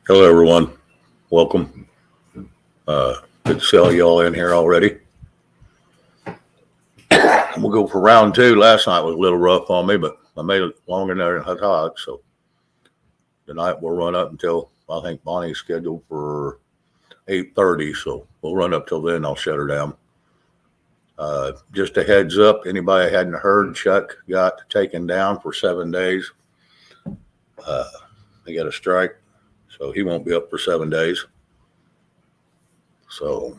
Hello, everyone. Welcome. Good to see all y'all in here already. We'll go for round two. Last night was a little rough on me, but I made it longer than I thought. So tonight we'll run up until I think Bonnie's scheduled for 8:30. So we'll run up till then. I'll shut her down. Just a heads up, anybody hadn't heard, Chuck got taken down for 7 days. He got a strike, so he won't be up for 7 days. So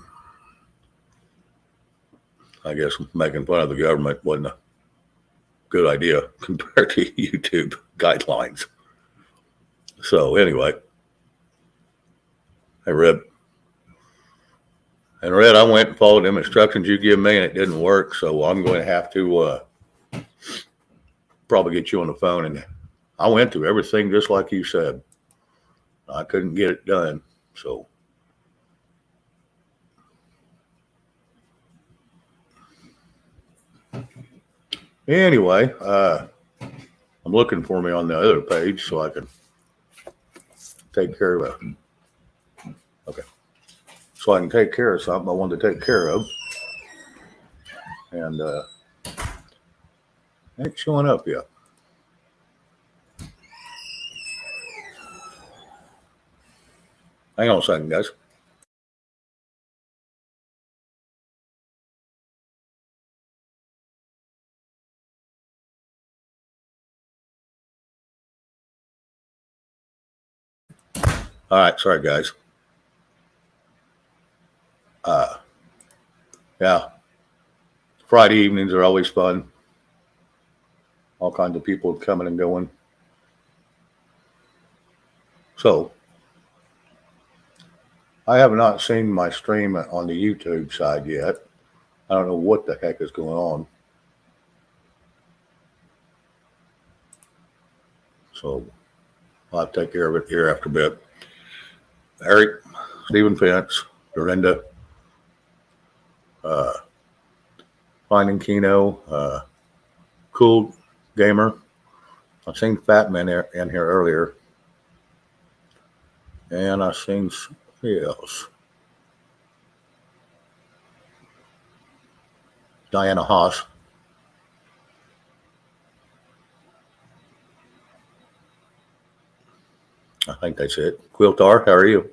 I guess making fun of the government wasn't a good idea compared to YouTube guidelines. So anyway, hey Red, I went and followed them instructions you give me, and it didn't work. So I'm going to have to probably get you on the phone. And I went through everything just like you said. I couldn't get it done. So anyway, I'm looking for me on the other page so I can take care of it. Okay. So I can take care of something I wanted to take care of. And ain't showing up yet. Hang on a second, guys. All right, sorry guys. Yeah, Friday evenings are always fun. All kinds of people coming and going. So I have not seen my stream on the YouTube side yet. I don't know what the heck is going on. So I'll have to take care of it here after a bit. Eric, Stephen Fence, Dorinda, Finding Keno, Cool Gamer. I've seen Fat Man in here earlier. And I've seen somebody else. Diana Haas. I think that's it. Quiltar, how are you?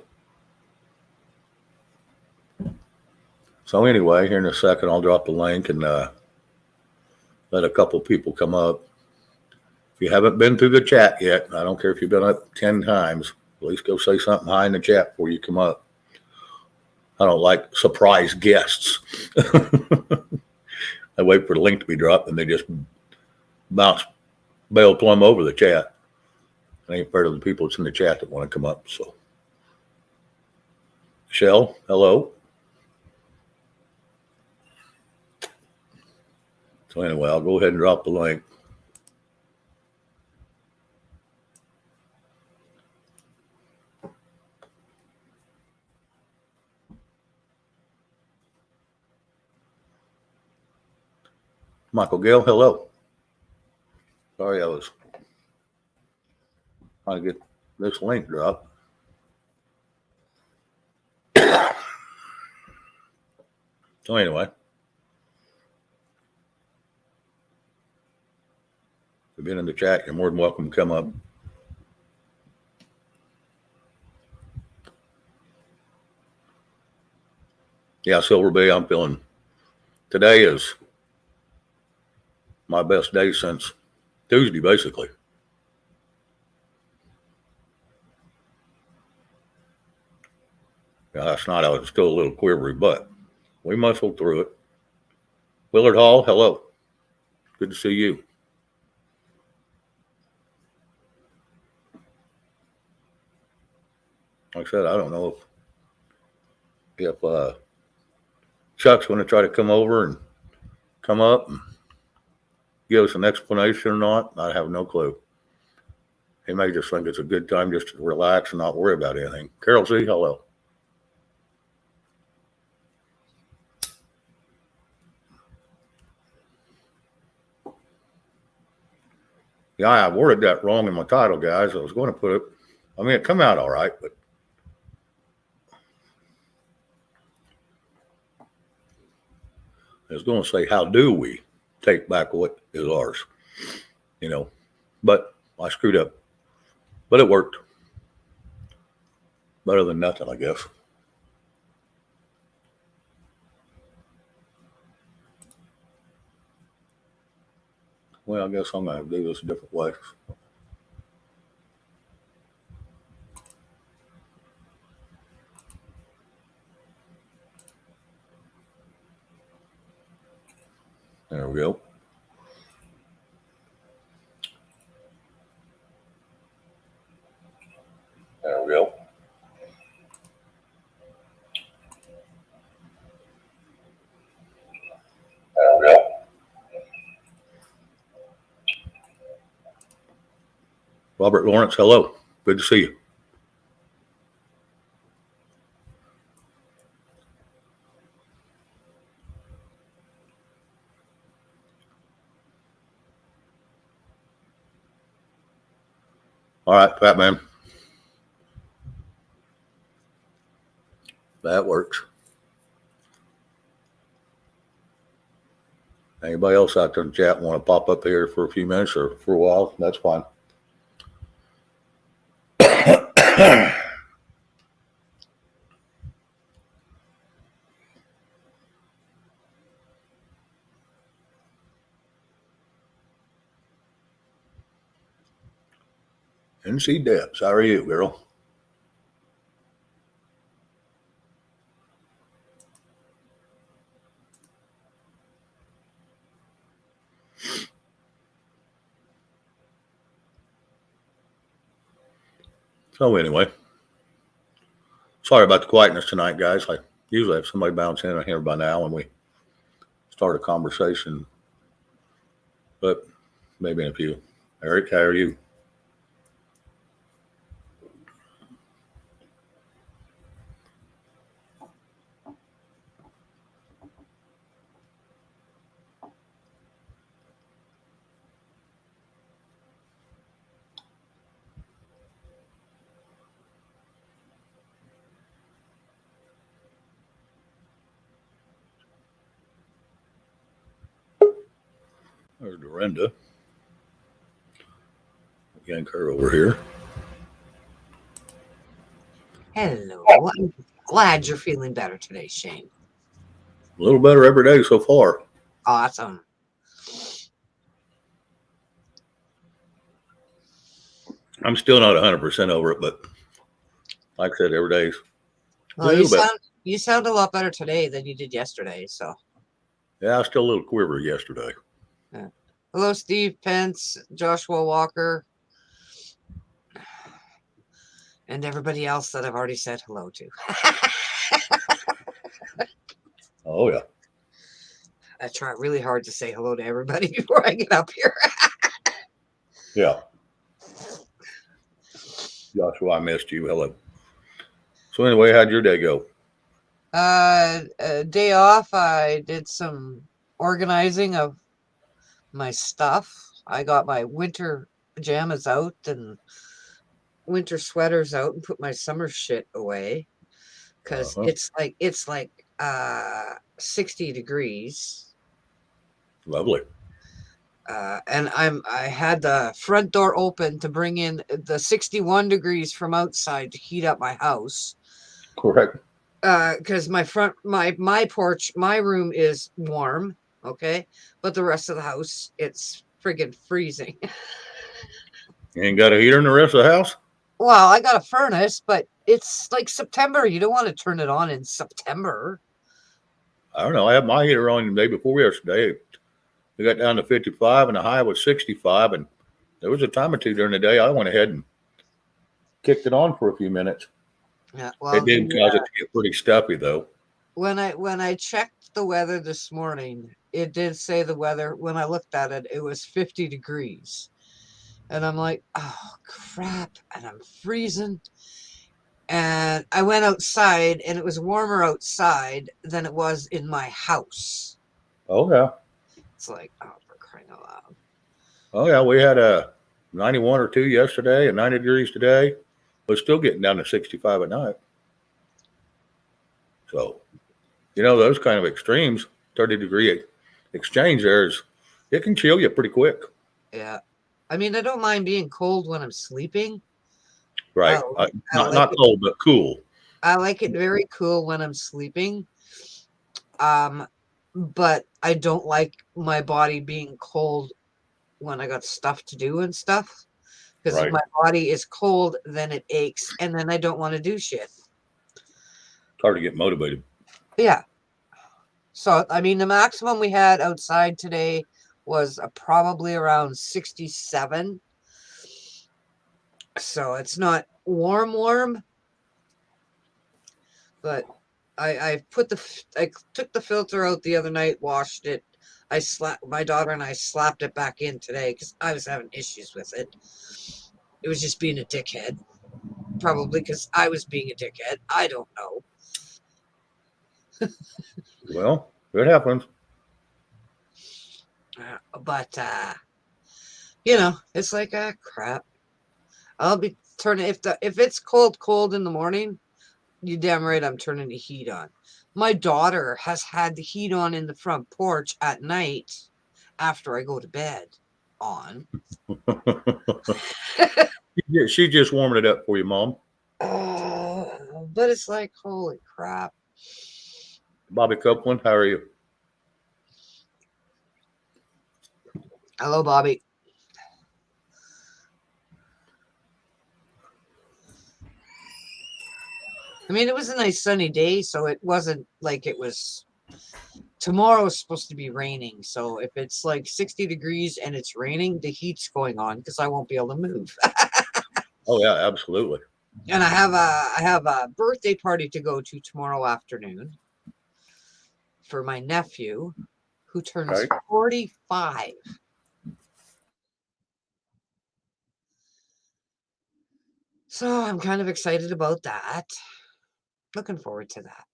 So anyway, here in a second, I'll drop the link and let a couple people come up. If you haven't been through the chat yet, I don't care if you've been up 10 times, at least go say something high in the chat before you come up. I don't like surprise guests. I wait for the link to be dropped and they just bounce bail plumb over the chat. I ain't fair to the people that's in the chat that want to come up. So, Michelle, hello. So anyway, I'll go ahead and drop the link. Michael Gale, hello. Sorry, I was trying to get this link dropped. So anyway, if you've been in the chat, you're more than welcome to come up. Yeah, Silver Bay, I'm feeling today is my best day since Tuesday, basically. Yeah, last night I was still a little quivery, but we muscled through it. Willard Hall, hello. Good to see you. Like I said, I don't know if Chuck's going to try to come over and come up and give us an explanation or not. I have no clue. He may just think it's a good time just to relax and not worry about anything. Carol Z, hello. Yeah, I worded that wrong in my title, guys. I was going to put it, I mean, it come out all right, but I was going to say, how do we take back what is ours? You know, but I screwed up. But it worked. Better than nothing, I guess. Well, I guess I'm going to do this a different way. There we go. There we go. There we go. Robert Lawrence, hello. Good to see you. All right, Fat Man. That works. Anybody else out there in the chat want to pop up here for a few minutes or for a while? That's fine. NC Debs, how are you, girl? So anyway, sorry about the quietness tonight, guys. I usually have somebody bounce in here by now when we start a conversation, but maybe in a few. Eric, how are you? There's Dorinda. Yank her over here. Hello. I'm glad you're feeling better today, Shane. A little better every day so far. Awesome. I'm still not 100% over it, but like I said, every day's Well, you sound a lot better today than you did yesterday. So yeah, I was still a little quiver yesterday. yeah. Hello, Steve Pence, Joshua Walker, and everybody else that I've already said hello to. Oh yeah. I try really hard to say hello to everybody before I get up here. Yeah. Joshua, I missed you. Hello. So anyway, how'd your day go? Day off, I did some organizing of my stuff. I got my winter pajamas out and winter sweaters out and put my summer shit away because it's like 60 degrees. Lovely. And I had the front door open to bring in the 61 degrees from outside to heat up my house. Correct. Because my porch, my room is warm, okay, but the rest of the house, it's friggin' freezing. You ain't got a heater in the rest of the house? Well, I got a furnace, but it's like September. You don't want to turn it on in September. I don't know. I had my heater on the day before yesterday. We got down to 55 and the high was 65. And there was a time or two during the day I went ahead and kicked it on for a few minutes. Yeah, well, it did cause it to get pretty stuffy though. When I checked the weather this morning, it did say the weather. When I looked at it, it was 50 degrees. And I'm like, oh, crap. And I'm freezing. And I went outside, and it was warmer outside than it was in my house. Oh, yeah. It's like, oh, for crying out loud. Oh, yeah. We had a 91 or 2 yesterday and 90 degrees today. But still getting down to 65 at night. So, those kind of extremes 30-degree exchange it can chill you pretty quick. Yeah. I mean, I don't mind being cold when I'm sleeping. Right. I Not like not it. cold, but cool. I like it very cool when I'm sleeping. But I don't like my body being cold when I got stuff to do and stuff. Because if Right. my body is cold, then it aches, and then I don't want to do shit. It's hard to get motivated. Yeah. So, I mean, the maximum we had outside today was probably around 67. So it's not warm, but I took the filter out the other night, washed it. My daughter and I slapped it back in today because I was having issues with it. It was just being a dickhead. Probably because I was being a dickhead. I don't know. Well, it happens. But you know, it's like crap. I'll be turning if it's cold in the morning, you damn right I'm turning the heat on. My daughter has had the heat on in the front porch at night after I go to bed on. She just warming it up for you, Mom. But it's like, holy crap. Bobby Copeland, how are you? Hello, Bobby. I mean, it was a nice sunny day, so it wasn't like it was. Tomorrow's supposed to be raining, so if it's like 60 degrees and it's raining, the heat's going on because I won't be able to move. Oh yeah, absolutely. And I have a birthday party to go to tomorrow afternoon for my nephew who turns Okay. 45. So I'm kind of excited about that. Looking forward to that.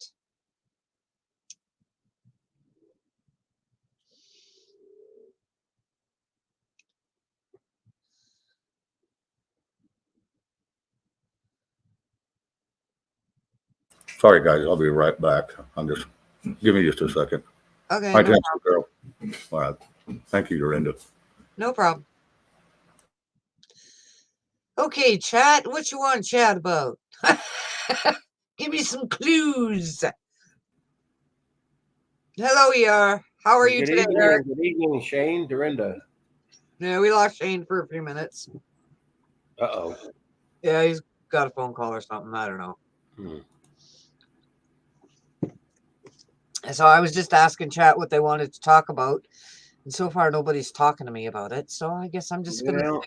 Sorry guys, I'll be right back. Give me just a second. Okay, My no attention, girl. All right. Thank you, Dorinda. no problem. Okay, chat. What you want to chat about? Give me some clues. Hello, ER. How are you today, Eric? Good evening, Shane, Dorinda. Yeah, we lost Shane for a few minutes. Uh-oh. Yeah, he's got a phone call or something. I don't know. And so I was just asking chat what they wanted to talk about. And so far, nobody's talking to me about it. So I guess I'm just going to.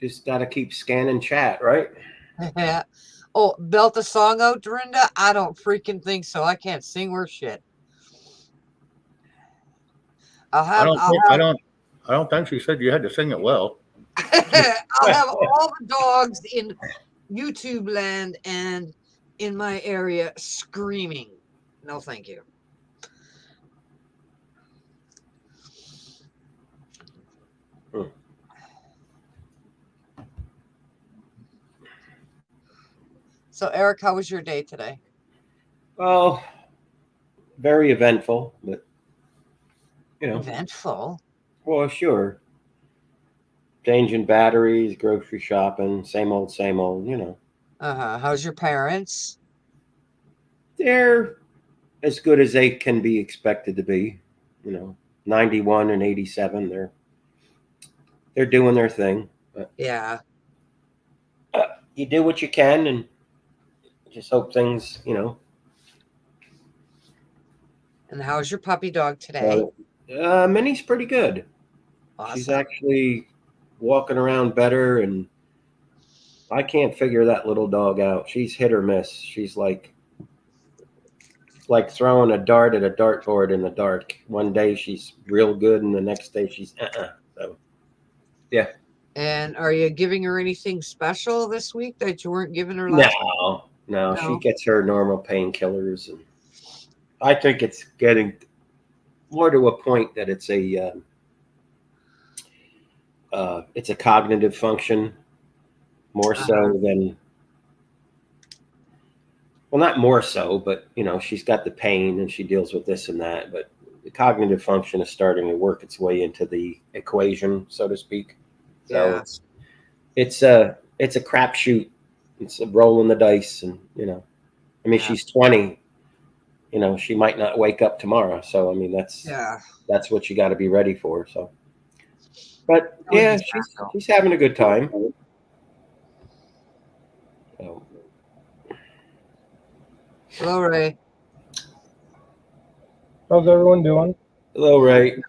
Just got to keep scanning chat, right? Yeah. Oh, belt a song out, Dorinda? I don't freaking think so. I can't sing worth shit. I don't think she said you had to sing it well. I'll have all the dogs in YouTube land and in my area screaming. No, thank you. So, Eric, how was your day today? Well, very eventful, but Eventful? Well, sure. Changing batteries, grocery shopping, same old, How's your parents? They're as good as they can be expected to be. 91 and 87. They're doing their thing. But, Yeah. you do what you can and just hope things, And how's your puppy dog today? Minnie's pretty good. Awesome. She's actually walking around better, and I can't figure that little dog out. She's hit or miss. She's like throwing a dart at a dartboard in the dark. One day she's real good, and the next day she's So, yeah. And are you giving her anything special this week that you weren't giving her last week? No. She gets her normal painkillers, and I think it's getting more to a point that it's a cognitive function more so than well, not more so, but she's got the pain and she deals with this and that. But the cognitive function is starting to work its way into the equation, so to speak. So Yeah. it's a crapshoot. It's a rolling the dice, and Yeah. she's 20. She might not wake up tomorrow. So that's what you got to be ready for. So, but yeah, she's having a good time. So. Hello, Ray. How's everyone doing? Hello, Ray.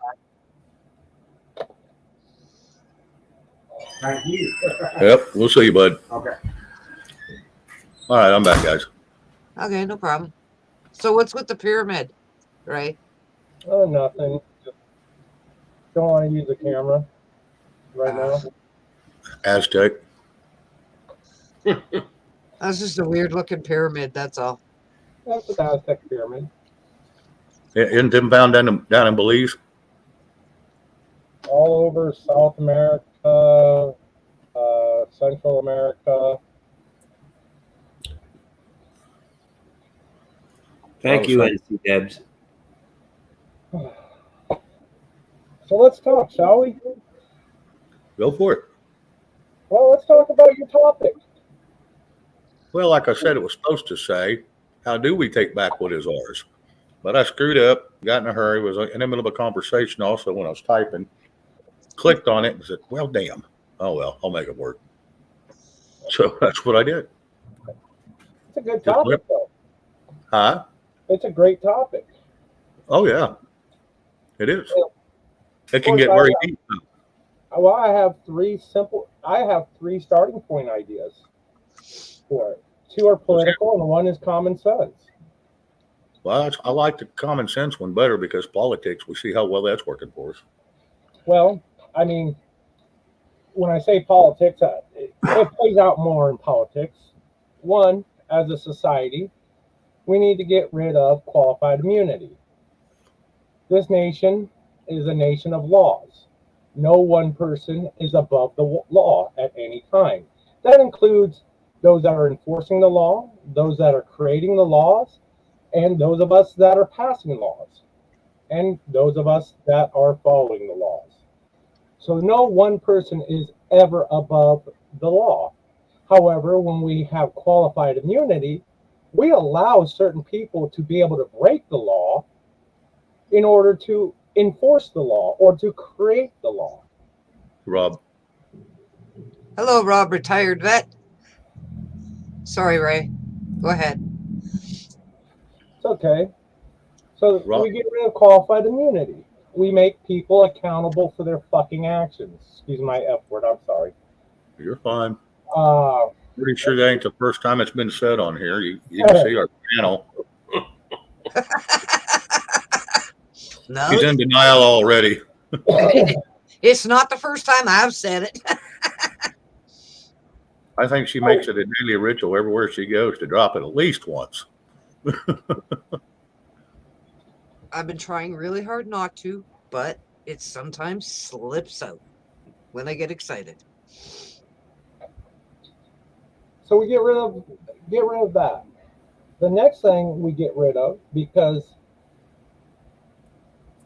Thank you. Yep, we'll see you, bud. Okay. All right, I'm back, guys. Okay, no problem. So what's with the pyramid, Ray? Nothing. Just don't want to use the camera right now. Aztec. That's just a weird looking pyramid, that's all. That's an Aztec pyramid. Isn't them found down in Belize? All over South America, Central America. Thank you, NC Debs. So let's talk, shall we? Go for it. Well, let's talk about your topic. Well, like I said, it was supposed to say, how do we take back what is ours? But I screwed up, got in a hurry, was in the middle of a conversation also when I was typing, clicked on it and said, well, damn. Oh, well, I'll make it work. So that's what I did. It's a good topic, though. Huh? It's a great topic. Oh, yeah. It is. It can Of course, get very deep. Well, I have three starting point ideas for it. 2 are political and 1 is common sense. Well, I like the common sense one better because politics, we see how well that's working for us. Well, I mean, when I say politics, it plays out more in politics. 1, as a society, we need to get rid of qualified immunity. This nation is a nation of laws. No one person is above the law at any time. That includes those that are enforcing the law, those that are creating the laws, and those of us that are passing laws, and those of us that are following the laws. So no one person is ever above the law. However, when we have qualified immunity, we allow certain people to be able to break the law in order to enforce the law or to create the law. Rob. Hello, Rob, retired vet. Sorry, Ray. Go ahead. It's okay. So Rob. we get rid of qualified immunity. We make people accountable for their fucking actions. Excuse my F word, I'm sorry. You're fine. Uh, Pretty sure that ain't the first time it's been said on here. You can see our channel. No, He's in denial already. it's not the first time I've said it. I think she makes it a daily ritual everywhere she goes to drop it at least once. I've been trying really hard not to, but it sometimes slips out when I get excited. so we get rid of that. The next thing we get rid of, because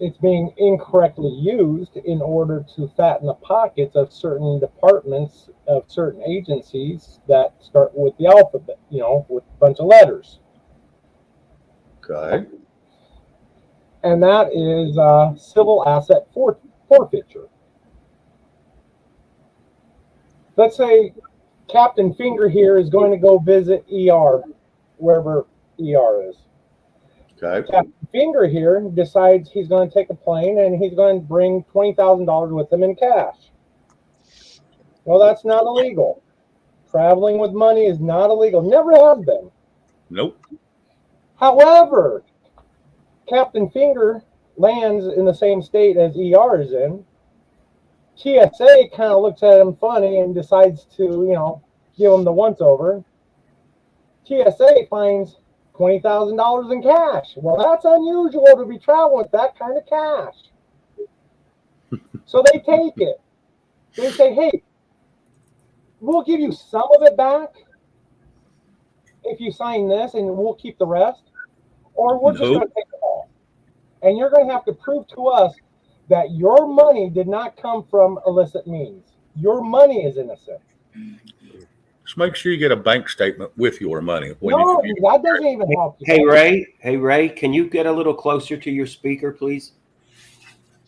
it's being incorrectly used in order to fatten the pockets of certain departments of certain agencies that start with the alphabet, with a bunch of letters. Okay. And that is civil asset forfeiture. Let's say Captain Finger here is going to go visit ER, wherever ER is. Okay. Captain Finger here decides he's going to take a plane and he's going to bring $20,000 with him in cash. Well, that's not illegal. Traveling with money is not illegal. Never has been. Nope. However, Captain Finger lands in the same state as ER is in. TSA kind of looks at him funny and decides to, give him the once over. TSA finds $20,000 in cash. Well, that's unusual to be traveling with that kind of cash. So they take it. They say, hey, we'll give you some of it back if you sign this and we'll keep the rest, or we're just No. going to take it all. And you're going to have to prove to us that your money did not come from illicit means. Your money is innocent. Just make sure you get a bank statement with your money. No, that doesn't even help you. Hey Ray, can you get a little closer to your speaker, please?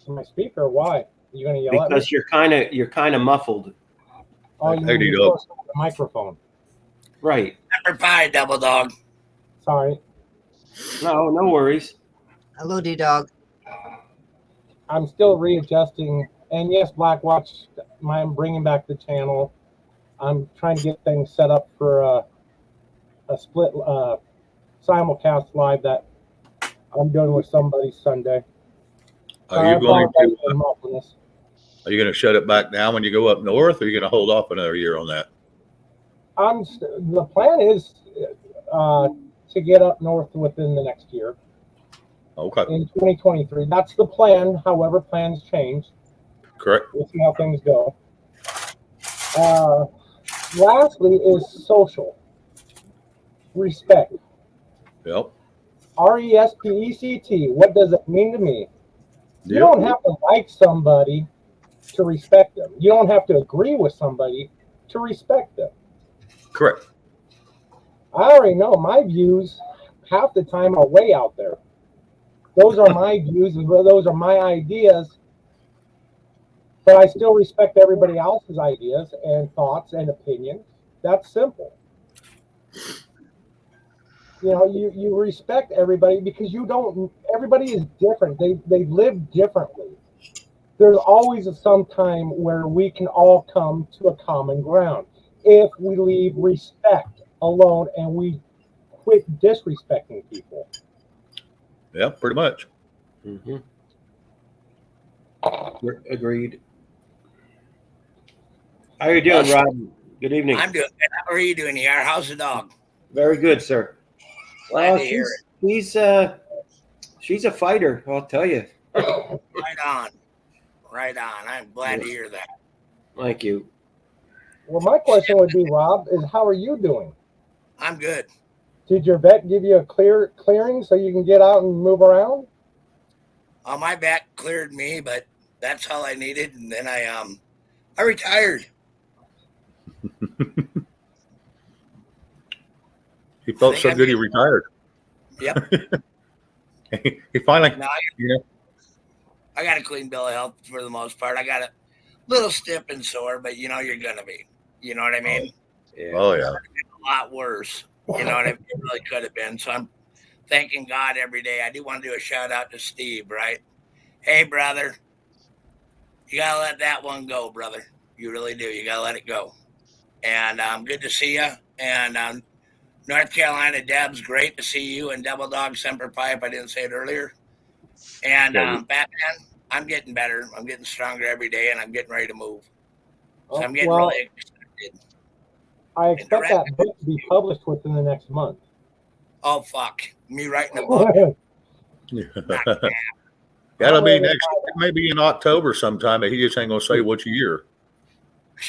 My speaker, why? You going to yell at me? Because you're kind of muffled. Oh, you Hey, mean D-Dog. close to the microphone. Right. Number 5, Double Dog. Sorry. No worries. Hello, D-Dog. I'm still readjusting. And yes, Black Watch, I'm bringing back the channel. I'm trying to get things set up for a split simulcast live that I'm doing with somebody Sunday. Are you going to? Are you going to shut it back down when you go up north, or are you going to hold off another year on that? The plan is to get up north within the next year. Okay. In 2023. That's the plan. However, plans change. Correct. We'll see how things go. Lastly is social. Respect. Yep. RESPECT. What does it mean to me? You Yep. don't have to like somebody to respect them. You don't have to agree with somebody to respect them. Correct. I already know my views half the time are way out there. Those are my views, and those are my ideas. But I still respect everybody else's ideas and thoughts and opinions. That's simple. You know, you respect everybody because everybody is different. They live differently. There's always some time where we can all come to a common ground if we leave respect alone and we quit disrespecting people. Yeah, pretty much. Mm-hmm. Agreed. How are you doing, Rob? Good evening. I'm doing good. How are you doing here? How's the dog? Very good, sir. Glad Well, to hear she's a fighter, I'll tell you. Right on. Right on. I'm glad to hear that. Thank you. Well, my question would be, Rob, is how are you doing? I'm good. Did your vet give you a clearing so you can get out and move around? My back cleared me, but that's all I needed. And then I retired. He felt so good he retired. Yep. He finally, No, you know, I got a clean bill of health for the most part. I got a little stiff and sore, but you know you're gonna be. You know what I mean? Yeah. oh yeah. A lot worse. You know what I mean? It really could have been. So I'm thanking God every day. I do want to do a shout out to Steve, right? Hey, brother, you gotta let that one go, brother. You really do. You gotta let it go. And good to see you. And North Carolina, Deb's great to see you. And Double Dog Semper Pipe. I didn't say it earlier. And Batman, I'm getting better. I'm getting stronger every day, and I'm getting ready to move. So I'm getting really excited. I expect that book to be published within the next month. Oh, fuck. Me writing a book? That'll be next, maybe in October sometime, but he just ain't gonna say which year.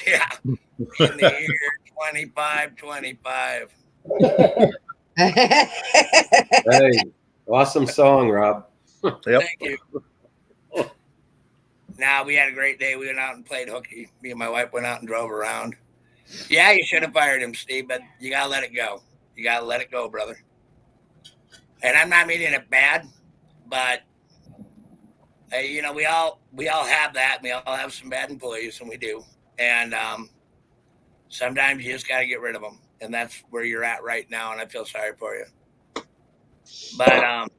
Yeah. In the year 2525. Hey, awesome song, Rob. Yep. Thank you. Now, we had a great day. We went out and played hooky. Me and my wife went out and drove around. Yeah, you should have fired him, Steve, but you got to let it go. You got to let it go, brother. And I'm not meaning it bad, but, you know, we all have that. We all have some bad employees, and we do. And sometimes you just got to get rid of them. And that's where you're at right now, and I feel sorry for you. But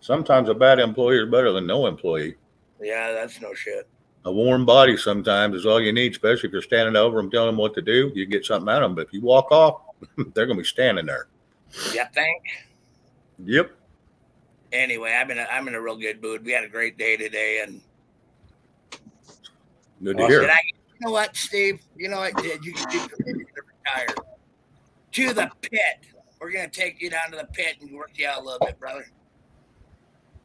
Sometimes a bad employee is better than no employee. yeah, that's no shit. A warm body sometimes is all you need, especially if you're standing over them telling them what to do. You get something out of them, but if you walk off, they're gonna be standing there. You think? Yep. Anyway, I'm in a real good mood. We had a great day today, and Good to hear. you know what, Steve? You know what? You can retire to the pit. We're gonna take you down to the pit and work you out a little bit, brother.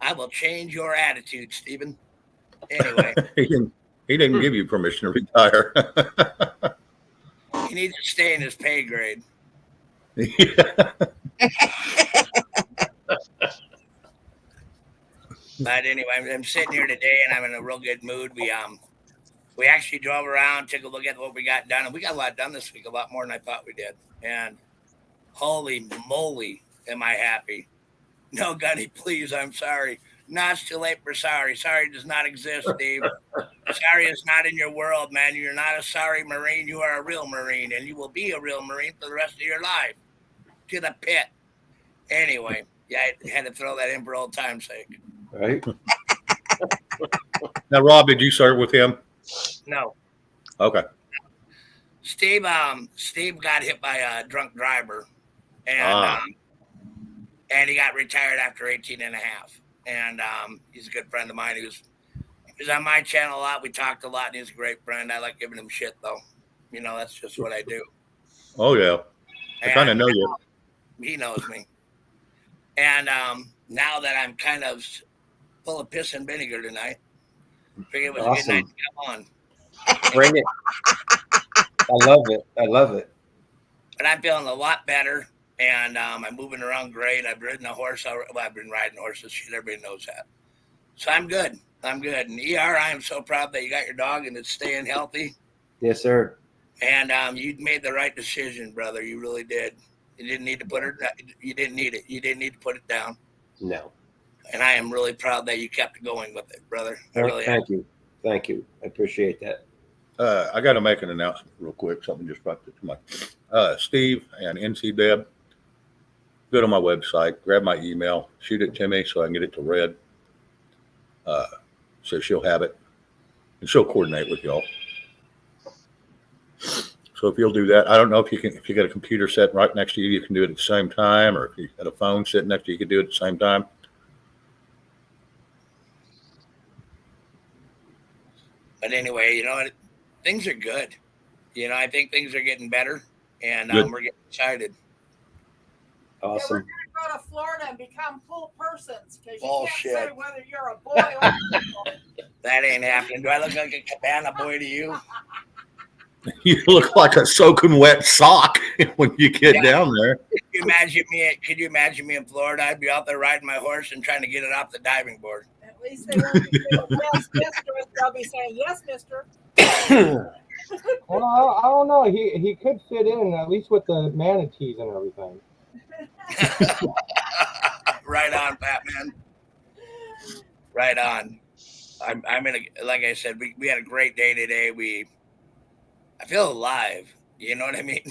I will change your attitude, Stephen. Anyway, he didn't give you permission to retire. he needs to stay in his pay grade. But anyway, I'm sitting here today and I'm in a real good mood. We actually drove around, took a look at what we got done, and we got a lot done this week, a lot more than I thought we did. And holy moly, am I happy. No, Gunny, please, I'm sorry. Not too late for sorry. Sorry does not exist, Steve. Sorry is not in your world, man. You're not a sorry Marine. You are a real Marine, and you will be a real Marine for the rest of your life. To the pit. Anyway, yeah, I had to throw that in for old time's sake. Right? Now, Rob, did you serve with him? No. Okay. Steve got hit by a drunk driver, and he got retired after 18 and a half. And he's a good friend of mine. He was on my channel a lot. We talked a lot, and he's a great friend. I like giving him shit, though. You know, that's just what I do. Oh, yeah. I kind of know you. He knows me. And now that I'm kind of full of piss and vinegar tonight, I figured it was a good night to come on. Bring it. I love it. I love it. But I'm feeling a lot better, and I'm moving around great. I've ridden a horse. Well, I've been riding horses. Shit, everybody knows that. So I'm good. I'm good. And ER, I am so proud that you got your dog and it's staying healthy. Yes, sir. And you made the right decision, brother. You really did. You didn't need to put her. You didn't need it. You didn't need to put it down. No. And I am really proud that you kept going with it, brother. I really am. Thank you. Thank you. I appreciate that. I got to make an announcement real quick. Something just popped into my Steve and NC Deb. Go to my website, grab my email, shoot it to me so I can get it to Red. So she'll have it, and she'll coordinate with y'all. So if you'll do that, I don't know if you can. If you got a computer set right next to you, you can do it at the same time, or if you got a phone sitting next to you, you can do it at the same time. But anyway, you know what? Things are good. You know, I think things are getting better, and we're getting excited. Awesome. Yeah, we're going to go to Florida and become full persons because you Bullshit. can't say whether you're a boy or a girl. That ain't happening. Do I look like a cabana boy to you? You look like a soaking wet sock when you get down there. Could you imagine me in Florida? I'd be out there riding my horse and trying to get it off the diving board. At least they won't be saying, yes, mister. They'll be saying, yes, mister. Well, I don't know. He could fit in at least with the manatees and everything. Right on, Batman. Right on. I'm in a, like I said, we had a great day today. I feel alive. You know what I mean?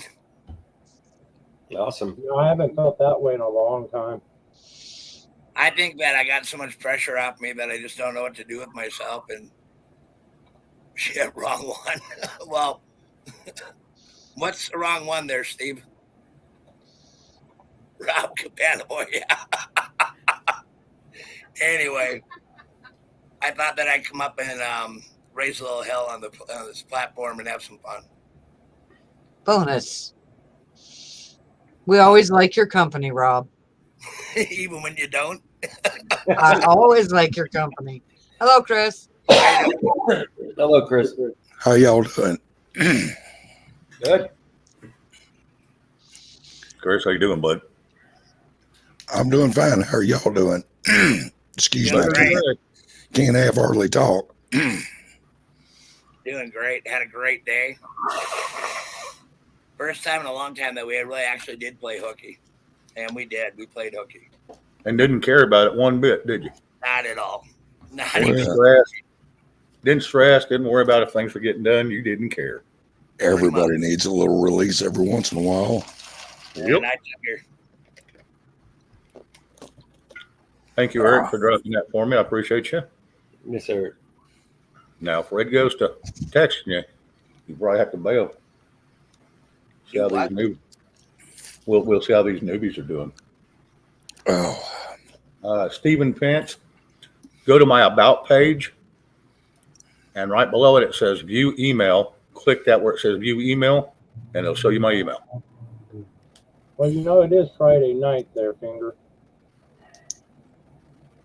Awesome. You know, I haven't felt that way in a long time. I think that I got so much pressure off me that I just don't know what to do with myself. And shit, wrong one. Well, what's the wrong one there, Steve? Rob Cabana Boy, yeah. Anyway, I thought that I'd come up and raise a little hell on this platform and have some fun. Bonus. We always like your company, Rob. Even when you don't. I always like your company. Hello, Chris. Hello, Chris. How y'all doing? Good. Chris, how you doing, bud? I'm doing fine. How are y'all doing? Excuse me. Doing great. Can't have hardly talk. Doing great. Had a great day. First time in a long time that we really actually did play hooky. And we did. We played hooky. And didn't care about it one bit, did you? Not at all. Not Well, even. yeah. Didn't stress, didn't worry about if things were getting done. You didn't care. Everybody needs a little release every once in a while. Yep. Not here. Thank you, Eric, for dropping that for me. I appreciate you. Yes, sir. Now, if Red goes to texting you, you probably have to bail. See how these newbies. We'll see how these newbies are doing. Oh, Stephen Pence, go to my About page, and right below it, it says View Email. Click that where it says View Email, and it'll show you my email. Well, you know, it is Friday night there, Finger.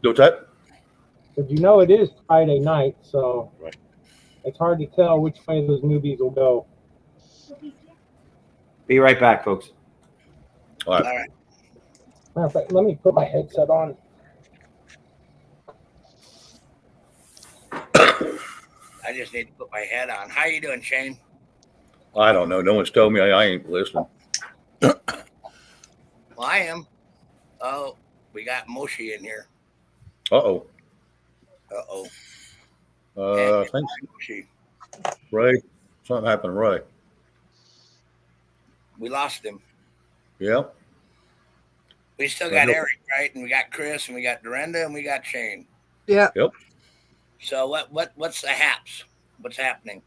What's that? But you know, it is Friday night, so Right. it's hard to tell which way those newbies will go. Be right back, folks. All All right. right. Matter of fact, let me put my headset on. I just need to put my head on. How you doing, Shane? I don't know. No one's told me. I ain't listening. Well, I am. Oh, we got Moshi in here. Uh-oh. Uh-oh. I think Moshi. Ray, something happened to Ray. We lost him. Yep. We still I got know. Eric, right? And we got Chris, and we got Dorinda, and we got Shane. Yeah. Yep. So what's the haps? What's happening?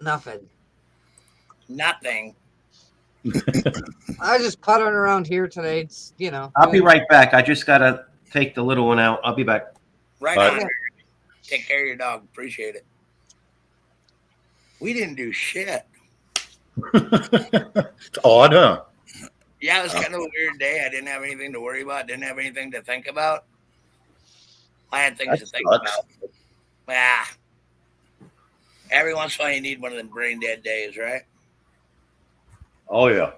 Nothing. Nothing. I was just puttering around here today. It's, you know. I'll be right back. I just got to take the little one out. I'll be back. Right All on. right. Take care of your dog. Appreciate it. We didn't do shit. It's odd, huh? Yeah, it was kind of a weird day. I didn't have anything to worry about. Didn't have anything to think about. I had things to think sucks. about. Yeah. Every once in a while, you need one of them brain dead days, right? Oh, yeah.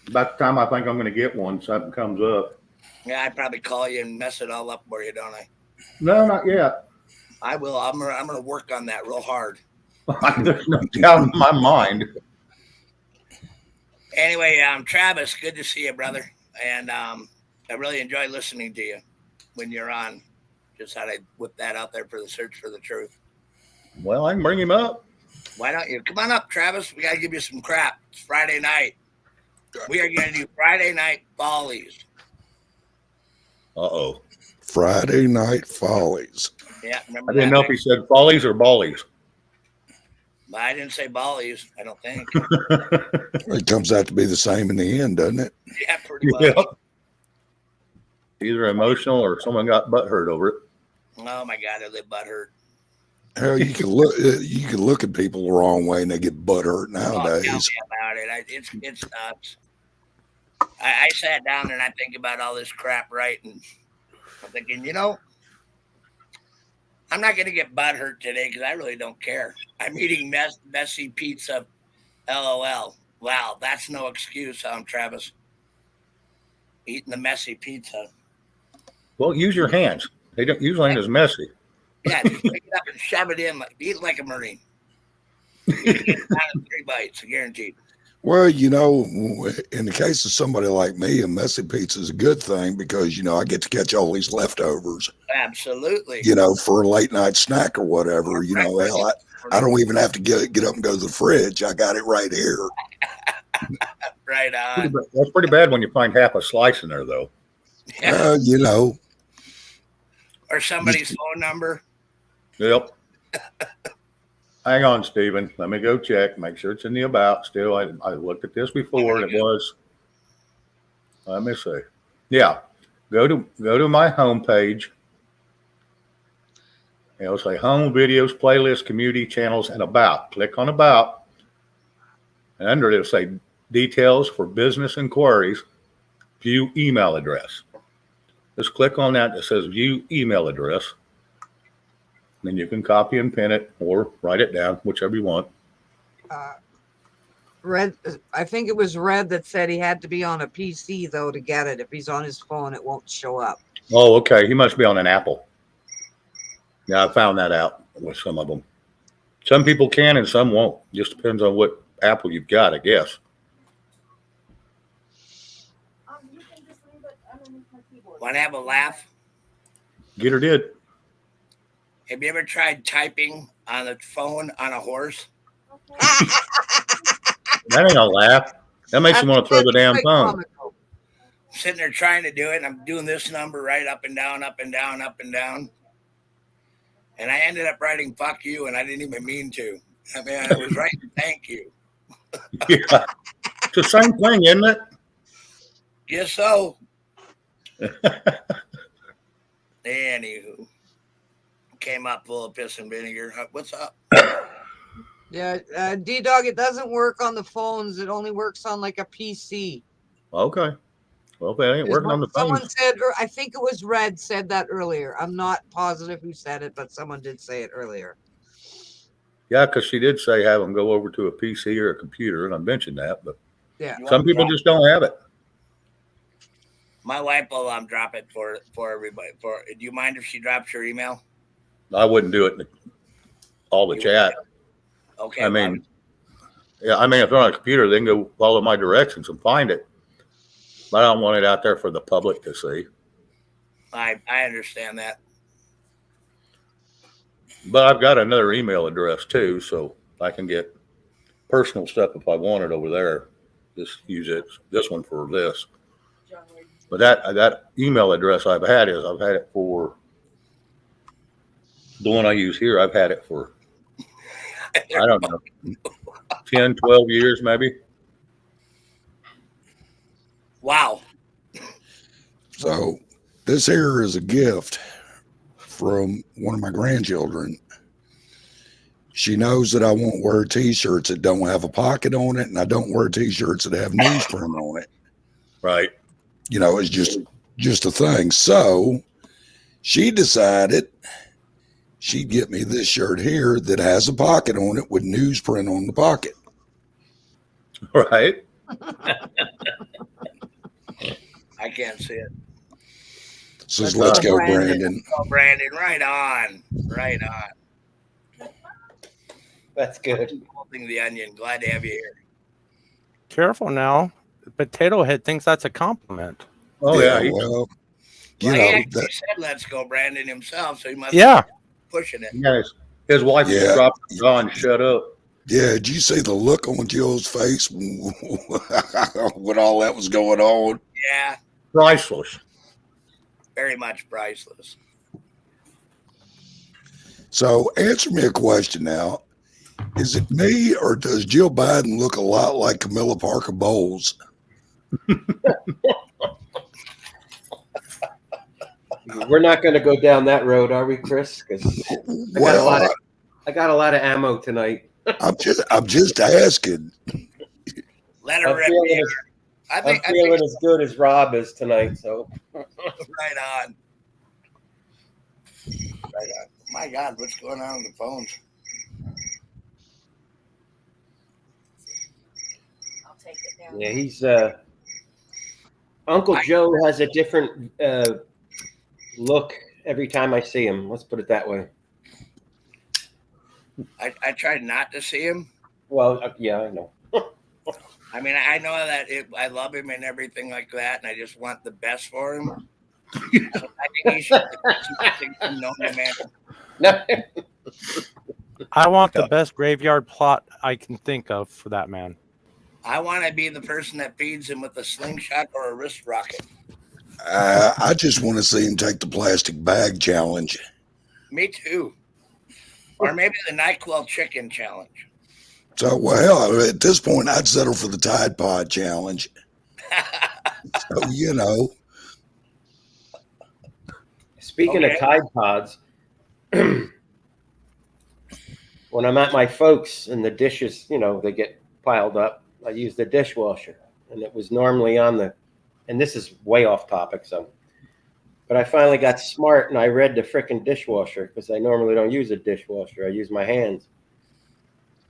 About the time I think I'm going to get one, something comes up. Yeah, I'd probably call you and mess it all up for you, don't I? No, not yet. I will. I'm gonna work on that real hard. There's no doubt in my mind. Anyway, Travis, good to see you, brother. And I really enjoy listening to you when you're on. Just thought I'd whip that out there for the search for the truth. Well, I can bring him up. Why don't you come on up, Travis? We got to give you some crap. It's Friday night. We are going to do Friday night follies. Uh-oh. Friday Night Follies. Yeah, remember I didn't that? know if he said follies or ballies. I didn't say volleys, I don't think. It comes out to be the same in the end, doesn't it? Yeah, pretty much. Yep. Either emotional or someone got butt hurt over it. Oh my God, I live butthurt. Hell, you can look at people the wrong way and they get butt hurt Oh, tell me nowadays. about it. It's nuts. I sat down and I think about all this crap, right? And I'm thinking, I'm not going to get butt hurt today because I really don't care. I'm eating messy pizza. LOL. Wow, that's no excuse, Travis. Eating the messy pizza. Well, use your hands. They don't usually ain't as messy. Yeah, just pick it up and shove it in. Eat it like a Marine. You can get it down in 3 bites, guaranteed. Well, in the case of somebody like me, a messy pizza is a good thing because, I get to catch all these leftovers, Absolutely. for a late night snack or whatever. Hell, I don't even have to get up and go to the fridge. I got it right here. Right on. That's pretty bad when you find half a slice in there, though. Yeah. Or somebody's phone number. Yep. Hang on, Stephen. Let me go check. Make sure it's in the about. Still, I looked at this before, and it was. Let me see. Yeah, go to my homepage. It'll say home videos, playlist, community channels, and about. Click on about, and under it, it'll say details for business inquiries. View email address. Just click on that. That says view email address. Then you can copy and pin it or write it down, whichever you want. Red, I think it was Red that said he had to be on a PC though to get it. If he's on his phone, it won't show up. Oh, okay. He must be on an Apple. Yeah, I found that out with some of them. Some people can and some won't. Just depends on what Apple you've got, I guess. You can just leave it underneath my keyboard. Want to have a laugh? Get her did. Have you ever tried typing on a phone on a horse? Okay. That ain't a laugh. That makes you want to throw the damn phone. Comical. Sitting there trying to do it, and I'm doing this number right up and down, up and down, up and down. And I ended up writing "fuck you," and I didn't even mean to. I mean, I was writing "thank you." Yeah. It's the same thing, isn't it? Guess so. Anywho, came up full of piss and vinegar. What's up? Yeah, D-Dog, it doesn't work on the phones. It only works on like a PC. Okay. Well, if they ain't working on the phone. Someone said, or I think it was Red said that earlier. I'm not positive who said it, but someone did say it earlier. Yeah, because she did say have them go over to a PC or a computer, and I mentioned that, but Yeah. You Some wanna people drop- just don't have it. My wife will drop it for everybody. Do you mind if she drops your email? I wouldn't do it in all the You chat. Okay. I mean, yeah, I mean, if they're on a computer, they can go follow my directions and find it. But I don't want it out there for the public to see. I understand that. But I've got another email address too, so I can get personal stuff if I want it over there. Just use this one for this. But that email address I've had it for the one I use here. I've had it for, I don't know, 10, 12 years maybe. Wow. So this here is a gift from one of my grandchildren. She knows that I won't wear t-shirts that don't have a pocket on it, and I don't wear t-shirts that have newsprint on it. Right. You know, it's just a thing. So she decided she'd get me this shirt here that has a pocket on it with newsprint on the pocket. Right. I can't see it. Says, Let's let's go, go, Brandon. Brandon. Oh, Brandon, right on. Right on. That's good. Holding the onion. Glad to have you here. Careful now. Potato Head thinks that's a compliment. Oh yeah. Well, you Well, he know, actually that, said let's go, Brandon himself, so he must Yeah. be pushing it. His wife just Yeah. dropped it on, shut up. yeah, did you see the look on Jill's face when all that was going on? Yeah, Priceless. very much priceless. So answer me a question now. Is it me or does Jill Biden look a lot like Camilla Parker Bowles? We're not going to go down that road, are we, Chris? Because Well, I got a lot of ammo tonight. I'm just asking. Let her I'm rip feeling, me. as, I I'm think feeling as good as Rob is tonight. So right on. Right on. My God, what's going on with the phones? I'll take it down. yeah, he's Uncle Joe has a different look every time I see him. Let's put it that way. I tried not to see him. Well, yeah, I know. I mean, I know that I love him and everything like that, and I just want the best for him. I think he should know me, man. No. I want the best graveyard plot I can think of for that man. I want to be the person that feeds him with a slingshot or a wrist rocket. I just want to see him take the plastic bag challenge. Me too. Or maybe the NyQuil chicken challenge. So, well, at this point, I'd settle for the Tide Pod challenge. So, you know. Speaking of Okay. Tide Pods, when I'm at my folks and the dishes, they get piled up, I use the dishwasher. And it was normally on the, and this is way off topic, but I finally got smart and I read the frickin' dishwasher because I normally don't use a dishwasher. I use my hands.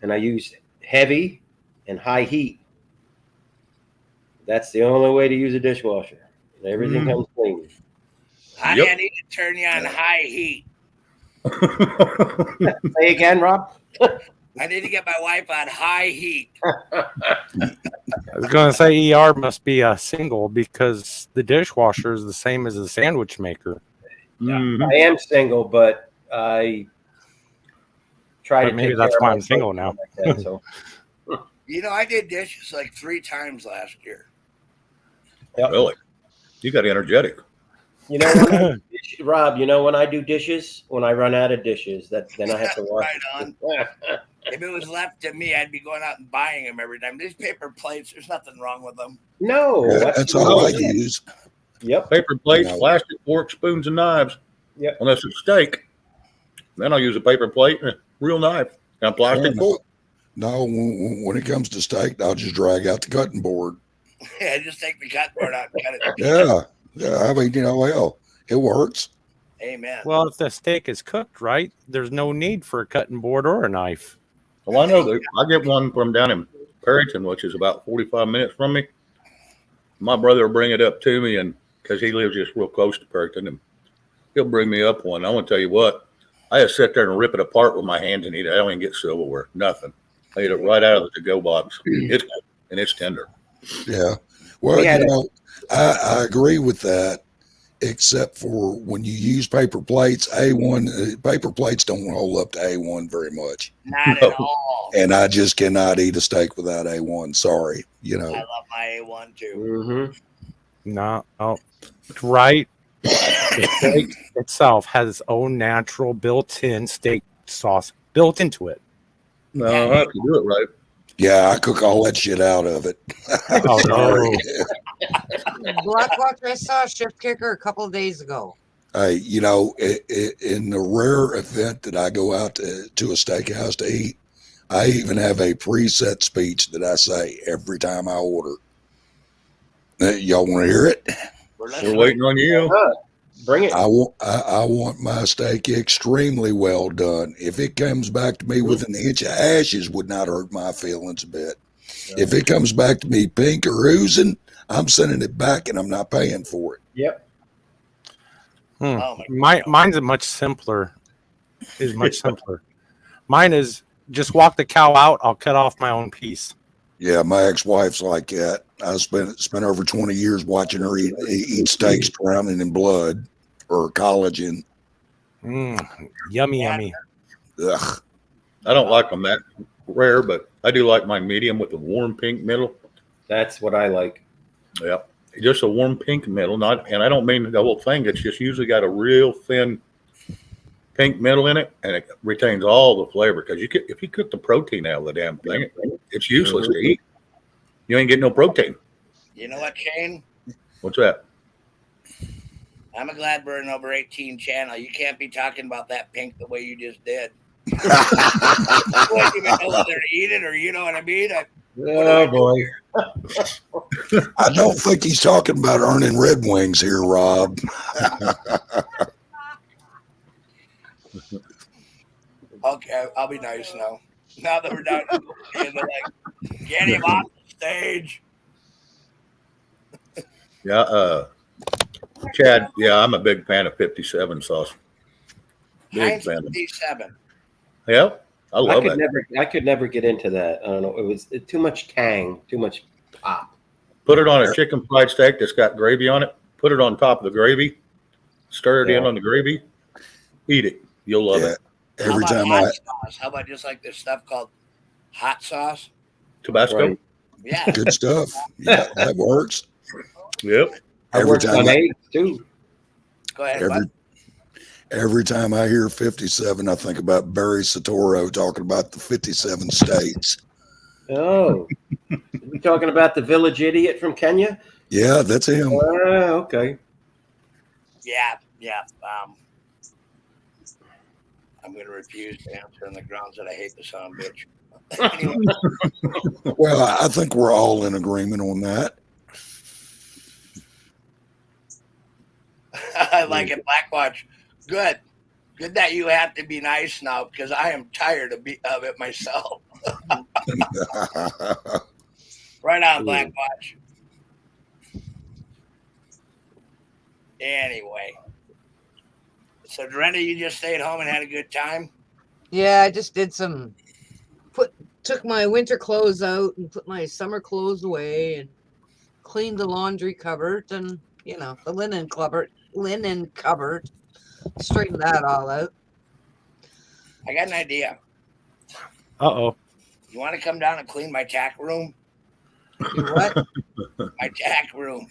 And I use heavy and high heat. That's the only way to use a dishwasher. Everything comes clean. Honey, Yep. I need to turn you on high heat. Say again, Rob? I need to get my wife on high heat. I was going to say ER must be a single because the dishwasher is the same as the sandwich maker. Mhm. I am single, but I try But to maybe take that's care of why my I'm single folks now. like that, so. You know, I did dishes like 3 times last year. Yep. Really? You got energetic. You know when Rob, when I do dishes, when I run out of dishes, then I have to wash. Right on. If it was left to me, I'd be going out and buying them every time. These paper plates, there's nothing wrong with them. No, Yeah, that's all I absolutely. use. Yep. Paper plates, No. plastic forks, spoons, and knives. Yep. Unless it's steak. Then I'll use a paper plate and a real knife and a plastic Yeah, fork. No, when it comes to steak, I'll just drag out the cutting board. Yeah, just take the cut board out and cut it. Yeah. I mean, hell, it works. Amen. Well, if the steak is cooked right, there's no need for a cutting board or a knife. Well, I know that I get one from down in Perryton, which is about 45 minutes from me. My brother will bring it up to me, and because he lives just real close to Perryton, and he'll bring me up one. I want to tell you what, I just sit there and rip it apart with my hands and eat it. I don't even get silverware, nothing. I eat it right out of the to-go box. It's tender. Yeah. Well, I agree with that, except for when you use paper plates. A1 paper plates don't hold up to A1 very much. Not at all. And I just cannot eat a steak without A1. Sorry, I love my A1 too. Mm-hmm. No, right. The steak itself has its own natural built-in steak sauce built into it. No, I have to do it right. Yeah, I cook all that shit out of it. Oh, Sorry. Blackwatch, I saw a shift kicker a couple of days ago. Hey, in the rare event that I go out to a steakhouse to eat, I even have a preset speech that I say every time I order. Y'all want to hear it? We're waiting on you. Bring it. I want my steak extremely well done. If it comes back to me with an inch of ashes, would not hurt my feelings a bit. If it comes back to me pink or oozing, I'm sending it back and I'm not paying for it. Yep. Oh Mine's a much simpler. Is much simpler. Mine is just walk the cow out. I'll cut off my own piece. Yeah, my ex-wife's like that. I spent over 20 years watching her eat steaks drowning in blood or collagen. Yummy, yummy. Ugh. I don't like them that rare, but I do like my medium with the warm pink middle. That's what I like. Yep. Just a warm pink middle, and I don't mean the whole thing. It's just usually got a real thin pink middle in it, and it retains all the flavor. Because if you cook the protein out of the damn thing, it's useless to eat. You ain't getting no protein. You know what, Shane? What's that? I'm a Gladburn over 18 channel. You can't be talking about that pink the way you just did. You wouldn't even know whether to eat it, or you know what I mean? Oh boy. I don't think he's talking about earning Red Wings here, Rob. Okay, I'll be nice now. Now that we're done, they're like, get him off the stage. Yeah, Chad. Yeah, I'm a big fan of 57 sauce. Big fan. 57. Yeah, I love it. I could never get into that. I don't know. It was too much tang, too much pop. Put it on a chicken fried steak that's got gravy on it. Put it on top of the gravy. Stir it in on the gravy. Eat it. You'll love it. Every time sauce? How about just like this stuff called hot sauce? Tabasco. Right. Yeah. good stuff. Yeah, that works. Yep. Every time eggs too. Go ahead. Every time I hear 57, I think about Barry Soetoro talking about the 57 states. Oh, we talking about the village idiot from Kenya? Yeah, that's him. Okay. Yeah. I'm going to refuse to answer on the grounds that I hate the son of a bitch. Anyway. Well, I think we're all in agreement on that. I like it, Blackwatch. Good that you have to be nice now, because I am tired of it myself. Right on, Blackwatch. Anyway, so Dorinda, you just stayed home and had a good time? Yeah, I just did took my winter clothes out and put my summer clothes away and cleaned the laundry cupboard and, the linen cupboard, straightened that all out. I got an idea. Uh-oh. You want to come down and clean my tack room? What? My tack room.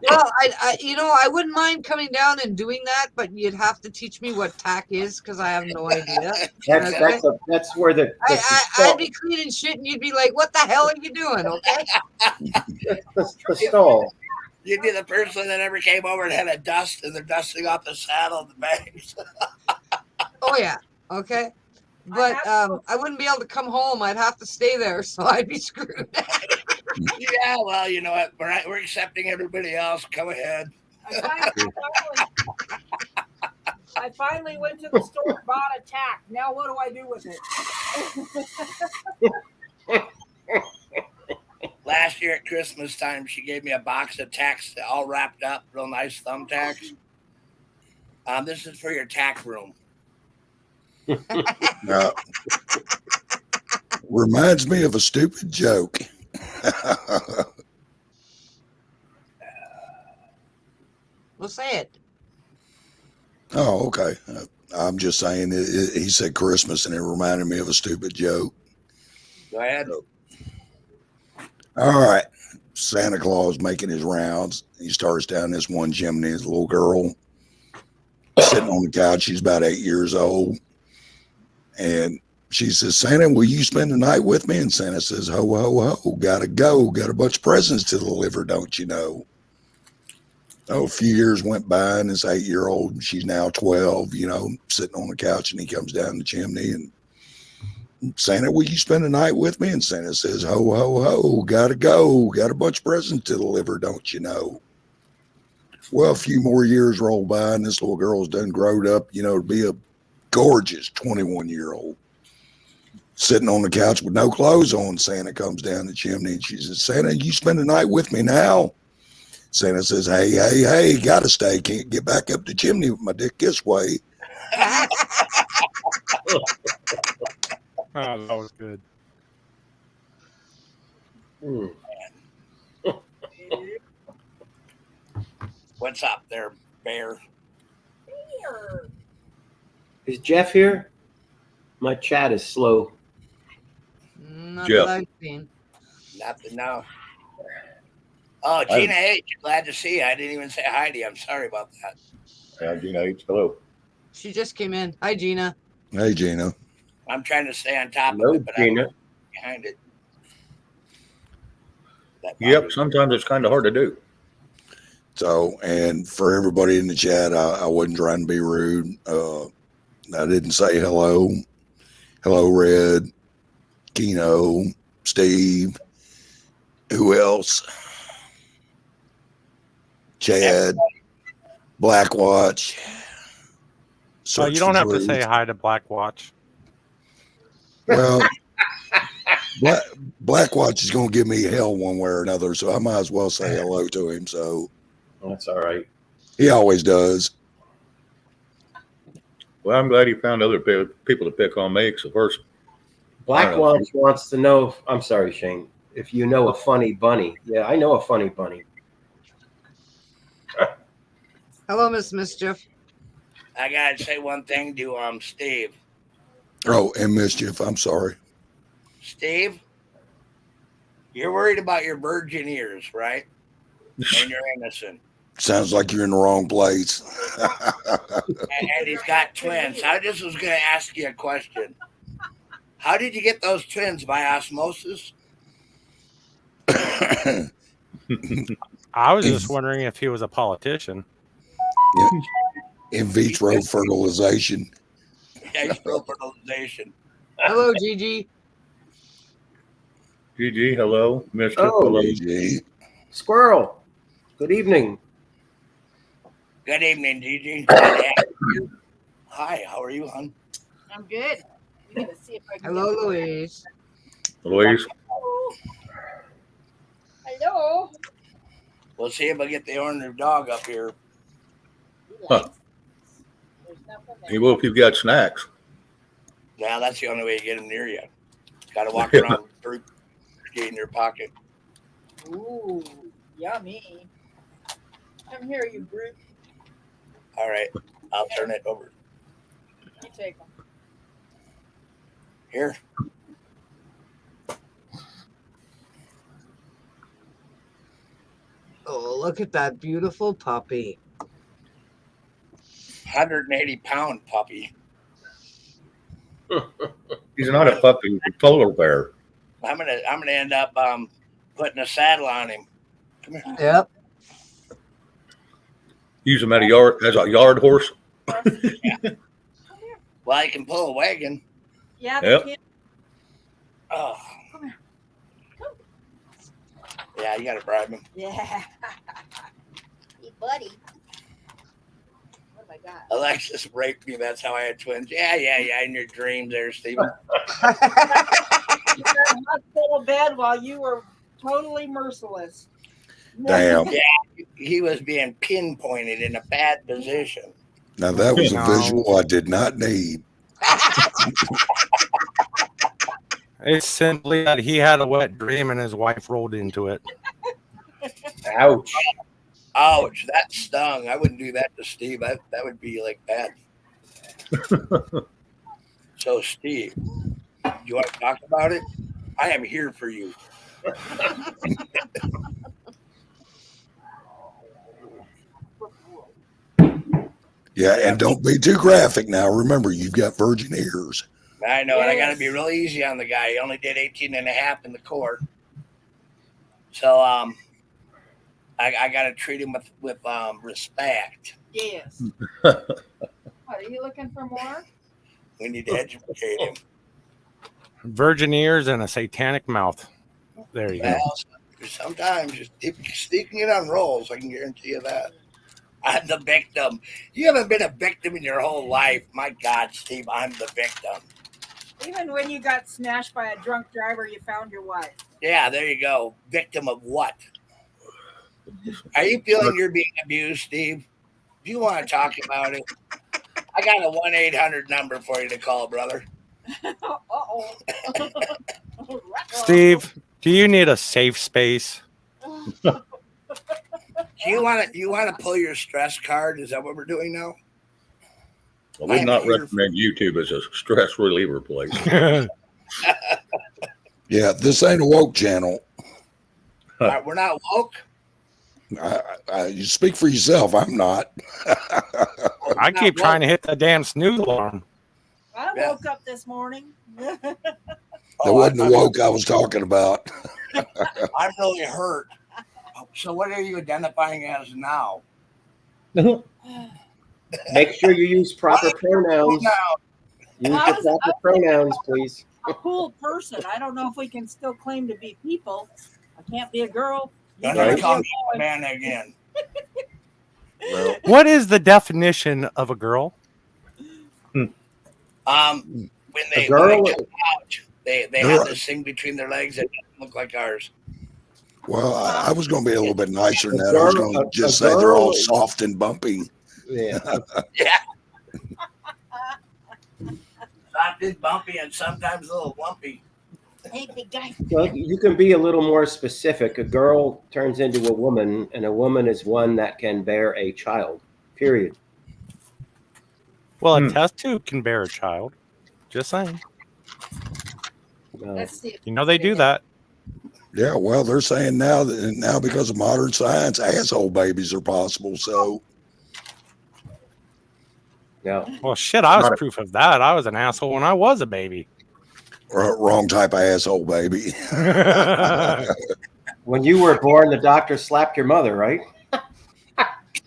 Well, I wouldn't mind coming down and doing that, but you'd have to teach me what tack is, because I have no idea. That's where I'd be cleaning shit and you'd be like, what the hell are you doing? Okay. the stall. You'd be the person that ever came over and had a dust, and they're dusting off the saddle and the bags. Oh yeah. Okay. But I wouldn't be able to come home. I'd have to stay there, so I'd be screwed. Yeah, well, you know what? We're accepting everybody else. Go ahead. I finally went to the store and bought a tack. Now what do I do with it? Last year at Christmas time, she gave me a box of tacks all wrapped up, real nice thumbtacks. This is for your tack room. Reminds me of a stupid joke. Well, say it. Oh, okay. I'm just saying he said Christmas and it reminded me of a stupid joke. Go ahead. All right. Santa Claus making his rounds. He starts down this one chimney. His little girl sitting on the couch. She's about 8 years old. And she says, Santa, will you spend the night with me? And Santa says, ho, ho, ho. Gotta go. Got a bunch of presents to deliver, don't you know? Oh, a few years went by, and this 8-year-old, she's now 12, sitting on the couch, and he comes down the chimney, and Santa, will you spend the night with me? And Santa says, ho, ho, ho, gotta go. Got a bunch of presents to deliver, don't you know? Well, a few more years roll by, and this little girl's done growed up, to be a gorgeous 21-year-old. Sitting on the couch with no clothes on, Santa comes down the chimney, and she says, Santa, you spend the night with me now? Santa says, hey, hey, hey, gotta stay. Can't get back up the chimney with my dick this way. Oh, that was good. What's up there, Bear? Is Jeff here? My chat is slow. Not Jeff. that I've seen. Nothing now. Oh, Gina H, glad to see you. I didn't even say hi to you. I'm sorry about that. Yeah, Gina H, hello. She just came in. Hi, Gina. Hey, Gina. I'm trying to stay on top Hello, of it, but Gina. I'm behind it. Yep, sometimes it's kind of hard to do. So, and for everybody in the chat, I wasn't trying to be rude. I didn't say hello. Hello, Red, Keno, Steve. Who else? Chad, Blackwatch. So you don't have to say hi to Blackwatch. Well, Blackwatch is going to give me hell one way or another, so I might as well say hello to him. So That's all right. he always does. Well, I'm glad he found other people to pick on me. So first, Blackwatch wants to know. I'm sorry, Shane. If you know a funny bunny. Yeah, I know a funny bunny. Hello, Miss Mischief. I gotta say one thing to Steve. Oh, and Mischief, I'm sorry. Steve, you're worried about your virgin ears, right? And you're innocent. Sounds like you're in the wrong place. And he's got twins. I just was gonna ask you a question. How did you get those twins? By osmosis? I was just wondering if he was a politician. In vitro fertilization. Yeah, fertilization. Hello, Gigi. Gigi, hello. Mr. Oh, hello. Gigi. Squirrel. Good evening. Good evening, Gigi. Hi, how are you, hon? I'm good. I'm gonna see if I can Hello, get- Louise. Louise. Hello. We'll see if I get the orange dog up here. Huh. There's nothing there. He will if you've got snacks. Now that's the only way to get him near you. Got to walk around with fruit in your pocket. Ooh, yummy. Come here, you brute. All right, I'll turn it over. You take them. Here. Oh, look at that beautiful puppy. 180-pound puppy. He's not a puppy, he's a polar bear. I'm gonna end up putting a saddle on him. Come here. Yep. Use him as a yard horse. Well, I can pull a wagon. Yeah, Yep. the kid. Oh. Come here. Yeah, you gotta bribe him. Yeah. Hey, buddy. I got. Alexis raped me. That's how I had twins. Yeah. In your dreams there, Stephen. You got a hospital bed while you were totally merciless. Damn. Yeah, he was being pinpointed in a bad position. Now that was a No. visual I did not need. It's simply that he had a wet dream and his wife rolled into it. Ouch. Ouch, that stung. I wouldn't do that to Steve. That would be like bad. So, Steve, you want to talk about it? I am here for you. Yeah, and don't be too graphic now. Remember, you've got virgin ears. I know, and I got to be real easy on the guy. He only did 18 and a half in the court. So, I got to treat him with respect. Yes. What, are you looking for more? We need to educate him. Virgin ears and a satanic mouth. There you go. Well, sometimes just sneaking it on rolls, I can guarantee you that. I'm the victim. You haven't been a victim in your whole life. My God, Steve, I'm the victim. Even when you got smashed by a drunk driver, you found your wife. Yeah, there you go. Victim of what? Are you feeling you're being abused, Steve? Do you want to talk about it? I got a 1-800 number for you to call, brother. Uh-oh. Steve, do you need a safe space? Do you want to pull your stress card? Is that what we're doing now? I would not recommend YouTube as a stress reliever place. Yeah, this ain't a woke channel. We're not woke. You speak for yourself. I'm not. I keep trying to hit the damn snooze alarm. I woke up this morning. That wasn't the woke I was talking about. I'm really hurt. So what are you identifying as now? Make sure you use proper pronouns. Use the proper pronouns, please. A cool person. I don't know if we can still claim to be people. I can't be a girl. Don't Right. ever call me a man again. Well, What is the definition of a girl? When they girl- come out, they have this thing between their legs that doesn't look like ours. Well, I was going to be a little bit nicer than A that. I was girl- going to just a say they're all girl- soft and bumpy. Yeah. Yeah. Soft and bumpy and sometimes a little lumpy. Hey, big guy. Well, you can be a little more specific. A girl turns into a woman, and a woman is one that can bear a child. Period. Well, a test tube can bear a child. Just saying. Let's see. You know they do that. Yeah, well, they're saying now because of modern science, asshole babies are possible. So, No. Well, shit, I was Not a- proof of that. I was an asshole when I was a baby. wrong type of asshole baby. When you were born, the doctor slapped your mother, right?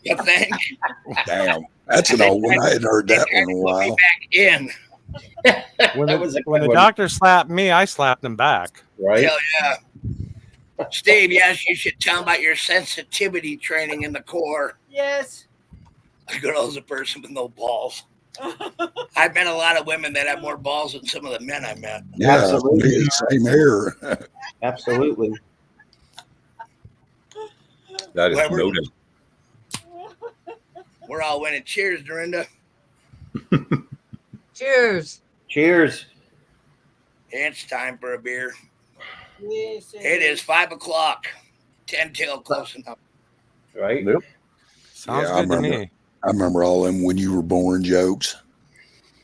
You think? Damn, that's an old one. I hadn't heard that one in a Put me while. back in. When That was a when good the one. doctor slapped me, I slapped him back. Right? Hell yeah. Steve, yes, you should tell about your sensitivity training in the Corps. Yes. A girl's a person with no balls. I've met a lot of women that have more balls than some of the men I met. Yeah, Absolutely. same here. Absolutely. that is Well, we're- noted. We're all winning. Cheers, Dorinda. Cheers. Cheers. It's time for a beer. Yes. It is 5 o'clock. 10 till close enough. Right? Sounds Yeah, I good to remember. me. I remember all them when you were born jokes.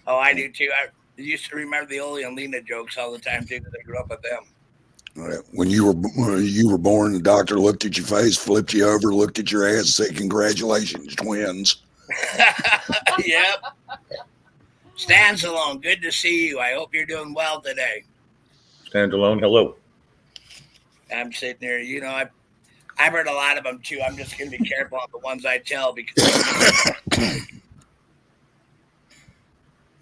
Oh, I do too. I used to remember the Ole and Lena jokes all the time too because I grew up with them. When you were born, the doctor looked at your face, flipped you over, looked at your ass, and said, "Congratulations, twins." Yep. Stan's alone. Good to see you. I hope you're doing well today. Stand alone. Hello. I'm sitting there. You know, I've heard a lot of them too. I'm just going to be careful on the ones I tell because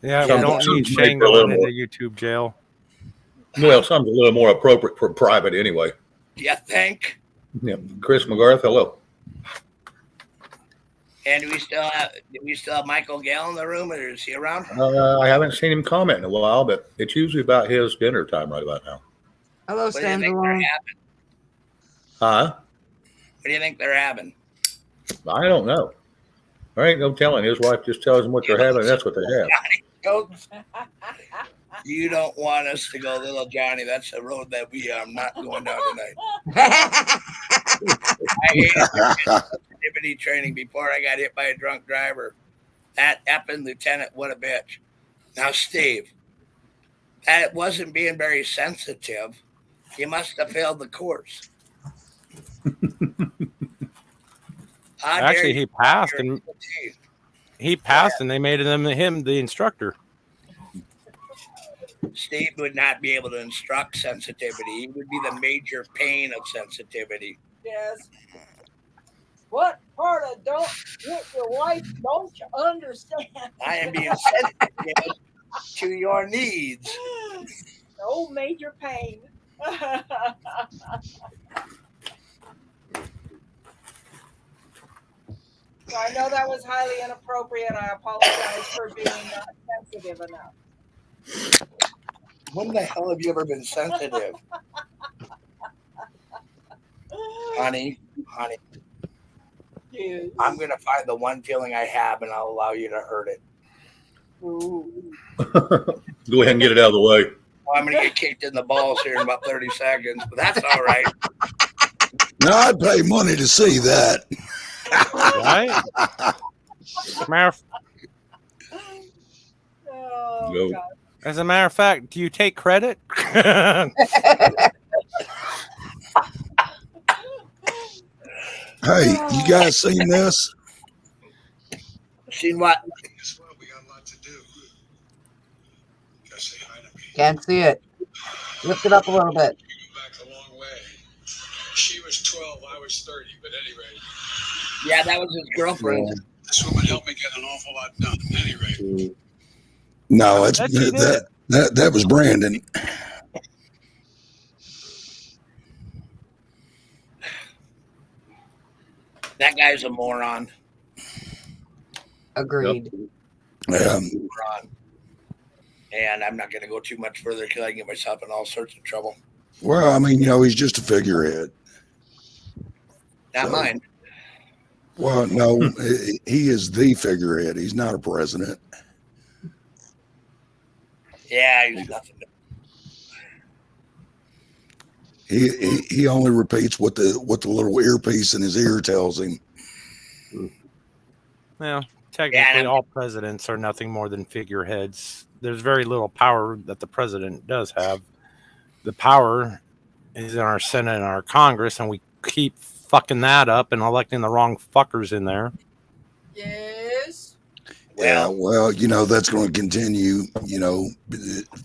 Yeah, we Some- don't some need make Shane for a little going more. into YouTube jail. Well, some's a little more appropriate for private anyway. you think. Yeah. Chris McGarth, hello. And do we still have Michael Gale in the room, or is he around? I haven't seen him comment in a while, but it's usually about his dinner time right about now. Hello, What do you think they're Standalone. having? Huh? What do you think they're having? I don't know. There ain't no telling. His wife just tells him what they're having, and that's what they have. Folks, you don't want us to go, little Johnny. That's the road that we are not going down tonight. I hated sensitivity training before I got hit by a drunk driver. That effing lieutenant, what a bitch. Now, Steve, that wasn't being very sensitive. You must have failed the course. Actually, he passed, and they made him the instructor. Steve would not be able to instruct sensitivity. He would be the major pain of sensitivity. Yes. What part of don't hit your wife don't you understand? I am being sensitive to your needs. No major pain. So I know that was highly inappropriate. I apologize for being not sensitive enough. When the hell have you ever been sensitive? Honey, Yes. I'm going to find the one feeling I have, and I'll allow you to hurt it. Ooh. Go ahead and get it out of the way. Well, I'm going to get kicked in the balls here in about 30 seconds, but that's all right. Now I'd pay money to see that. Right? Oh, Go. God. As a matter of fact, do you take credit? Hey, you guys seen this? Seen what? Guess what? We got a lot to do. Gotta say hi to me. Can't see it. Lift it up a little bit. We go back a long way. She was 12, I was 30, but anyway. Yeah, that was his girlfriend. This woman helped me get an awful lot done. Anyway. No, it's that was Brandon. That guy's a moron. Agreed. Moron. And I'm not going to go too much further because I can get myself in all sorts of trouble. Well, I mean, he's just a figurehead. Not mine. Well, no, he is the figurehead. He's not a president. Yeah, he's nothing. He only repeats what the little earpiece in his ear tells him. Well, technically, all presidents are nothing more than figureheads. There's very little power that the president does have. The power is in our Senate and our Congress, and we keep fucking that up and electing the wrong fuckers in there. Yes. Yeah, well, that's going to continue,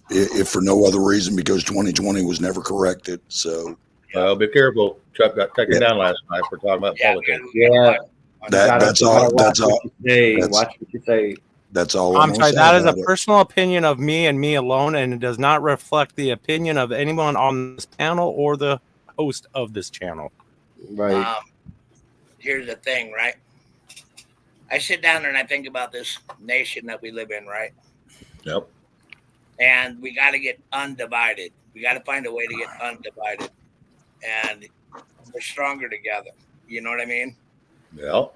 if for no other reason, because 2020 was never corrected. So, Well, be careful. Chuck got taken down last night for talking about politics. Yeah. that's all. That's all. Watch what you say. That's all. I'm sorry. say That is a about it. personal opinion of me and me alone, and it does not reflect the opinion of anyone on this panel or the host of this channel. Right. Here's the thing, right? I sit down there and I think about this nation that we live in, right? Yep. And we got to get undivided. We got to find a way to get undivided. And we're stronger together. You know what I mean? Yep.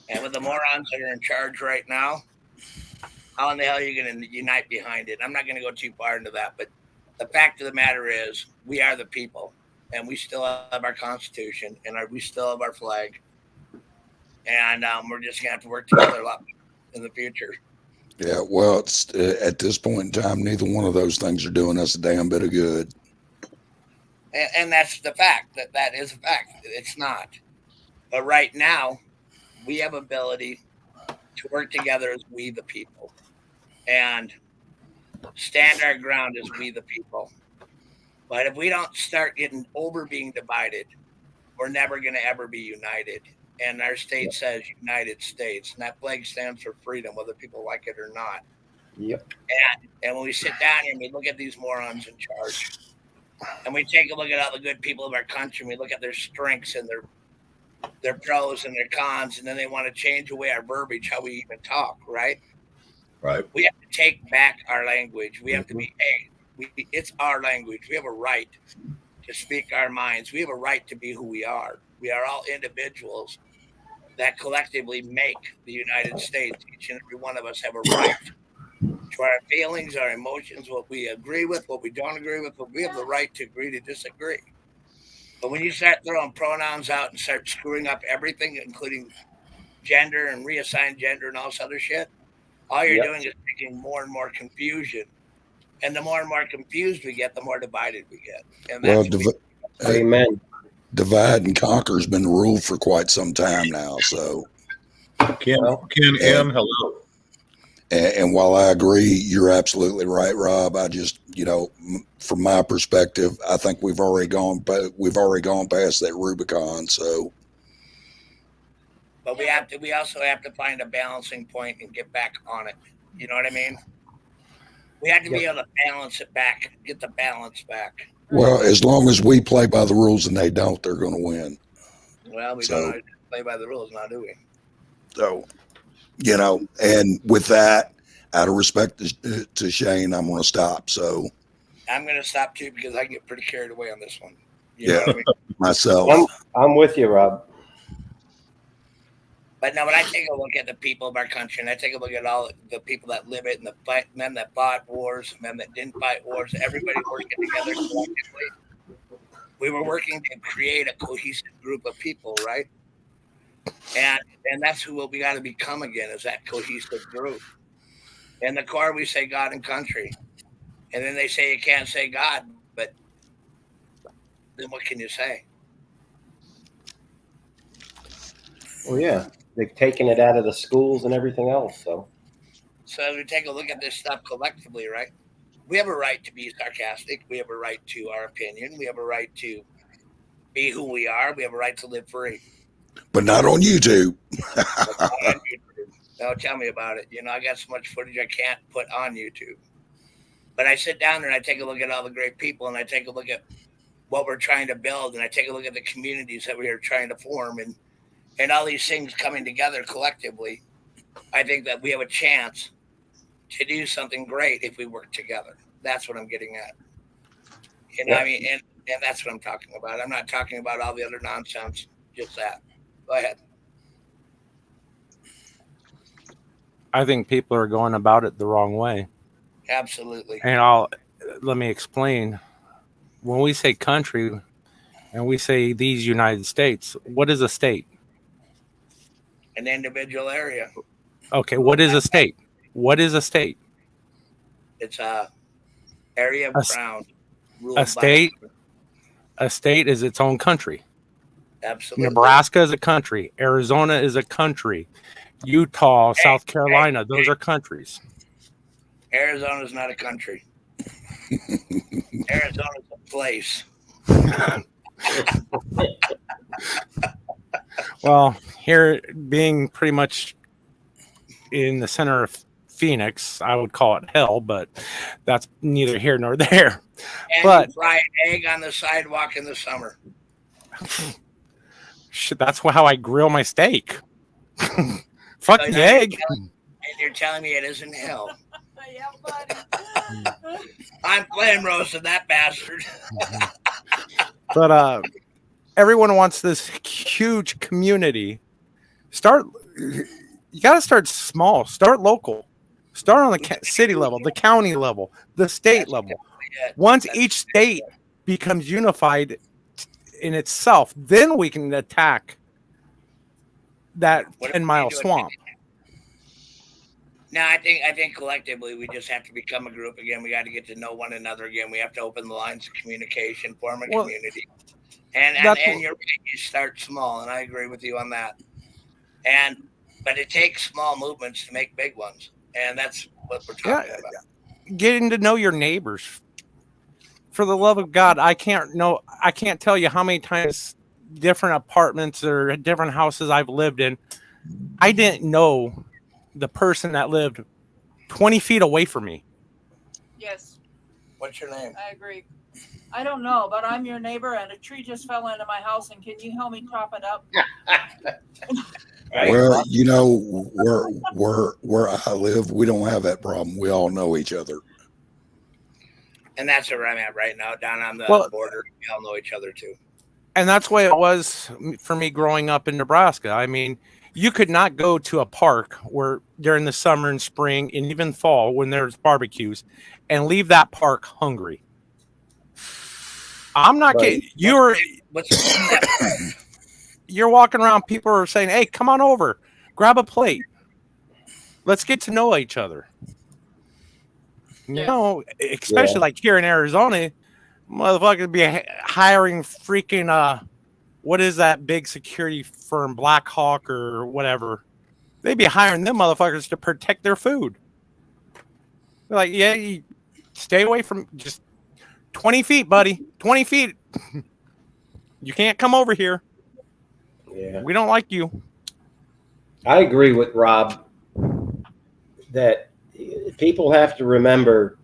And with the morons that are in charge right now, how in the hell are you going to unite behind it? I'm not going to go too far into that. But the fact of the matter is, we are the people. And we still have our Constitution. And we still have our flag. And we're just going to have to work together a lot in the future. Yeah, well, it's, at this point in time, neither one of those things are doing us a damn bit of good. And that's the fact. That is a fact. It's not. But right now, we have ability to work together as we the people. And stand our ground as we the people. But if we don't start getting over being divided, we're never going to ever be united. And our state says United States, and that flag stands for freedom, whether people like it or not. Yep. And when we sit down here and we look at these morons in charge, and we take a look at all the good people of our country, and we look at their strengths and their pros and their cons, and then they want to change the way our verbiage, how we even talk, right? Right. We have to take back our language. We have to be, it's our language. We have a right to speak our minds. We have a right to be who we are. We are all individuals that collectively make the United States. Each and every one of us have a right to our feelings, our emotions, what we agree with, what we don't agree with, but we have the right to agree to disagree. But when you start throwing pronouns out and start screwing up everything, including gender and reassigned gender and all this other shit, all you're doing is making more and more confusion. And the more and more confused we get, the more divided we get. And that's Amen. Divide and conquer has been the rule for quite some time now. So, Ken M, hello. And while I agree, you're absolutely right, Rob. I just, from my perspective, I think we've already gone past that Rubicon. So, but we also have to find a balancing point and get back on it. You know what I mean? We have to be able to balance it back, get the balance back. Well, as long as we play by the rules and they don't, they're going to win. Well, we don't always play by the rules, now do we? So, and with that, out of respect to Shane, I'm going to stop. So I'm going to stop too, because I get pretty carried away on this one. You know what I mean? Myself. I'm with you, Rob. But now, when I take a look at the people of our country, and I take a look at all the people that live it, and the men that fought wars, men that didn't fight wars, everybody working together collectively, we were working to create a cohesive group of people, right? And that's who we got to become again, is that cohesive group. In the core, we say God and country. And then they say you can't say God, but then what can you say? Well, yeah. They've taken it out of the schools and everything else. So as we take a look at this stuff collectively, right? We have a right to be sarcastic. We have a right to our opinion. We have a right to be who we are. We have a right to live free. But not on YouTube. No, tell me about it. I got so much footage I can't put on YouTube. But I sit down there and I take a look at all the great people, and I take a look at what we're trying to build, and I take a look at the communities that we are trying to form, and all these things coming together collectively. I think that we have a chance to do something great if we work together. That's what I'm getting at. I mean, and that's what I'm talking about. I'm not talking about all the other nonsense, just that. Go ahead. I think people are going about it the wrong way. Absolutely. And let me explain. When we say country and we say these United States, what is a state? An individual area. Okay, what is a state? What is a state? It's a area of ground. A state is its own country. Absolutely. Nebraska is a country. Arizona is a country. Utah, South Carolina, those are countries. Arizona is not a country. Arizona is a place. Well, here being pretty much in the center of Phoenix, I would call it hell, but that's neither here nor there. And but you fry an egg on the sidewalk in the summer. Shit, that's how I grill my steak. Fuck the egg. And you're telling me it isn't hell. Yeah, buddy. I'm flame roasting that bastard. But everyone wants this huge community. You got to start small. Start local. Start on the city level, the county level, the state level. Once each state becomes unified in itself, then we can attack that 10-mile swamp. No, I think collectively we just have to become a group again. We got to get to know one another again. We have to open the lines of communication, form a community. And you're right, you start small, and I agree with you on that. But it takes small movements to make big ones, and that's what we're talking about. Getting to know your neighbors. For the love of God, I can't tell you how many times different apartments or different houses I've lived in, I didn't know the person that lived 20 feet away from me. Yes. What's your name? I agree. I don't know, but I'm your neighbor, and a tree just fell into my house. And can you help me chop it up? Right. Well, you know, where I live, we don't have that problem. We all know each other. And that's where I'm at right now, down on the Well- border. We all know each other too. And that's the way it was for me growing up in Nebraska. I mean, you could not go to a park where during the summer and spring and even fall when there's barbecues and leave that park hungry. I'm not Right. kidding. You're What's that? you're walking around, people are saying, "Hey, come on over. Grab a plate. Let's get to know each other." You know, especially like here in Arizona, motherfuckers be hiring freaking what is that big security firm, Black Hawk or whatever? They be hiring them motherfuckers to protect their food. They're like, yeah, you stay away from just 20 feet, buddy. 20 feet. You can't come over here. Yeah. We don't like you. I agree with Rob that people have to remember,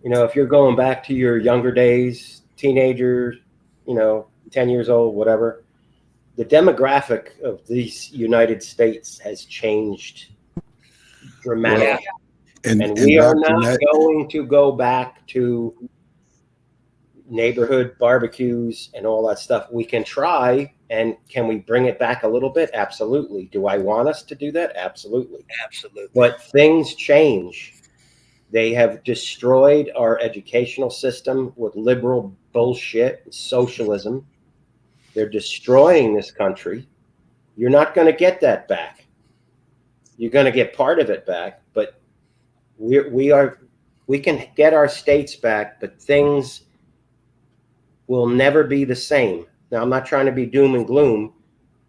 you know, if you're going back to your younger days, teenagers, you know, 10 years old, whatever, the demographic of these United States has changed dramatically. And we are Dr. not Nat- going to go back to neighborhood barbecues and all that stuff. We can try, and can we bring it back a little bit? Absolutely. Do I want us to do that? Absolutely. Absolutely. But things change. They have destroyed our educational system with liberal bullshit, socialism. They're destroying this country. You're not going to get that back. You're going to get part of it back, but we can get our states back, but things will never be the same. Now, I'm not trying to be doom and gloom.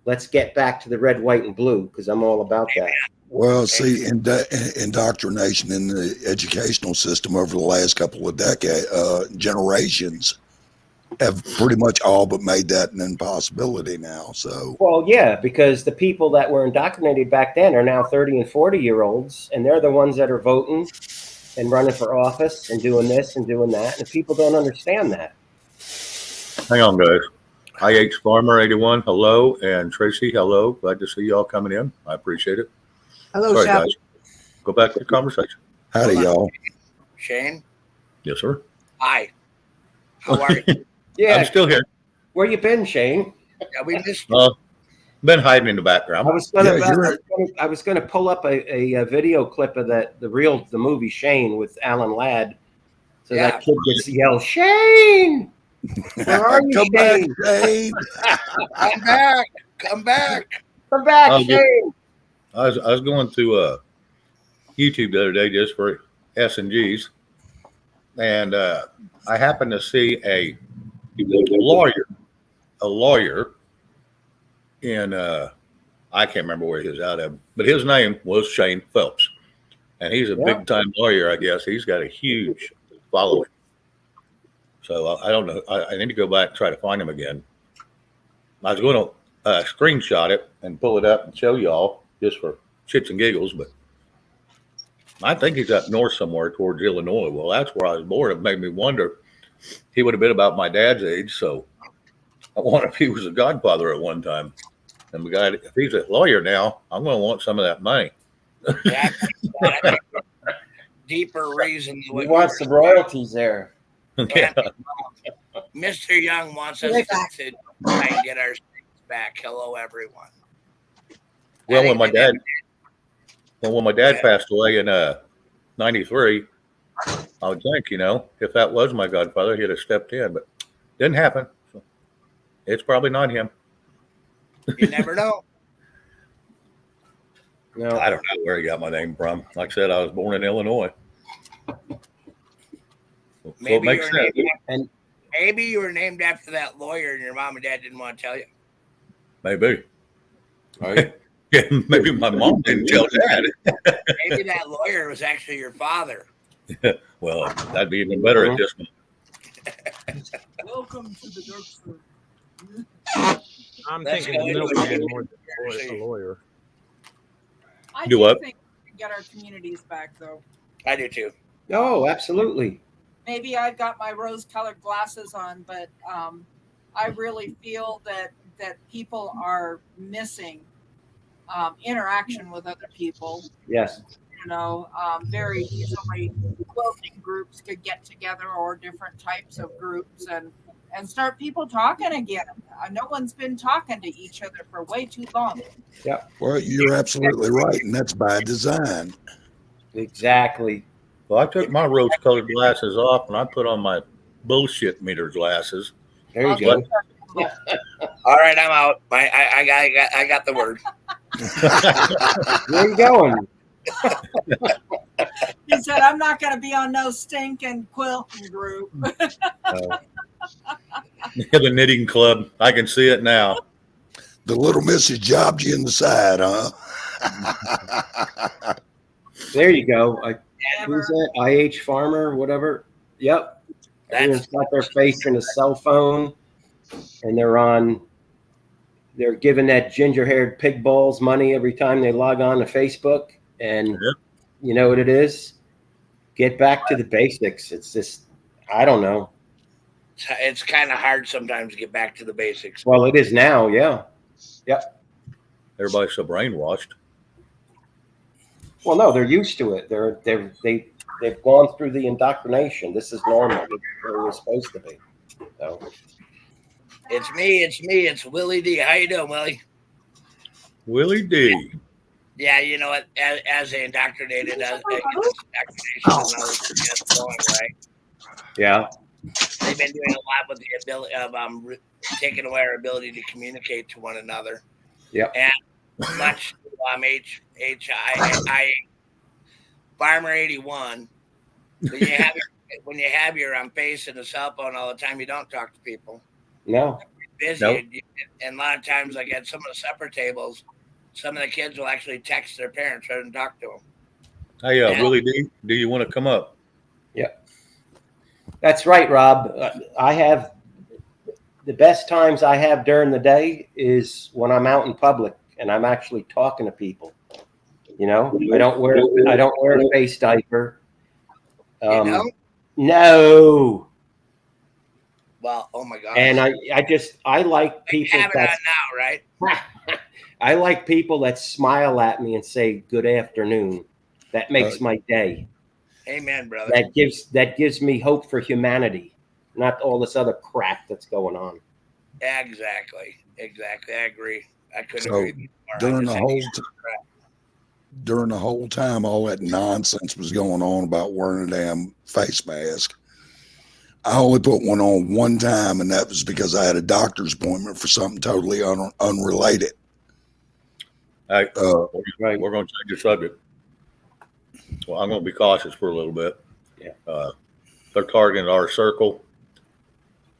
Let's get back to the red, white, and blue, because I'm all about that. Well, see, indoctrination in the educational system over the last couple of generations have pretty much all but made that an impossibility now. So, Well, yeah, because the people that were indoctrinated back then are now 30 and 40-year-olds, and they're the ones that are voting and running for office and doing this and doing that, and people don't understand that. Hang on, guys. IH Farmer 81, hello, and Tracy, hello. Glad to see y'all coming in. I appreciate it. Hello, Sorry, Shep. guys. Go back to the conversation. howdy, y'all. Shane? Yes, sir. Hi. How are you? Yeah, I'm still here. where you been, Shane? Yeah, we missed you. Been hiding in the background. I was gonna pull up a video clip of the movie Shane with Alan Ladd, so Yeah. that kid gets to yell, "Shane, where are you, Come back, Shane? Shane. Come back. Come back. Come back, Oh, yeah. Shane!" I was going to YouTube the other day just for S&Gs, and I happened to see a lawyer in I can't remember where he was out of, but his name was Shane Phelps, and he's a big time lawyer. I guess he's got a huge following. So I don't know. I need to go back and try to find him again. I was going to screenshot it and pull it up and show y'all just for shits and giggles, but I think he's up north somewhere towards Illinois. Well, that's where I was born. It made me wonder. He would have been about my dad's age, so I wonder if he was a godfather at one time. And if he's a lawyer now, I'm going to want some of that money. That's deeper reason. than what We you want were some saying. royalties there. Yeah. Mr. Young wants us to try and get our things back. Hello, everyone. Well, when my dad passed away in '93, I would think, if that was my godfather, he'd have stepped in, but didn't happen. So it's probably not him. You never know. No, I don't know where he got my name from. Like I said, I was born in Illinois. So it Maybe makes you were sense. named, maybe you were named after that lawyer, and your mom and dad didn't want to tell you. Maybe. Right? Yeah, maybe my mom didn't tell Dad. Maybe that lawyer was actually your father. Well, that'd be even better at this point. Welcome to the dark side. I'm Let's thinking go the into middleman it. more than a lawyer. I Do do what? think we can get our communities back, though. I do too. no, absolutely. maybe I've got my rose-colored glasses on, but I really feel that people are missing interaction with other people. Yes. Very easily quilting groups could get together, or different types of groups, and start people talking again. No one's been talking to each other for way too long. Yeah. Well, you're absolutely right, and that's by design. Exactly. Well, I took my rose-colored glasses off and I put on my bullshit meter glasses. There you Okay. go. All right, I'm out. I got the word. Where are you going? He said, "I'm not going to be on no stinking quilting group." The knitting club. I can see it now. The little missus jobbed you in the side, huh? There you go. Never. Who's that? IH Farmer, whatever. Yep. Everyone's got their face in a cell phone, and they're giving that ginger-haired pig balls money every time they log on to Facebook. And Yep. you know what it is? Get back to the basics. It's just, I don't know. It's kind of hard sometimes to get back to the basics. Well, it is now. Yeah. Yep. Everybody's so brainwashed. Well, no, they're used to it. They've gone through the indoctrination. This is normal. It's where we're supposed to be. So. It's me. It's Willie D. How you doing, Willie? Willie D. Yeah, you know what? As they indoctrinated, indoctrination is going, right? Yeah. They've been doing a lot with the ability of taking away our ability to communicate to one another. Yeah. And much HI Farmer 81. When you have your face and a cell phone all the time, you don't talk to people. No. You're busy, Nope. and a lot of times, like at some of the supper tables, some of the kids will actually text their parents rather than talk to them. Hey, Yeah. Willie D, do you want to come up? That's right, Rob. I have the best times I have during the day is when I'm out in public and I'm actually talking to people. You know, I don't wear a face diaper. You know? No. Well, oh my God. And I like people have it on that now, right? I like people that smile at me and say good afternoon. That makes my day. Amen, brother. That gives me hope for humanity, not all this other crap that's going on. Exactly. I agree. I couldn't So, agree with you more. During the whole time all that nonsense was going on about wearing a damn face mask, I only put one on one time, and that was because I had a doctor's appointment for something totally unrelated. Hey, Right. we're going to change the subject. Well, I'm going to be cautious for a little bit. Yeah. They're targeting our circle.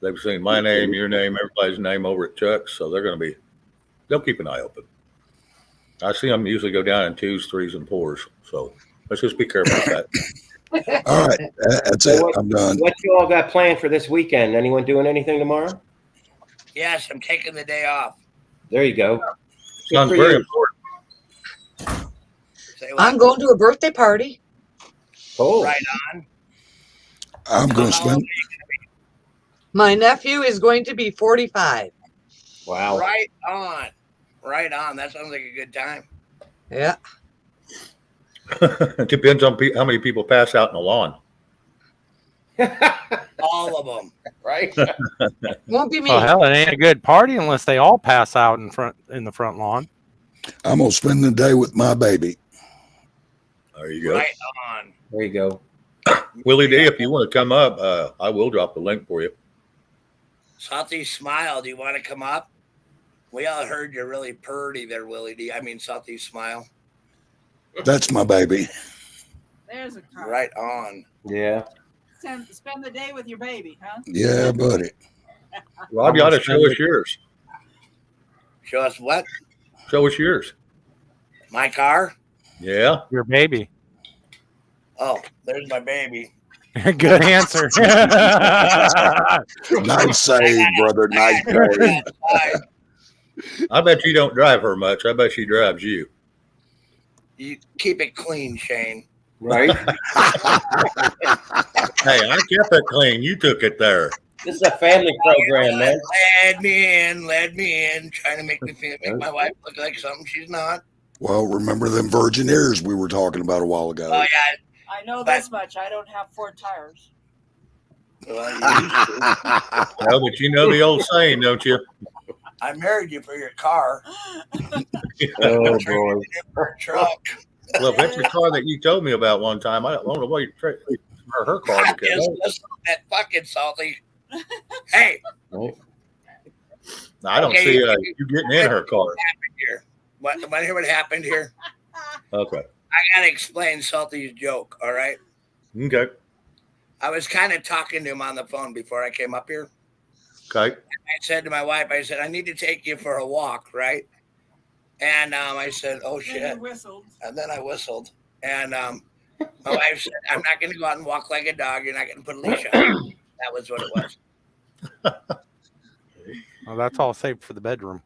They've seen my name, your name, everybody's name over at Chuck's, so they'll keep an eye open. I see them usually go down in 2s, 3s, and 4s. So let's just be careful with that. All right, that's it. I'm done. What you all got planned for this weekend? Anyone doing anything tomorrow? Yes, I'm taking the day off. There you go. Sounds for very you. important. Say what? I'm going to a birthday party. Cool. Right on. I'm going to How old spend. are you gonna be? My nephew is going to be 45. Wow. Right on. Right on. That sounds like a good time. Yeah. It depends on how many people pass out in the lawn. All of them. Right. Won't be me. Well, hell, it ain't a good party unless they all pass out in the front lawn. I'm going to spend the day with my baby. There you go. Right on. There you go. Willie D, if you want to come up, I will drop the link for you. Salty Smile, do you want to come up? We all heard you're really purdy there, Willie D. I mean, Salty Smile. That's my baby. There's a card. Right on. Yeah. Spend the day with your baby, huh? Yeah, buddy. Rob, you ought to show us yours. Show us what? Show us yours. My car? Yeah. Your baby. Oh, there's my baby. Good answer. Nice save, brother. Nice save. I bet you don't drive her much. I bet she drives you. You keep it clean, Shane. Right? Hey, I kept it clean. You took it there. This is a family program, man. Led me in, trying to make my wife look like something she's not. Well, remember them virgin ears we were talking about a while ago? Oh yeah. I know this much. I don't have 4 tires. Well, you used to. No, but you know the old saying, don't you? I married you for your car. Oh boy. Truck. Well, if that's the car that you told me about one time, I don't know why you traded her car. Just Because listen to that fucking salty. Hey, I don't Okay, see you getting in her car. what happened here? What happened here? Okay. I gotta explain Salty's joke. All right. Okay. I was kind of talking to him on the phone before I came up here. Okay. I said to my wife, I said, I need to take you for a walk, right? And I said, oh Then shit. you whistled. And then I whistled. And my wife said, I'm not going to go out and walk like a dog. You're not going to put a leash on. That was what it was. Well, that's all saved for the bedroom.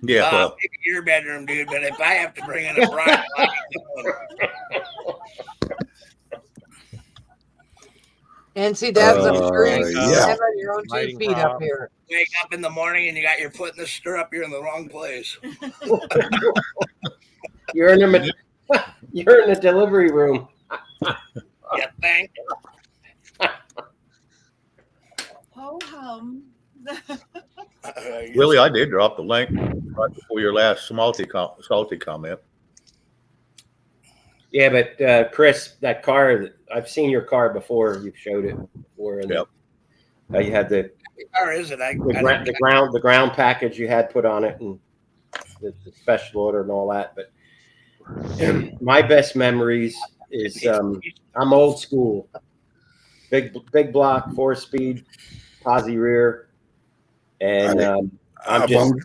Yeah. Well, Maybe your bedroom, dude. But if I have to bring in a bride, I And see, that's a free. yeah. Have on your own 2 Lighting feet up rod. here. wake up in the morning and you got your foot in the stirrup, you're in the wrong place. You're in the delivery room. You think? Ho hum. Willie, I did drop the link right before your last salty comment. Yeah, but Chris, that car, I've seen your car before. You've showed it before. And Yep. You had the Or is it? the ground package you had put on it, and the special order and all that. But my best memories is I'm old school. Big block, 4-speed, posi rear, and I've owned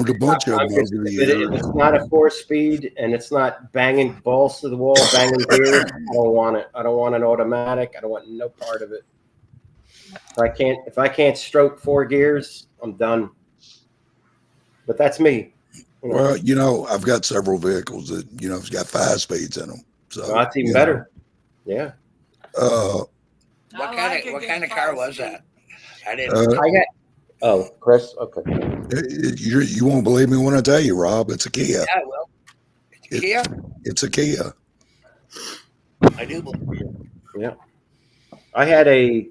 a bunch of them over the years. It's not a 4-speed, and it's not banging balls to the wall, banging gears. I don't want it. I don't want an automatic. I don't want no part of it. If I can't stroke 4 gears, I'm done. But that's me. You know. Well, I've got several vehicles that it's got 5 speeds in them. So Well, that's even better. Yeah. What kind of car was that? I didn't. Oh, Chris. Okay. You won't believe me when I tell you, Rob. It's a Kia. Yeah, I will. Kia? It's a Kia. I do believe you. Yeah. I had a.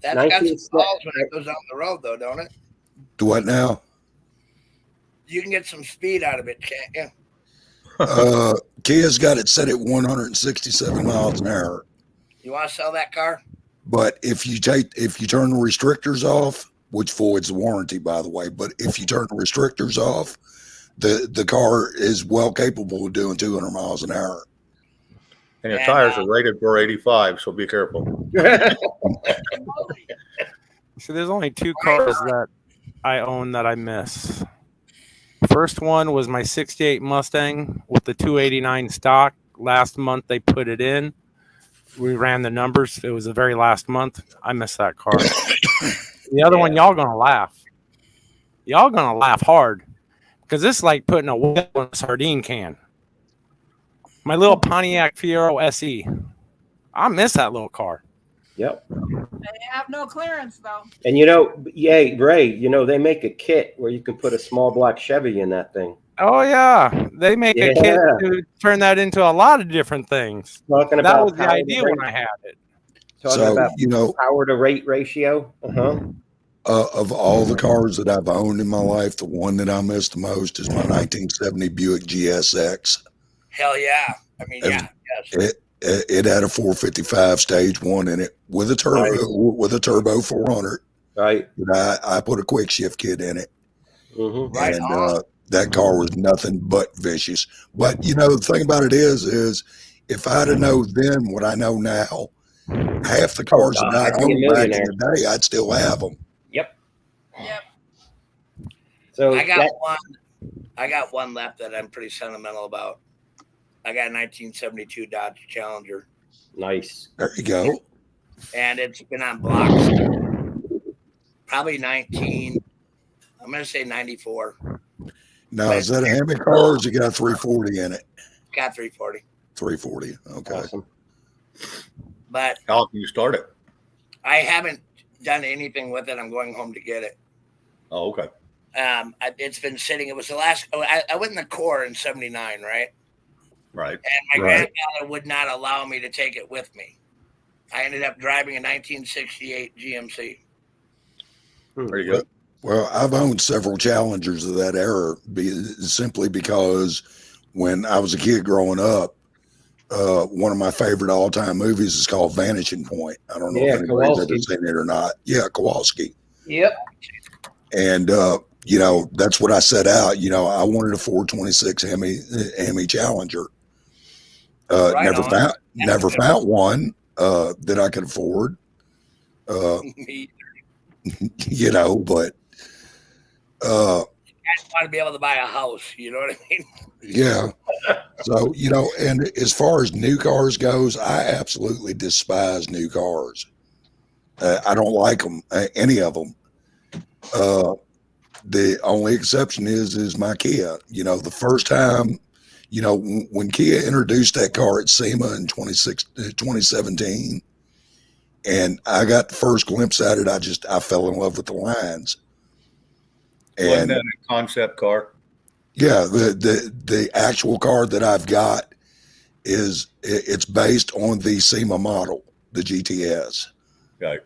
That's got some stalls when it goes down the road, though, don't it? Do what now? You can get some speed out of it, can't you? Kia's got it set at 167 miles an hour. You want to sell that car? But if you turn the restrictors off, which voids the warranty, by the way, but if you turn the restrictors off, the car is well capable of doing 200 miles an hour. And your tires are rated for 85, so be careful. So there's only 2 cars that I own that I miss. First one was my 68 Mustang with the 289 stock. Last month they put it in. We ran the numbers. It was the very last month. I missed that car. The other one, y'all gonna laugh. Y'all gonna laugh hard because this is like putting a whale in a sardine can. My little Pontiac Fiero SE. I miss that little car. Yep. They have no clearance though. And Ray, they make a kit where you can put a small black Chevy in that thing. Oh yeah, they make a kit to turn that into a lot of different things. Talking That about was the idea when I had it. Talking about power to rate ratio. Of all the cars that I've owned in my life, the one that I miss the most is my 1970 Buick GSX. Hell yeah. I mean, yeah. Yes. It had a 455 stage 1 in it with a turbo 400. Right. I put a quick shift kit in it. Mm-hmm. Right And on. that car was nothing but vicious. But the thing about it is if I'd have known then what I know now, half the cars that I owned back in the day, I'd still have them. Yep. So I got one left that I'm pretty sentimental about. I got a 1972 Dodge Challenger. Nice. There you go. And it's been on blocks. Probably I'm going to say 94. Now, is that a Hemi car or has it got a 340 in it? Got 340. 340. Okay. Awesome. But How can you start it? I haven't done anything with it. I'm going home to get it. Oh, okay. It's been sitting. It was the last. I went in the Corps in '79, right? Right. And my Right. grandfather would not allow me to take it with me. I ended up driving a 1968 GMC. There you go. Well, I've owned several Challengers of that era simply because when I was a kid growing up, one of my favorite all-time movies is called Vanishing Point. I don't know Yeah, if anybody's ever Kowalski. seen it or not. Yeah, Kowalski. Yep. And that's what I set out. I wanted a 426 Hemi Challenger. Right never on. found never found one that I could afford. Me, But I want to be able to buy a house. You know what I mean? yeah. So, and as far as new cars goes, I absolutely despise new cars. I don't like them, any of them. The only exception is my Kia. The first time, when Kia introduced that car at SEMA in 2017, and I got the first glimpse at it, I fell in love with the lines. Wasn't And that a concept car? yeah, the actual car that I've got it's based on the SEMA model, the GTS. Right.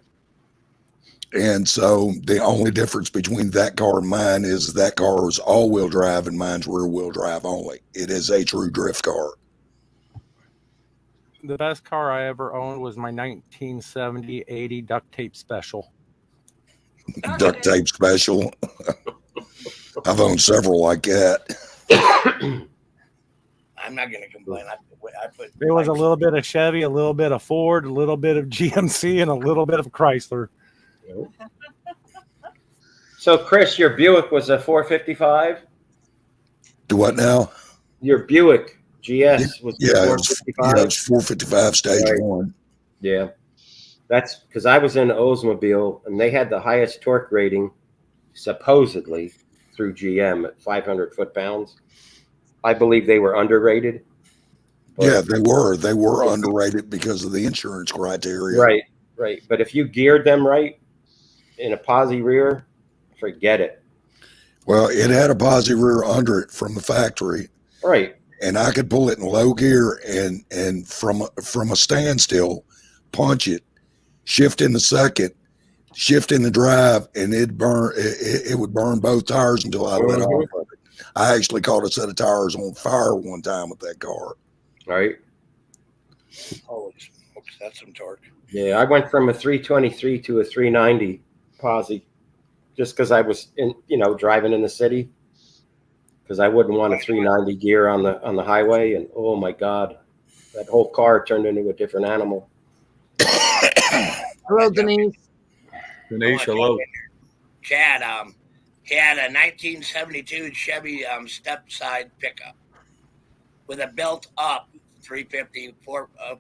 And so the only difference between that car and mine is that car is all-wheel drive and mine's rear-wheel drive only. It is a true drift car. The best car I ever owned was my 1970-80 duct tape special. Duct tape special. I've owned several like that. I'm not going to complain. I put. There was a little bit of Chevy, a little bit of Ford, a little bit of GMC, and a little bit of Chrysler. So, Chris, your Buick was a 455? Do what now? Your Buick GS was Yeah, it 455? was 455 stage Right. 1. Yeah. That's because I was in Oldsmobile, and they had the highest torque rating, supposedly, through GM at 500 foot-pounds. I believe they were underrated. Yeah, they were underrated because of the insurance criteria. Right. But if you geared them right in a posi rear, forget it. Well, it had a posi rear under it from the factory. Right. And I could pull it in low gear and from a standstill, punch it, shift in the second, shift in the drive, and it would burn both tires until I let off of it. I actually caught a set of tires on fire one time with that car. Right. Holy smokes, that's some torque. Yeah, I went from a 323 to a 390 posi just because I was driving in the city, because I wouldn't want a 390 gear on the highway. And oh my God, that whole car turned into a different animal. Hello, Denise. Denise, hello. Chad, he had a 1972 Chevy step-side pickup with a built-up 350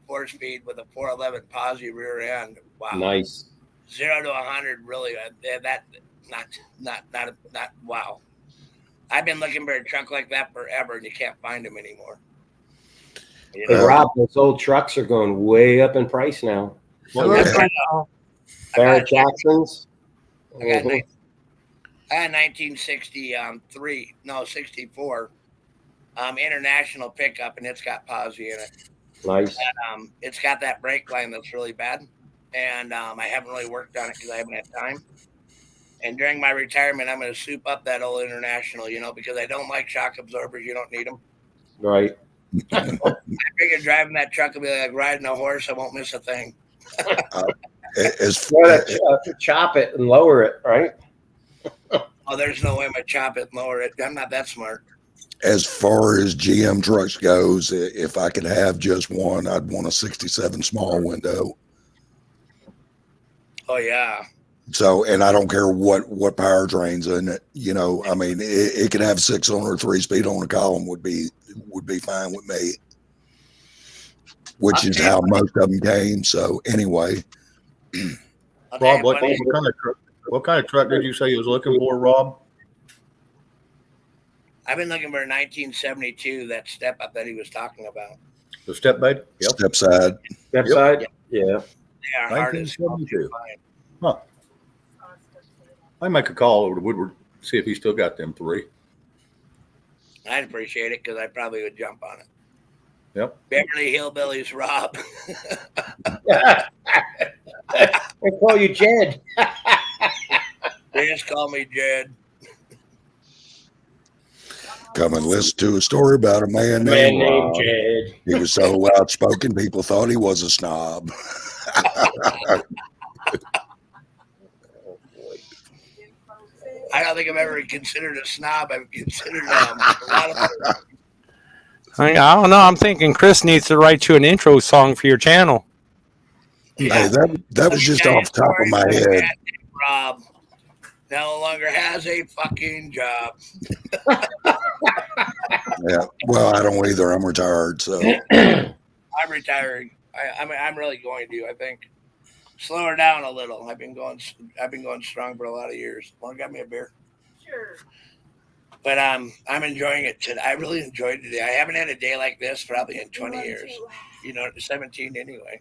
four-speed with a 411 posi rear end. Wow. Nice. 0 to 100, really. Not wow. I've been looking for a truck like that forever, and you can't find them anymore. Hey, Rob, those old trucks are going way up in price now. Hello, Barrett Jacksons. I got 64 international pickup, and it's got posi in it. Nice. And, it's got that brake line that's really bad, and I haven't really worked on it because I haven't had time. And during my retirement, I'm going to soup up that old international, because I don't like shock absorbers. You don't need them. Right. I figure driving that truck will be like riding a horse. I won't miss a thing. Chop it and lower it, right? Oh, there's no way I'm going to chop it and lower it. I'm not that smart. As far as GM trucks goes, if I could have just one, I'd want a 67 small window. Oh, yeah. So, and I don't care what powertrain's in it. I mean, it could have 6-cylinder, 3-speed on a column would be fine with me, which is how most of them came. So anyway, Rob, what kind of truck did you say you was looking for, Rob? I've been looking for a 1972, that step up that he was talking about. The step bed? Yep. Step side. Step Yep. side? Yeah. They are hard as hell to 1972. find. Huh. I make a call over to Woodward, see if he still got them 3. I'd appreciate it because I probably would jump on it. Yep. Beverly Hillbillies Rob. They call you Jed. They just call me Jed. Come and listen to a story about a man named Rob. Jed. He was so outspoken, people thought he was a snob. I don't think I've ever considered a snob. I've considered a lot of I don't know. I'm thinking Chris needs to write you an intro song for your channel. Hey, that was just off the top of my head. Rob no longer has a fucking job. Yeah. Well, I don't either. I'm retired, so I'm retiring. I'm really going to. I think slow her down a little. I've been going strong for a lot of years. Want to get me a beer? Sure. But I'm enjoying it today. I really enjoyed today. I haven't had a day like this probably in 20 years. You know, 17 anyway.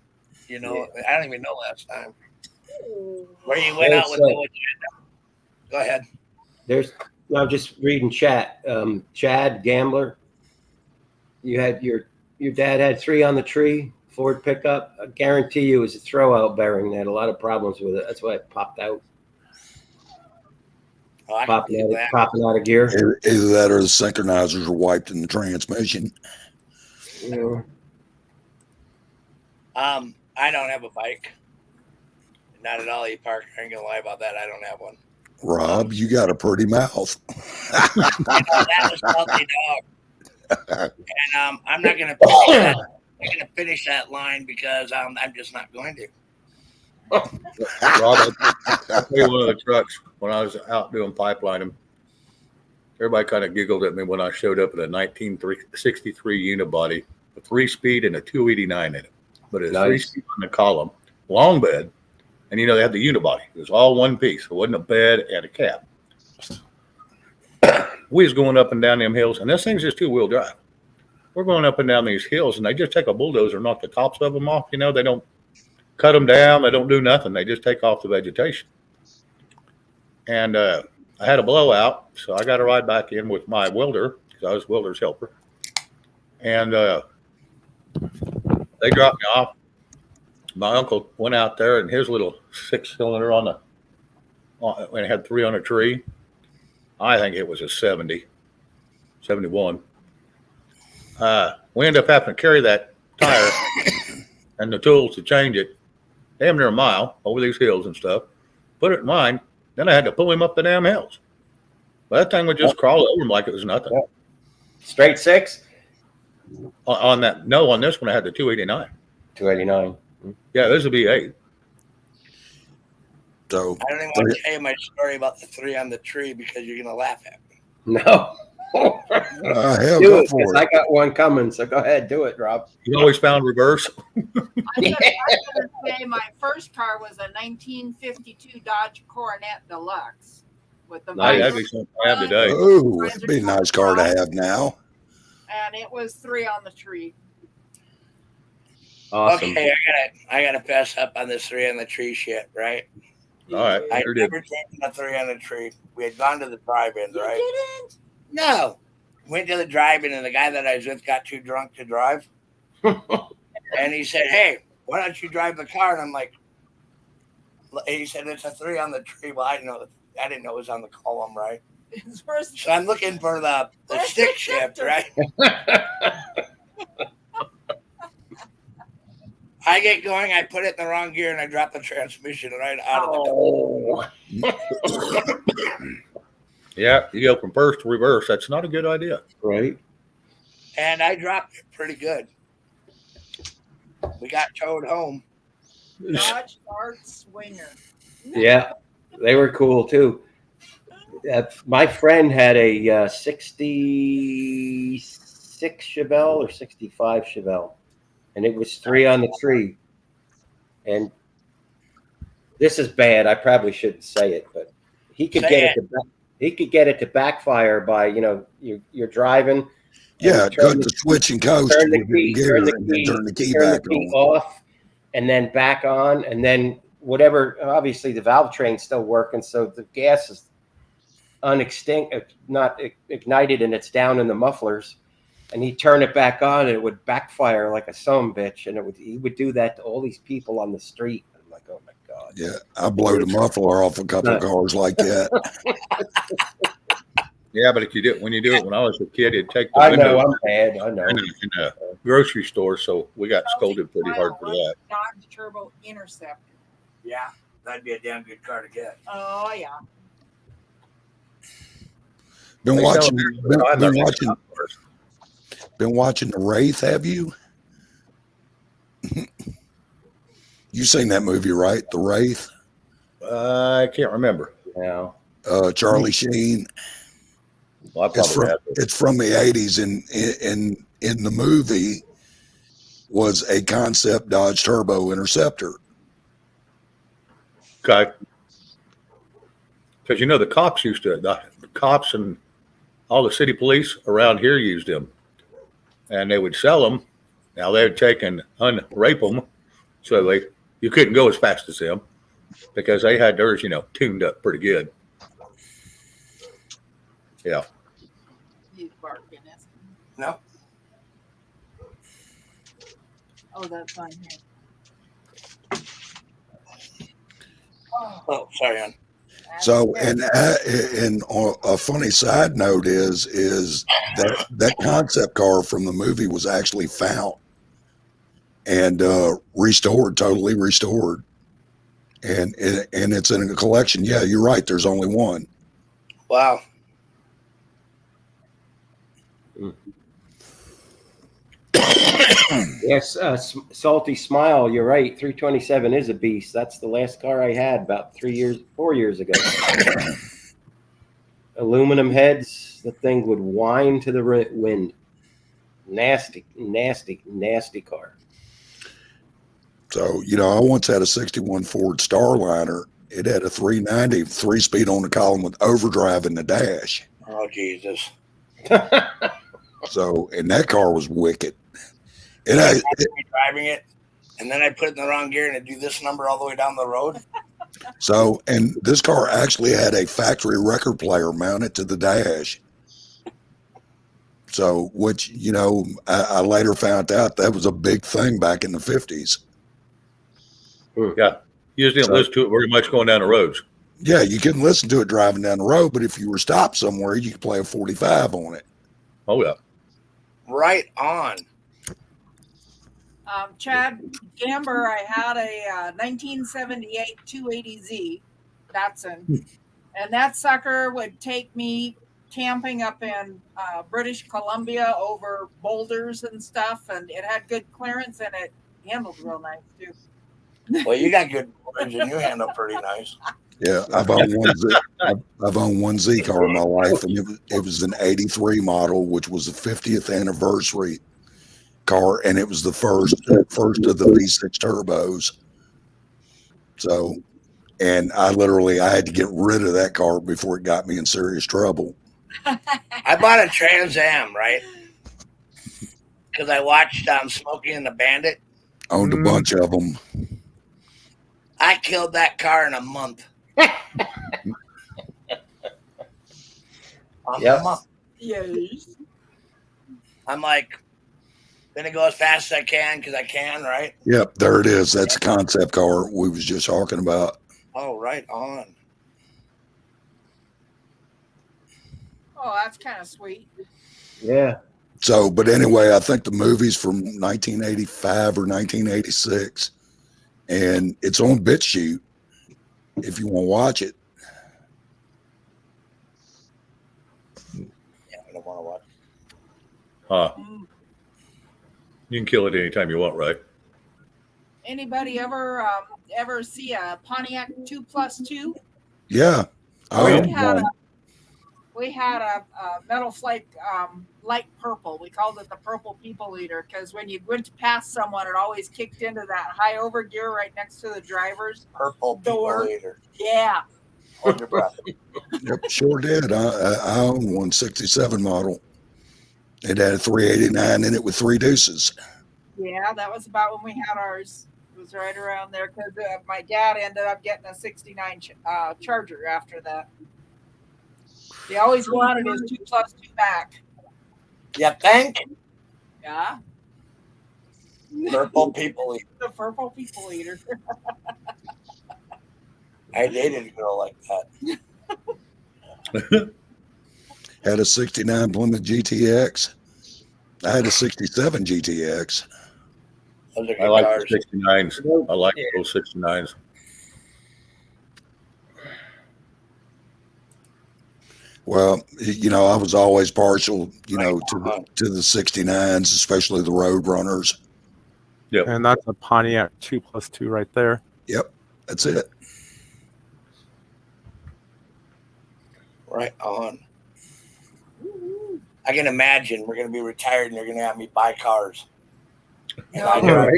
You know, I don't even know last time. Where you went out with no agenda. Go ahead. I'm just reading chat. Chad Gambler, you had your dad had 3 on the tree Ford pickup. I guarantee you it was a throwout bearing. They had a lot of problems with it. That's why it popped out. Oh, Popping out of gear. either that or the synchronizers were wiped in the transmission. Yeah. I don't have a bike. Not at all, Park. I ain't gonna lie about that. I don't have one. Rob, you got a pretty mouth. That was healthy dog. And I'm not gonna finish that line because I'm just not going to. Rob, I'll tell you one of the trucks when I was out doing pipelining. Everybody kind of giggled at me when I showed up at a 1963 unibody, a 3-speed and a 289 in it. But it's Nice. 3-speed on the column, long bed, and they had the unibody. It was all one piece. It wasn't a bed and a cab. We was going up and down them hills, and this thing's just 2-wheel drive. We're going up and down these hills, and they just take a bulldozer and knock the tops of them off. They don't cut them down. They don't do nothing. They just take off the vegetation. And I had a blowout, so I got to ride back in with my welder because I was welder's helper. And they dropped me off. My uncle went out there, and his little 6-cylinder when it had 3 on a tree, I think it was a 71. We ended up having to carry that tire and the tools to change it damn near a mile over these hills and stuff, put it in mine. Then I had to pull him up the damn hills. But that thing would just crawl over him like it was nothing. Straight 6? On this one I had the 289. 289. Yeah, this would be 8. So I don't even want to tell you my story about the 3 on the tree because you're gonna laugh at me. No. hell, Do go it, for 'cause it. I got one coming, so go ahead, do it, Rob. You always found reverse. I'm gonna say my first car was a 1952 Dodge Coronet Deluxe with the Nice. That'd be something I have today. Oh, it'd be a nice car to have now. and it was 3 on the tree. Awesome. Okay, I gotta pass up on this 3 on the tree shit, right? All right. I Sure did. never taken the 3 on the tree. We had gone to the drive-in, You right? didn't? No. Went to the drive-in, and the guy that I was with got too drunk to drive. And he said, "Hey, why don't you drive the car?" And I'm like, and he said, "It's a 3 on the tree." Well, I didn't know it was on the column, right? It's worse. So I'm looking for the stick shift, right? I get going, I put it in the wrong gear, and I drop the transmission right out of the car. Yeah, you go from first to reverse. That's not a good idea. Right. And I dropped it pretty good. We got towed home. Dodge Dart Swinger. Yeah, they were cool too. My friend had a 66 Chevelle or 65 Chevelle, and it was 3 on the tree. And this is bad. I probably shouldn't say it, but he could get it to backfire by, you're driving Yeah, turn cut the switch and coast turn the with key, gear turn the and then key, turn the key turn the back key on. off, and then back on, and then whatever. Obviously, the valve train's still working, so the gas is not ignited, and it's down in the mufflers. And he'd turn it back on, and it would backfire like a son bitch. And he would do that to all these people on the street. I'm like, oh my god. Yeah, I blow the muffler off a couple of cars like that. Yeah, but if you do when you do it when I was a kid, it'd take the I windows know, I'm bad. I know. in the grocery store, so we got scolded pretty hard for that. Dodge Turbo Interceptor. Yeah, that'd be a damn good car to get. Oh yeah. Been They watching, sell them all the time, those cars. been watching The Wraith. Have you? You seen that movie, right? The Wraith. I can't remember. No. Charlie Sheen. Well, I probably have. It's from the '80s, and in the movie was a concept Dodge Turbo Interceptor. Okay. Because the cops the cops and all the city police around here used them, and they would sell them. Now they would take and unrape them, so you couldn't go as fast as them because they had theirs, tuned up pretty good. Yeah. He's barking, isn't he? No. Oh, that's on here. Oh, sorry, hon. So, and a funny side note is that concept car from the movie was actually found and totally restored, and it's in a collection. Yeah, you're right. There's only one. Wow. Yes, Salty Smile. You're right. 327 is a beast. That's the last car I had about 4 years ago. Aluminum heads. The thing would whine to the wind. Nasty, nasty, nasty car. So, I once had a 61 Ford Starliner. It had a 390 3-speed on the column with overdrive in the dash. Oh, Jesus. So, and that car was wicked. I'd be driving it, and then I put it in the wrong gear, and it'd do this number all the way down the road. So, and this car actually had a factory record player mounted to the dash. So, which, I later found out that was a big thing back in the 50s. Yeah. You just didn't listen to it very much going down the roads. Yeah, you couldn't listen to it driving down the road, but if you were stopped somewhere, you could play a 45 on it. Oh, yeah. Right on. Chad Gamber, I had a 1978 280Z Datsun, and that sucker would take me camping up in British Columbia over boulders and stuff, and it had good clearance and it handled real nice too. Well, you got good engine. You handle pretty nice. Yeah, I've owned one Z car in my life, and it was an '83 model, which was the 50th anniversary car, and it was the first of the V6 turbos. So, and I had to get rid of that car before it got me in serious trouble. I bought a Trans Am, right? Because I watched Smokey and the Bandit. Owned a bunch of them. I killed that car in a month. Yep. Yes. I'm like, gonna go as fast as I can because I can, right? Yep, there it is. That's a concept car we was just talking about. Oh, right on. Oh, that's kind of sweet. Yeah. So, but anyway, I think the movie's from 1985 or 1986, and it's on BitChute if you want to watch it. Yeah, I don't want to watch. You can kill it anytime you want, right? Anybody ever see a Pontiac 2+2? Yeah. We had a metal flake light purple. We called it the purple people eater because when you went to pass someone, it always kicked into that high over gear right next to the driver's Purple door. people eater. Yeah. Hold your breath. Yep, sure did. I own one 67 model. It had a 389 in it with 3 deuces. Yeah, that was about when we had ours. It was right around there because my dad ended up getting a '69 Charger after that. He always wanted his 2+2 back. You think? Yeah. Purple people eat. The purple people eater. I dated a girl like that. Had a 69 Plymouth GTX. I had a 67 GTX. Those are good I like cars. the 69s. I like those 69s. Well, you know, I was always partial, you know, to the 69s, especially the Road Runners. Yep. And that's a Pontiac 2+2 right there. Yep, that's it. Right on. I can imagine we're going to be retired and they're going to have me buy cars. And I drive.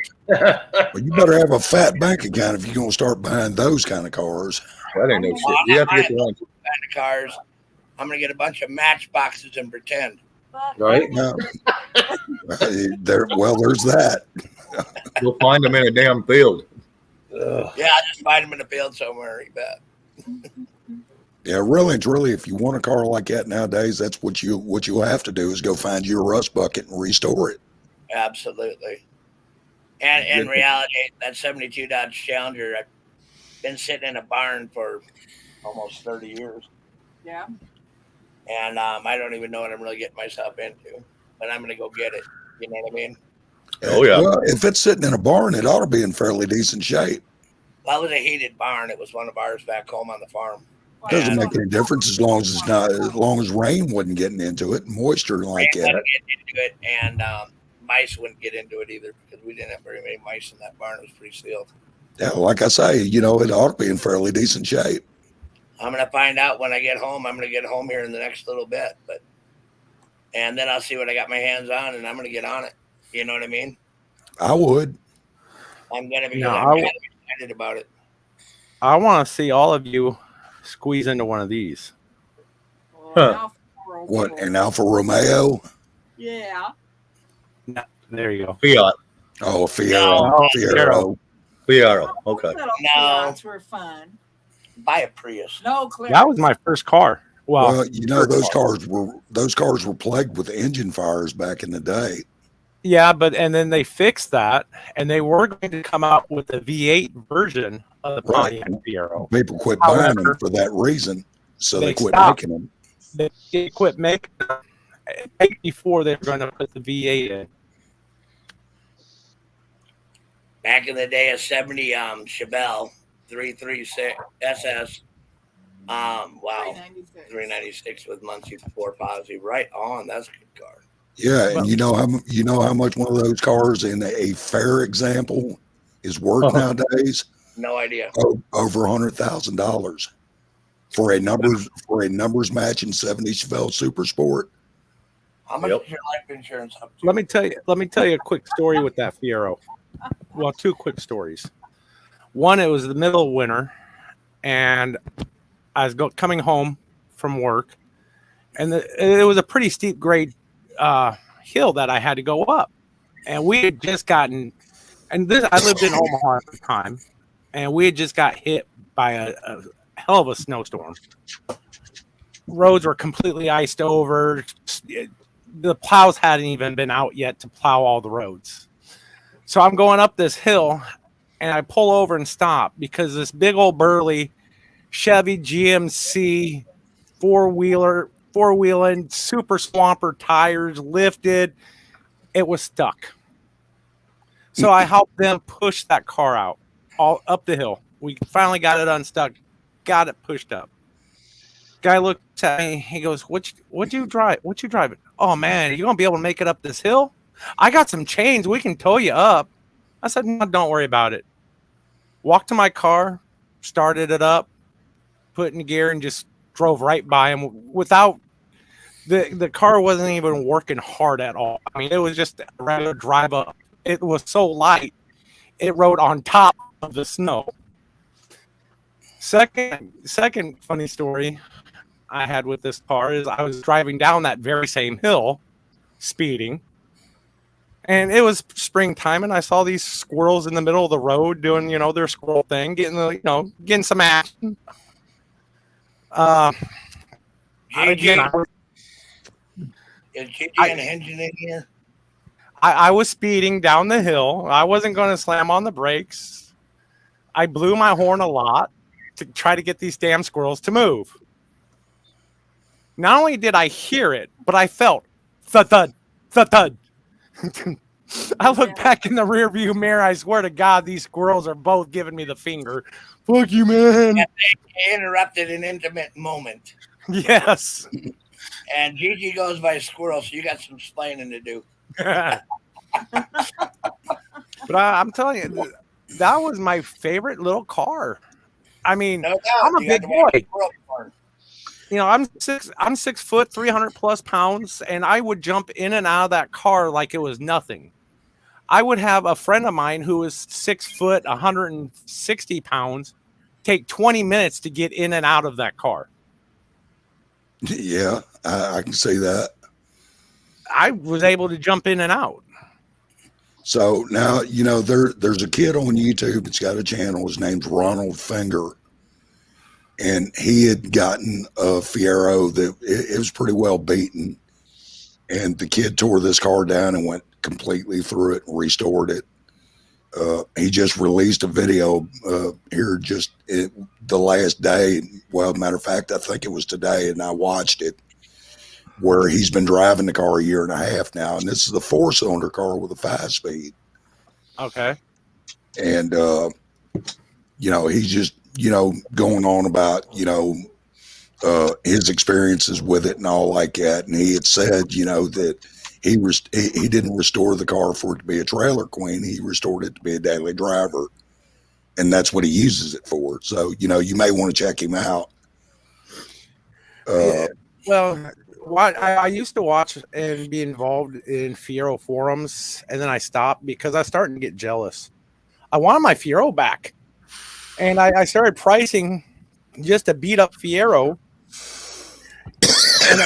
Well, you better have a fat bank account if you're going to start buying those kind of cars. That ain't no shit. You have to get the ones. Kind of cars. I'm going to get a bunch of matchboxes and pretend. Right? No. There's that. You'll find them in a damn field. Yeah, I'll just find them in the field somewhere. You bet. Yeah, really, if you want a car like that nowadays, that's what you'll have to do is go find your rust bucket and restore it. Absolutely. And in reality, that 72 Dodge Challenger, I've been sitting in a barn for almost 30 years. Yeah. And I don't even know what I'm really getting myself into. But I'm going to go get it. You know what I mean? Oh, yeah. Well, if it's sitting in a barn, it ought to be in fairly decent shape. Well, it was a heated barn. It was one of ours back home on the farm. Doesn't make any difference as long as rain wasn't getting into it, moisture like Rain that. wouldn't get into it, and mice wouldn't get into it either because we didn't have very many mice in that barn. It was pretty sealed. Yeah, like I say, you know, it ought to be in fairly decent shape. I'm going to find out when I get home. I'm going to get home here in the next little bit, and then I'll see what I got my hands on, and I'm going to get on it. You know what I mean? I would. I'm going to be excited about it. I want to see all of you squeeze into one of these. Huh. What, an Alfa Romeo? Yeah. No, there you go. Fiat. Oh, a Fiero. Fiero. Okay. Little No. Fiats were fun. Buy a Prius. No clear. That was my first car. Well, you know, those cars were plagued with engine fires back in the day. Yeah, and then they fixed that, and they were going to come out with a V8 version of the Pontiac Fiero. People quit buying them for that reason, so they quit making them. They quit making them before they were going to put the V8 in. Back in the day, a 70 Chevelle 336 SS. Wow. 396 with Muncie 4 Posse. Right on. That's a good car. Yeah, and you know how much one of those cars in a fair example is worth nowadays? No idea. Over $100,000 for a numbers matching 70 Chevelle Super Sport. How much is your life insurance up to? Let me tell you a quick story with that Fiero. Well, 2 quick stories. One, it was the middle of winter, and I was coming home from work, and it was a pretty steep grade hill that I had to go up, and we had just gotten, I lived in Omaha at the time, and we had just got hit by a hell of a snowstorm. Roads were completely iced over. The plows hadn't even been out yet to plow all the roads. So I'm going up this hill, and I pull over and stop because this big old burly Chevy GMC four-wheeling super swamper tires lifted. It was stuck. So I helped them push that car out all up the hill. We finally got it unstuck, got it pushed up. Guy looked at me. He goes, "What you drive? What you driving? Oh man, you gonna be able to make it up this hill? I got some chains. We can tow you up." I said, "No, don't worry about it." Walked to my car, started it up, put in gear, and just drove right by him without the car wasn't even working hard at all. I mean, it was just a regular drive up. It was so light, it rode on top of the snow. Second funny story I had with this car is I was driving down that very same hill speeding. And it was springtime, and I saw these squirrels in the middle of the road doing, their squirrel thing, getting some action. Again, Is Gigi and Engine in here? I was speeding down the hill. I wasn't going to slam on the brakes. I blew my horn a lot to try to get these damn squirrels to move. Not only did I hear it, but I felt thud, thud, thud, thud. I look back in the rear view mirror. I swear to God, these squirrels are both giving me the finger. Fuck you, man. They interrupted an intimate moment. Yes. And Gigi goes by squirrel, so you got some explaining to do. But I'm telling you, that was my favorite little car. I mean, No doubt. I'm a You big got the one boy. squirrel barn. I'm 6 foot, 300 plus pounds, and I would jump in and out of that car like it was nothing. I would have a friend of mine who was 6 foot, 160 pounds, take 20 minutes to get in and out of that car. Yeah, I can see that. I was able to jump in and out. So now, there's a kid on YouTube that's got a channel. His name's Ronald Finger. And he had gotten a Fiero that it was pretty well beaten. And the kid tore this car down and went completely through it and restored it. He just released a video here the last day. Well, matter of fact, I think it was today, and I watched it, where he's been driving the car a year and a half now. And this is a 4-cylinder car with a 5-speed. Okay. And, he's just, going on about, his experiences with it and all like that. And he had said, that he didn't restore the car for it to be a trailer queen. He restored it to be a daily driver. And that's what he uses it for. So, you may want to check him out. Well, I used to watch and be involved in Fiero forums, and then I stopped because I was starting to get jealous. I wanted my Fiero back. And I started pricing just a beat up Fiero. And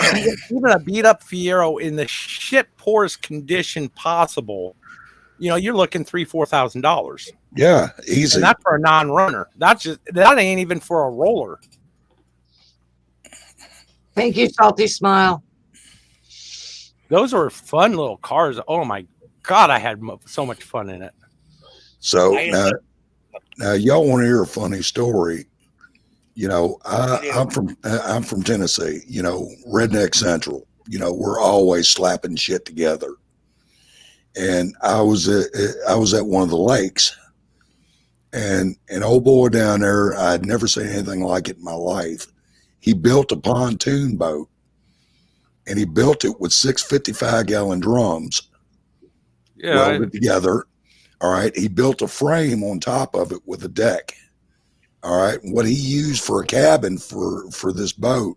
even a beat up Fiero in the shit poorest condition possible, you're looking $3,000-$4,000. Yeah, easy. And that's for a non-runner. That ain't even for a roller. Thank you, Salty Smile. Those were fun little cars. Oh my God, I had so much fun in it. So now y'all want to hear a funny story? I'm from Tennessee. Redneck Central. We're always slapping shit together. And I was at one of the lakes, and an old boy down there, I'd never seen anything like it in my life. He built a pontoon boat, and he built it with 6 55-gallon drums welded together. All right. He built a frame on top of it with a deck. All right. What he used for a cabin for this boat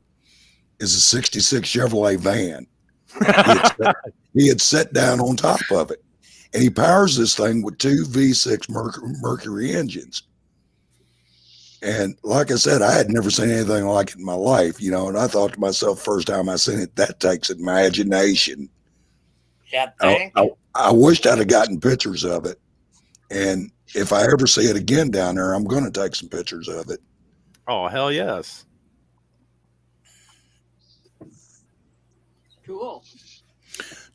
is a 66 Chevrolet van. He had set down on top of it, and he powers this thing with 2 V6 Mercury engines. And like I said, I had never seen anything like it in my life, and I thought to myself, first time I seen it, that takes imagination. Yeah, I wished I'd have gotten pictures of it. And if I ever see it again down there, I'm going to take some pictures of it. Oh, hell yes. Cool.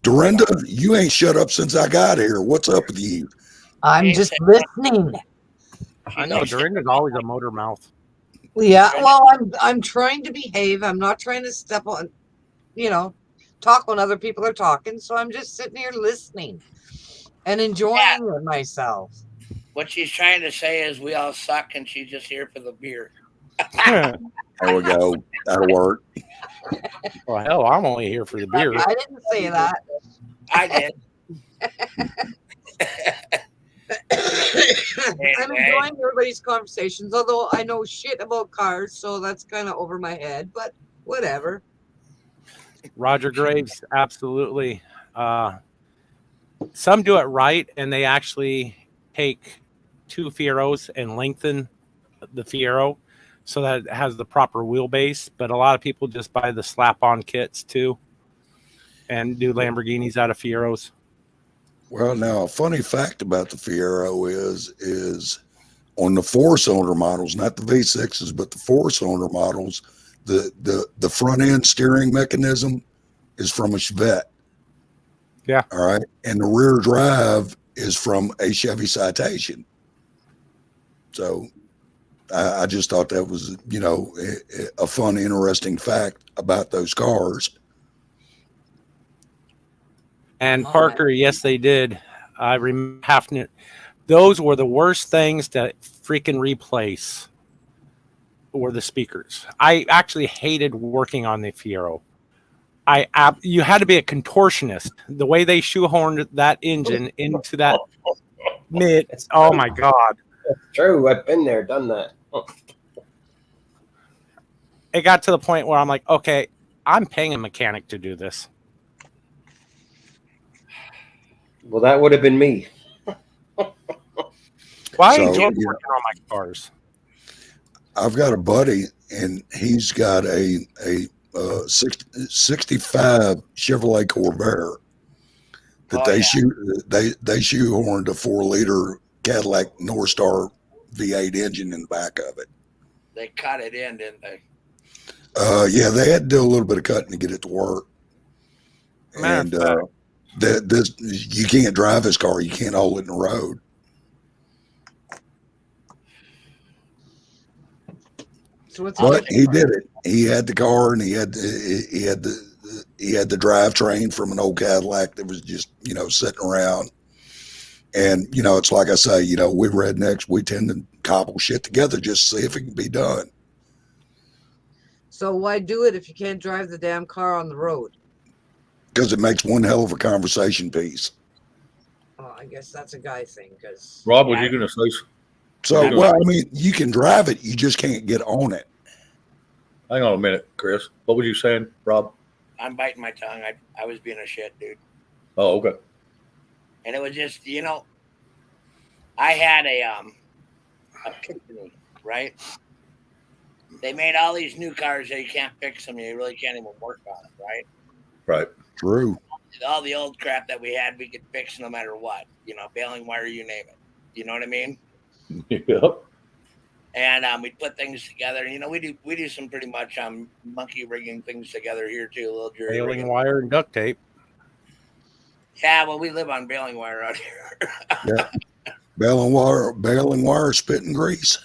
Dorinda, you ain't shut up since I got here. What's up with you? I'm just listening. I know Dorinda's always a motor mouth. Yeah, well, I'm trying to behave. I'm not trying to step on, talk when other people are talking. So I'm just sitting here listening and enjoying myself. What she's trying to say is we all suck, and she's just here for the beer. There we go. That'll work. Well, hell, I'm only here for the beer. I didn't say that. I did. I'm enjoying everybody's conversations, although I know shit about cars, so that's kind of over my head, but whatever. Roger Graves, absolutely. Some do it right, and they actually take 2 Fieros and lengthen the Fiero so that it has the proper wheelbase. But a lot of people just buy the slap-on kits too. and do Lamborghinis out of Fieros. Well, now a funny fact about the Fiero is on the 4-cylinder models, not the V6s, but the 4-cylinder models, the front end steering mechanism is from a Chevette. Yeah. All right. And the rear drive is from a Chevy Citation. So I just thought that was, a fun, interesting fact about those cars. And Oh, Parker, yes, they did. I remember those were the worst things to freaking replace were the speakers. I actually hated working on the Fiero. You had to be a contortionist. The way they shoehorned that engine into that mid. Oh my God. It's true. I've been there, done that. It got to the point where I'm like, okay, I'm paying a mechanic to do this. Well, that would have been me. Why So, enjoy working on my cars? I've got a buddy, and he's got a 65 Chevrolet Corvair that they shoehorned a 4-liter Cadillac North Star V8 engine in the back of it. They cut it in, didn't they? Yeah, they had to do a little bit of cutting to get it to work. Matter And of fact, you can't drive this car. You can't hold it in the road. So what's But he did it. He had the car, and he had the drivetrain from an old Cadillac that was just sitting around. And it's like I say, we rednecks, we tend to cobble shit together just to see if it can be done. So why do it if you can't drive the damn car on the road? Because it makes one hell of a conversation piece. Oh, I guess that's a guy thing. Because Rob, was you going to say? So, well, I mean, you can drive it, you just can't get on it. Hang on a minute, Chris. What was you saying, Rob? I'm biting my tongue. I was being a shit, dude. Oh, okay. And it was just, I had a epiphany, right? They made all these new cars that you can't fix them. You really can't even work on them, right? Right. True. All the old crap that we had, we could fix no matter what. Baling wire, you name it. You know what I mean? Yep. And we put things together. We do some pretty much monkey rigging things together here too. A little jury baling rigging. wire and duct tape. Yeah, well, we live on baling wire out here. Yeah. Baling wire, spitting grease.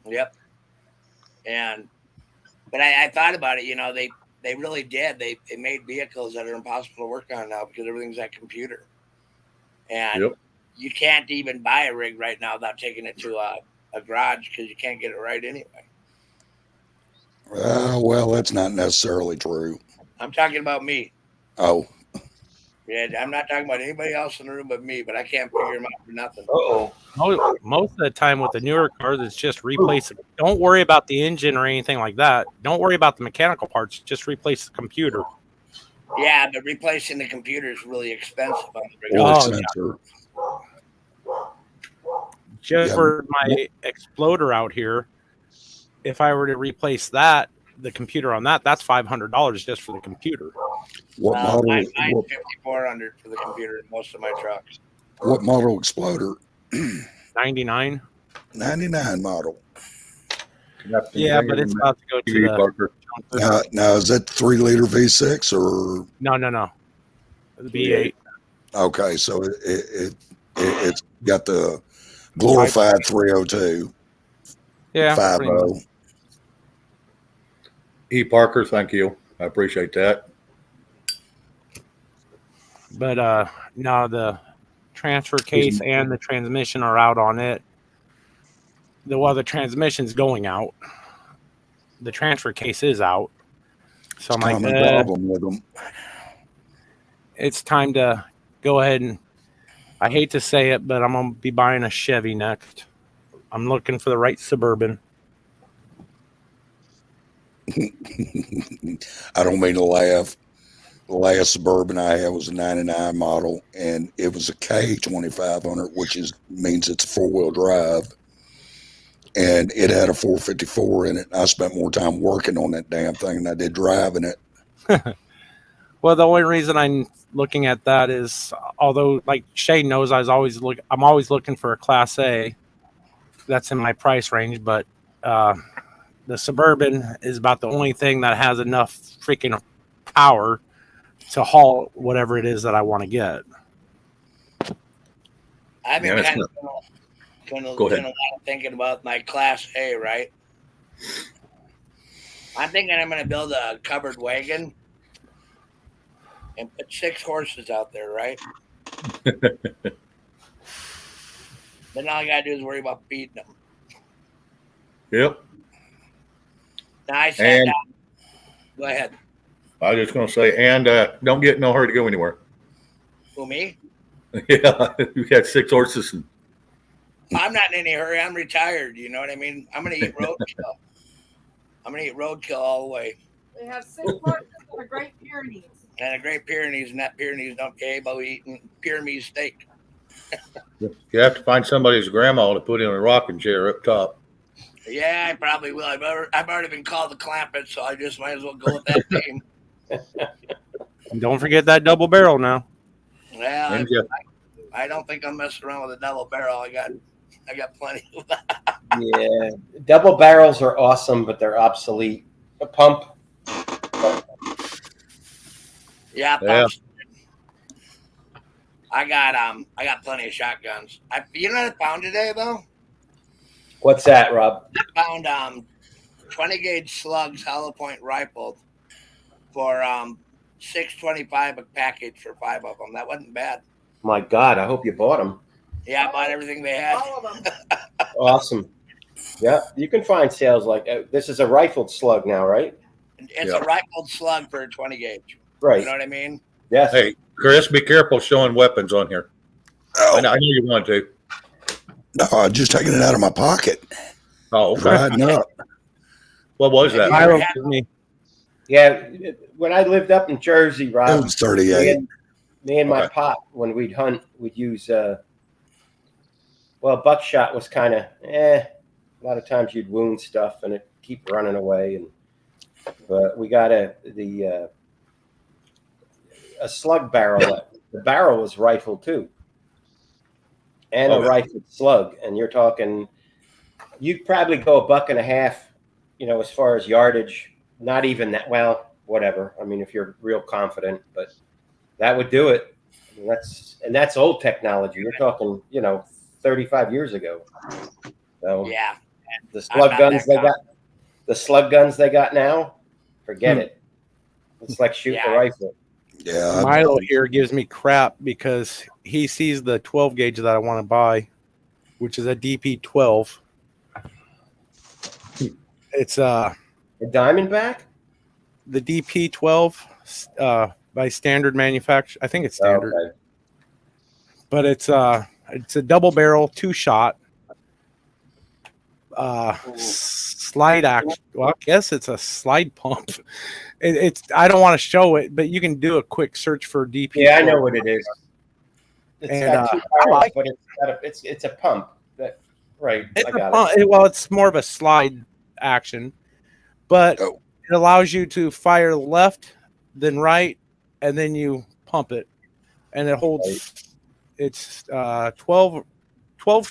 Yep. But I thought about it. They really did. They made vehicles that are impossible to work on now because everything's that computer. And you can't even buy a rig right now without taking it to a garage because you can't get it right anyway. Well, that's not necessarily true. I'm talking about me. Oh. Yeah, I'm not talking about anybody else in the room but me, but I can't figure them out for nothing. Uh-oh. Most of the time with the newer cars, it's just replace it. Don't worry about the engine or anything like that. Don't worry about the mechanical parts. Just replace the computer. Yeah, but replacing the computer is really expensive on the rig. Or Oh, sensor. Just Yeah. for my exploder out here, if I were to replace that, the computer on that's $500 just for the computer. What model? Mine's $5,400 for the computer in most of my trucks. What model exploder? 99. 99 model. Yeah, but it's about to go to the Parker. Now is that 3-liter V6 or? no. The V8. Okay, so it's got the glorified 302. Yeah. pretty much. 50. E. Parker, thank you. I appreciate that. But no, the transfer case and the transmission are out on it. The transmission's going out. The transfer case is out. So I'm like, Common problem with them. it's time to go ahead and, I hate to say it, but I'm going to be buying a Chevy next. I'm looking for the right Suburban. I don't mean to laugh. The last Suburban I had was a 99 model, and it was a K2500, which means it's a 4-wheel drive. And it had a 454 in it. I spent more time working on that damn thing than I did driving it. Well, the only reason I'm looking at that is, although like Shane knows, I'm always looking for a Class A. That's in my price range, but the Suburban is about the only thing that has enough freaking power to haul whatever it is that I want to get. I've been Yeah, kind of Go ahead. thinking about my Class A, right? I'm thinking I'm going to build a covered wagon and put 6 horses out there, right? Then all I got to do is worry about feeding them. Yep. Now I sat And down. Go ahead. I was just going to say, and don't get in no hurry to go anywhere. Who, me? Yeah, you got 6 horses. And I'm not in any hurry. I'm retired. You know what I mean? I'm going to eat roadkill. I'm going to eat roadkill all the way. We have 6 horses and a Great Pyrenees. And a Great Pyrenees, and that Pyrenees don't care about eating Pyrenees steak. you have to find somebody's grandma to put in a rocking chair up top. Yeah, I probably will. I've already been called to clamp it, so I just might as well go with that name. And don't forget that double barrel now. Well, And yeah, I don't think I'm messing around with a double barrel. I got plenty of that. Yeah, double barrels are awesome, but they're obsolete. A pump. Yeah, Yeah. pumps. I got plenty of shotguns. You know what I found today though? What's that, Rob? I found 20 gauge slugs, hollow point rifled, for $6.25 a package for 5 of them. That wasn't bad. My God, I hope you bought them. Yeah, I bought everything they had. All of them. Awesome. Yeah, you can find sales like this is a rifled slug now, right? It's Yeah. a rifled slug for a 20 gauge. Right. You know what I mean? Yes. Hey, Chris, be careful showing weapons on here. I know you want to. No, I'm just taking it out of my pocket. Oh, okay. Riding up. What was that? Milo gives me Yeah, when I lived up in Jersey, It Rob, was 38. me and my Okay. pop, when we'd hunt, we'd use well, buckshot was kind of a lot of times you'd wound stuff and it keep running away, but we got a slug barrel. The barrel was rifled too, and a Okay. rifled slug. And you're talking, you'd probably go $1.50, as far as yardage. Not even that. Well, whatever. I mean, if you're real confident, but that would do it. I mean, that's old technology. You're talking, 35 years ago. So Yeah. the slug not guns that the slug guns they got now, forget it. It's like shooting Yeah. a rifle. Yeah. Milo here gives me crap because he sees the 12 gauge that I want to buy, which is a DP12. It's A Diamondback? the DP12 by Standard Manufacture. I think it's Standard, Okay. but it's a double barrel 2-shot slide action. Well, I guess it's a slide pump. It's I don't want to show it, but you can do a quick search for DP. Yeah, I know what it is. It's And, got 2 I barrels, like but it's a pump. That right. It's I a got pump. it. Well, it's more of a slide action, but Oh. it allows you to fire left, then right, and then you pump it, and it holds. It's 12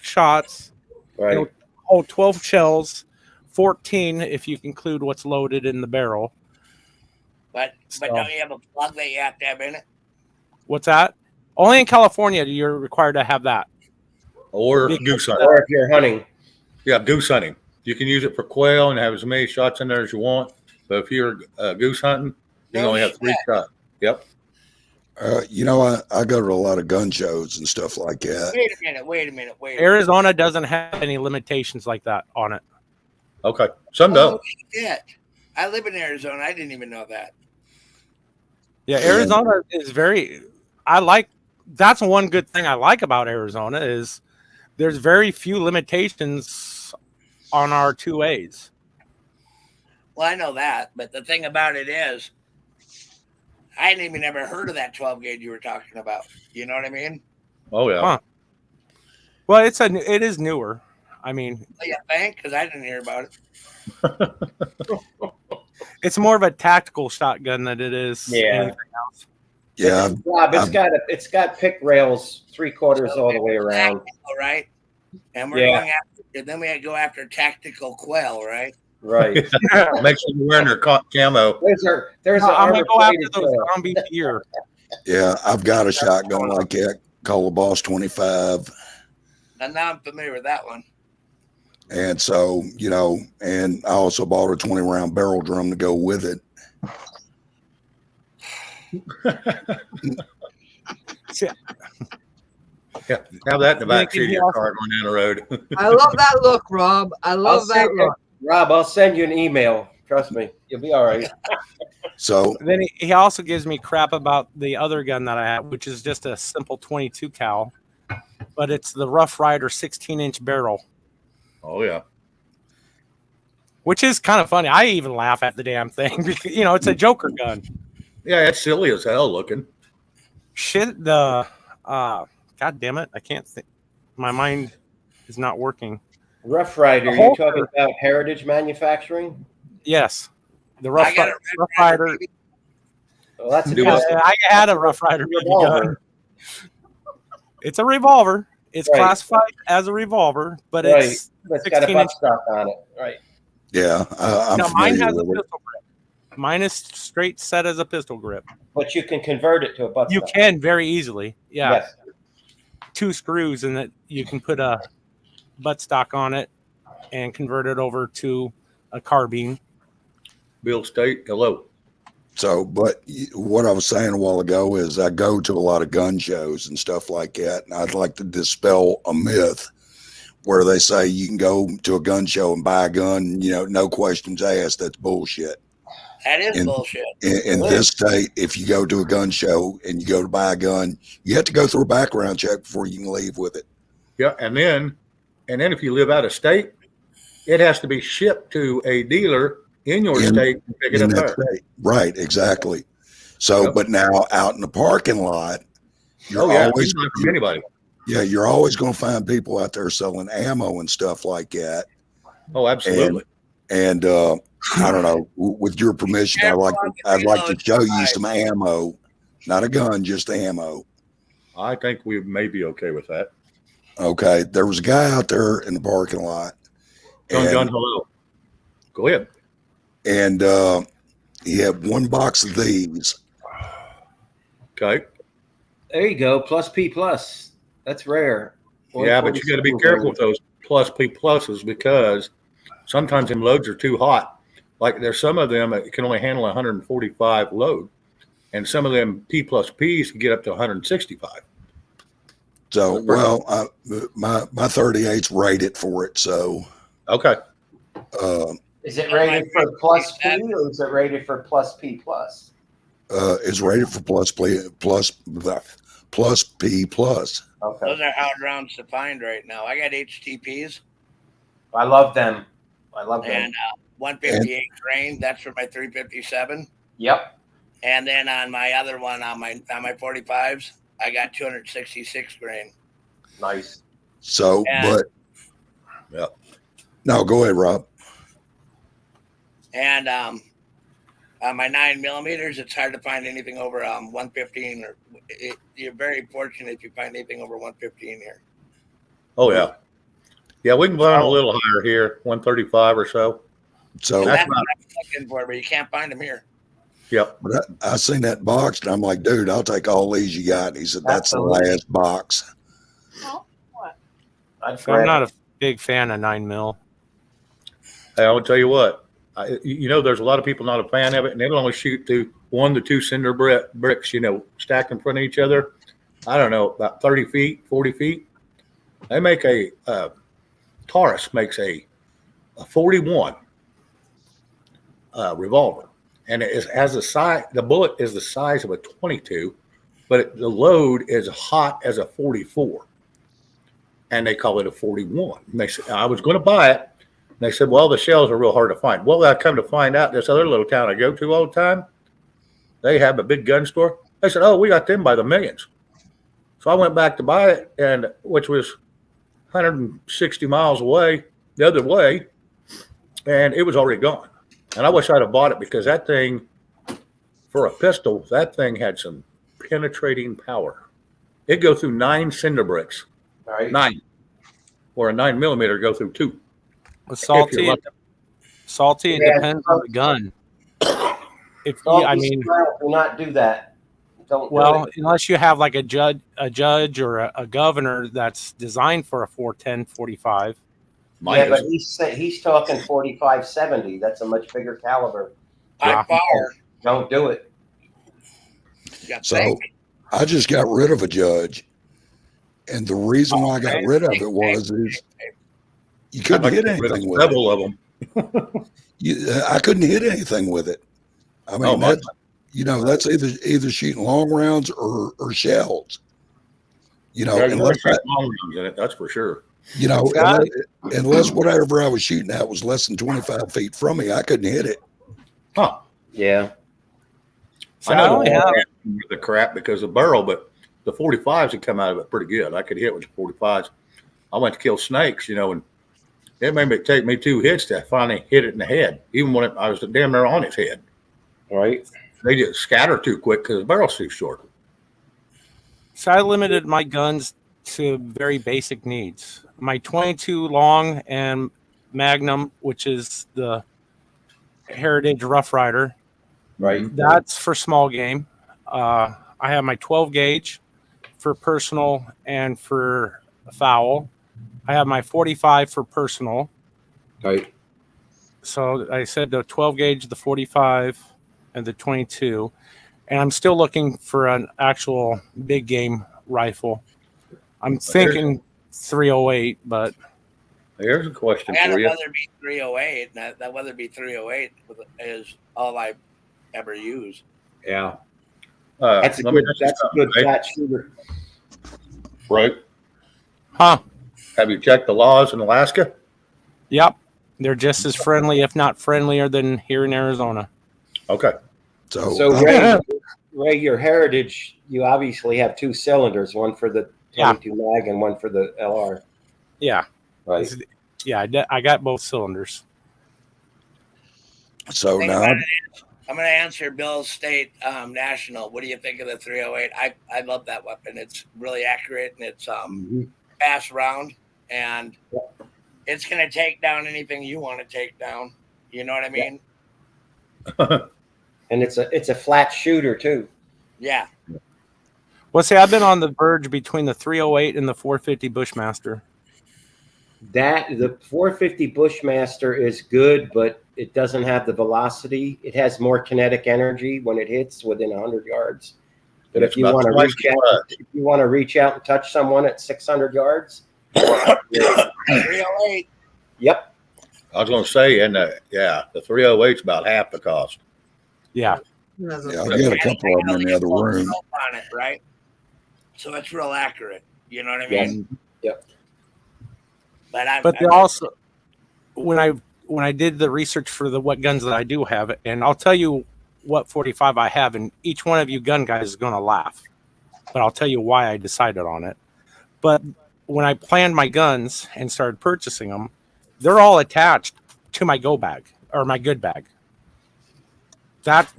shots. Right. It'll hold 12 shells, 14 if you include what's loaded in the barrel. But So- don't you have a plug that you have to have in it? What's that? Only in California you're required to have that. Or Because- goose hunting. Or if you're hunting. Yeah, goose hunting. You can use it for quail and have as many shots in there as you want. But if you're goose hunting, you No only have 3 shit. shots. Yep. I go to a lot of gun shows and stuff like that. Wait a minute. Arizona doesn't have any limitations like that on it. Okay. Some Oh, don't. shit. I live in Arizona. I didn't even know that. Yeah, Arizona is very. That's one good thing I like about Arizona is there's very few limitations on our 2As. Well, I know that, but the thing about it is, I hadn't even ever heard of that 12 gauge you were talking about. You know what I mean? Oh, yeah. Huh. Well, it is newer. I mean, You think? Because I didn't hear about it. it's more of a tactical shotgun than it is Yeah. anything else. Yeah, Rob, it's got pick rails 3/4 all the way around. All right. And we're Yeah. going after, and then we go after tactical quail, right? Right. Make sure you're wearing their camo. There's No, an I'm gonna go after armor-plated those trail. zombie deer. yeah, I've got a shotgun like that called a Boss 25. And now I'm familiar with that one. And so, you know, and I also bought a 20 round barrel drum to go with it. Yeah, have that in the back Thinking seat of your car going down the road. I love that look, Rob. I love that look. Rob, I'll send you an email. Trust me, you'll be all right. So, Then he also gives me crap about the other gun that I have, which is just a simple 22 cal, but it's the Rough Rider 16-inch barrel, Oh yeah. which is kind of funny. I even laugh at the damn thing because, you know, it's a Joker gun. Yeah, it's silly as hell looking. Shit, God damn it, I can't think. My mind is not working. Rough Rider, The you Hulk- talking about Heritage Manufacturing? Yes, the I got a Rough Rider. Well, that's a Do Yeah, pistol. I had a Rough Rider BB gun. Revolver. It's a revolver. It's Right. classified as a revolver, but Right. it's It's got a 16 inch. buttstock on it. Right. yeah, I'm No, mine familiar has a with it. pistol grip. Mine is straight set as a pistol grip. But you can convert it to a buttstock. You can very easily. Yeah. Yes. 2 screws and that you can put a buttstock on it and convert it over to a carbine. Bill State, hello. So, but what I was saying a while ago is I go to a lot of gun shows and stuff like that. And I'd like to dispel a myth where they say you can go to a gun show and buy a gun, you know, no questions asked. That's bullshit. That is In- bullshit. In this state, if you go to a gun show and you go to buy a gun, you have to go through a background check before you can leave with it. Yeah, and then if you live out of state, it has to be shipped to a dealer in your In- state and pick it in up that there. state. Right, exactly. So, Yep. but now out in the parking lot, you're Oh yeah, always it's not from anybody. you're always going to find people out there selling ammo and stuff like that. Oh, absolutely. And I don't know, with your permission, I'd like to show you some ammo, not a gun, just ammo. I think we may be okay with that. Okay, there was a guy out there in the parking lot, John, hello. Go ahead. and he had one box of these. Okay. There you go. Plus P plus. That's rare. Yeah, but you got to be careful with those plus P pluses because sometimes them loads are too hot. Like there's some of them that can only handle 145 load, and some of them P plus Ps can get up to 165. So, well, my 38's rated for it. So, Okay. Is it rated for plus P or is it rated for plus P plus? it's rated for plus P plus. Okay. Those are hard rounds to find right now. I got HTPs I love them. I love them. and 158 grain. That's for my 357. Yep. And then on my other one, on my 45s, I got 266 grain. Nice. So, And- no, go ahead, Rob. And on my 9mm, it's hard to find anything over 115. You're very fortunate if you find anything over 115 here. Oh yeah. Yeah, we can run a little higher here, 135 or so. So, And That's that's not- what I'm looking for, but you can't find them here. Yep. but I seen that box and I'm like, dude, I'll take all these you got. And he said, that's Absolutely. the last box. Oh, what? I'd So I'm grab not it. a big fan of 9mm. Hey, I'll tell you what. There's a lot of people not a fan of it, and they'll only shoot through 1 to 2 cinder bricks, stacked in front of each other. I don't know, about 30 feet, 40 feet. They make Taurus makes a 41 revolver, and it has a size. The bullet is the size of a 22, but the load is hot as a 44, and they call it a 41. And they said I was going to buy it. And they said, well, the shells are real hard to find. Well, I come to find out this other little town I go to all the time, they have a big gun store. They said, oh, we got them by the millions. So I went back to buy it, and which was 160 miles away the other way, and it was already gone. And I wish I'd have bought it because that thing, for a pistol, that thing had some penetrating power. It goes through 9 cinder bricks. Right. 9. Or a 9mm go through 2. With salty, lucky. salty. It Yeah, depends on the gun. If you, Don't I be mean, smart. Do not do that. Don't do well, it. unless you have like a judge or a governor that's designed for a 410 45. Mine Yeah, but is. he's talking 45-70. That's a much bigger caliber. By far. Don't do it. Yeah, So I just got rid of a judge. And the reason why I got rid of it was is you couldn't hit anything with Several of it. I couldn't hit anything with it. I mean, that's, that's either shooting long rounds or shells. Unless long rounds in it, that's for sure. Unless whatever I was shooting at was less than 25 feet from me, I couldn't hit it. Huh. Yeah. So I know I only have the crap because of barrel, but the 45s had come out of it pretty good. I could hit with the 45s. I went to kill snakes, and it made me take me 2 hits to finally hit it in the head, even when I was damn near on its head. Right. They just scatter too quick because the barrel's too short. So I limited my guns to very basic needs. My 22 long and Magnum, which is the Heritage Rough Rider. Right. That's for small game. I have my 12 gauge for personal and for foul. I have my 45 for personal. Right. So I said the 12 gauge, the 45, and the 22. And I'm still looking for an actual big game rifle. I'm thinking 308, but here's a question I for you. Weatherby 308. That Weatherby 308 is all I ever use. Yeah. That's a good flat shooter. Right. Huh. Have you checked the laws in Alaska? Yep. They're just as friendly, if not friendlier, than here in Arizona. Okay. So Ray, your Heritage, you obviously have 2 cylinders, one for the 22 mag and one for the LR. Yeah. Right. Yeah, I got both cylinders. So now I'm going to answer Bill's State National. What do you think of the 308? I love that weapon. It's really accurate and it's fast round, and it's going to take down anything you want to take down. You know what I mean? And it's a flat shooter too. Yeah. Well, see, I've been on the verge between the 308 and the 450 Bushmaster. The 450 Bushmaster is good, but it doesn't have the velocity. It has more kinetic energy when it hits within 100 yards. But if you want to reach out and touch someone at 600 yards, 308. Yep. I was going to say, and the 308's about half the cost. Yeah. Yeah, I got a couple of them in the other room. On it, right? So it's real accurate. You know what I mean? Yep. But they also, when I did the research for what guns that I do have, and I'll tell you what 45 I have, and each one of you gun guys is going to laugh, but I'll tell you why I decided on it. But when I planned my guns and started purchasing them, they're all attached to my go bag or my good bag. That's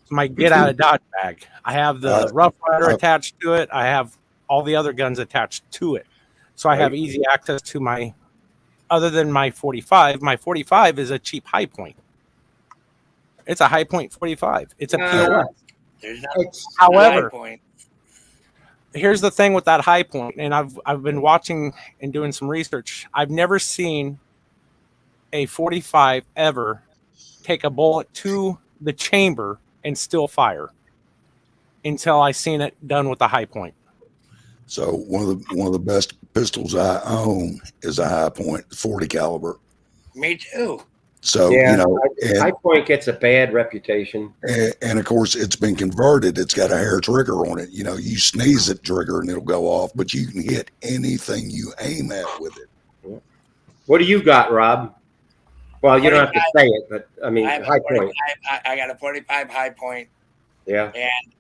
my get out of Dodge bag. I have the Rough Rider attached to it. I have all the other guns attached to it. So I have easy access to other than my 45. My 45 is a cheap high point. It's a high point 45. It's a POS. There's nothing. However, here's the thing with that high point, and I've been watching and doing some research. I've never seen a 45 ever take a bullet to the chamber and still fire until I seen it done with the high point. So one of the best pistols I own is a high point 40 caliber. Me too. So high point gets a bad reputation, and of course it's been converted. It's got a hair trigger on it. You sneeze at trigger and it'll go off, but you can hit anything you aim at with it. What do you got, Rob? Well, you don't have to say it, but I mean, high point. I got a 45 high point. Yeah. And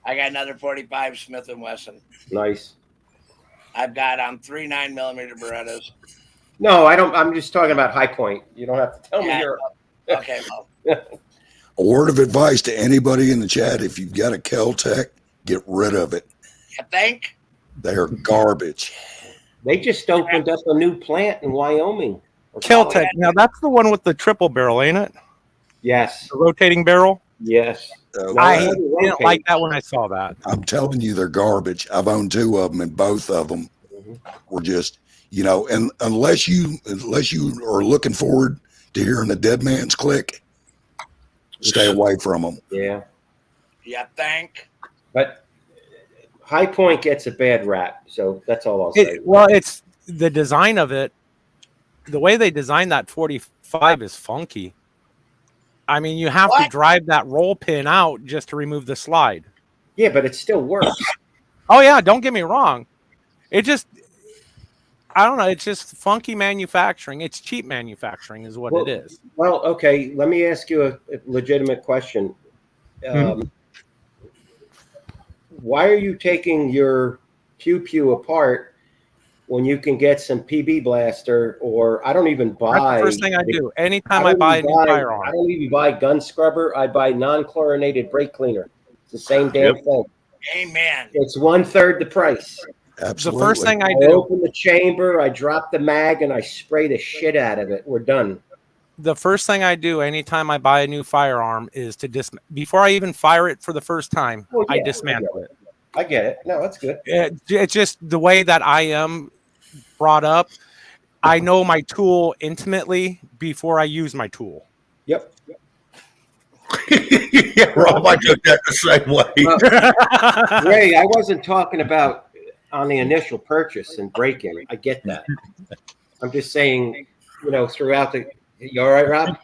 I got another 45 Smith & Wesson. Nice. I've got 3 9mm Berettas. No, I don't. I'm just talking about high point. You don't have to tell me your. Okay. Well. A word of advice to anybody in the chat: if you've got a Kel-Tec Get rid of it. You think? They're garbage. They just opened up a new plant in Wyoming. Kel-Tec. Now that's the one with the triple barrel, ain't it? Yes. The rotating barrel. Yes. So, I didn't like that when I saw that. I'm telling you, they're garbage. I've owned 2 of them, and both of them were just, and unless you are looking forward to hearing the dead man's click, stay away from them. Yeah. You think? But High Point gets a bad rap, so that's all I'll say. Well, it's the design of it. The way they designed that 45 is funky. I mean, you have to drive that roll pin out just to remove the slide. Yeah, but it still works. Oh, yeah. Don't get me wrong. It just, I don't know. It's just funky manufacturing. It's cheap manufacturing is what it is. Well, okay. Let me ask you a legitimate question. Why are you taking your pew apart when you can get some PB blaster, or I don't even buy. That's the first thing I do. Anytime I buy a new firearm. I don't even buy gun scrubber. I buy non-chlorinated brake cleaner. It's the same damn thing. Amen. It's 1/3 the price. Absolutely. The first thing I I do. open the chamber, I drop the mag, and I spray the shit out of it. We're done. The first thing I do anytime I buy a new firearm is to before I even fire it for the first time, I dismantle it. I get it. No, that's good. It's just the way that I am brought up. I know my tool intimately before I use my tool. Yep. Yeah, Rob, I took that the same way. Ray, I wasn't talking about on the initial purchase and break-in. I get that. I'm just saying, throughout the. You all right, Rob?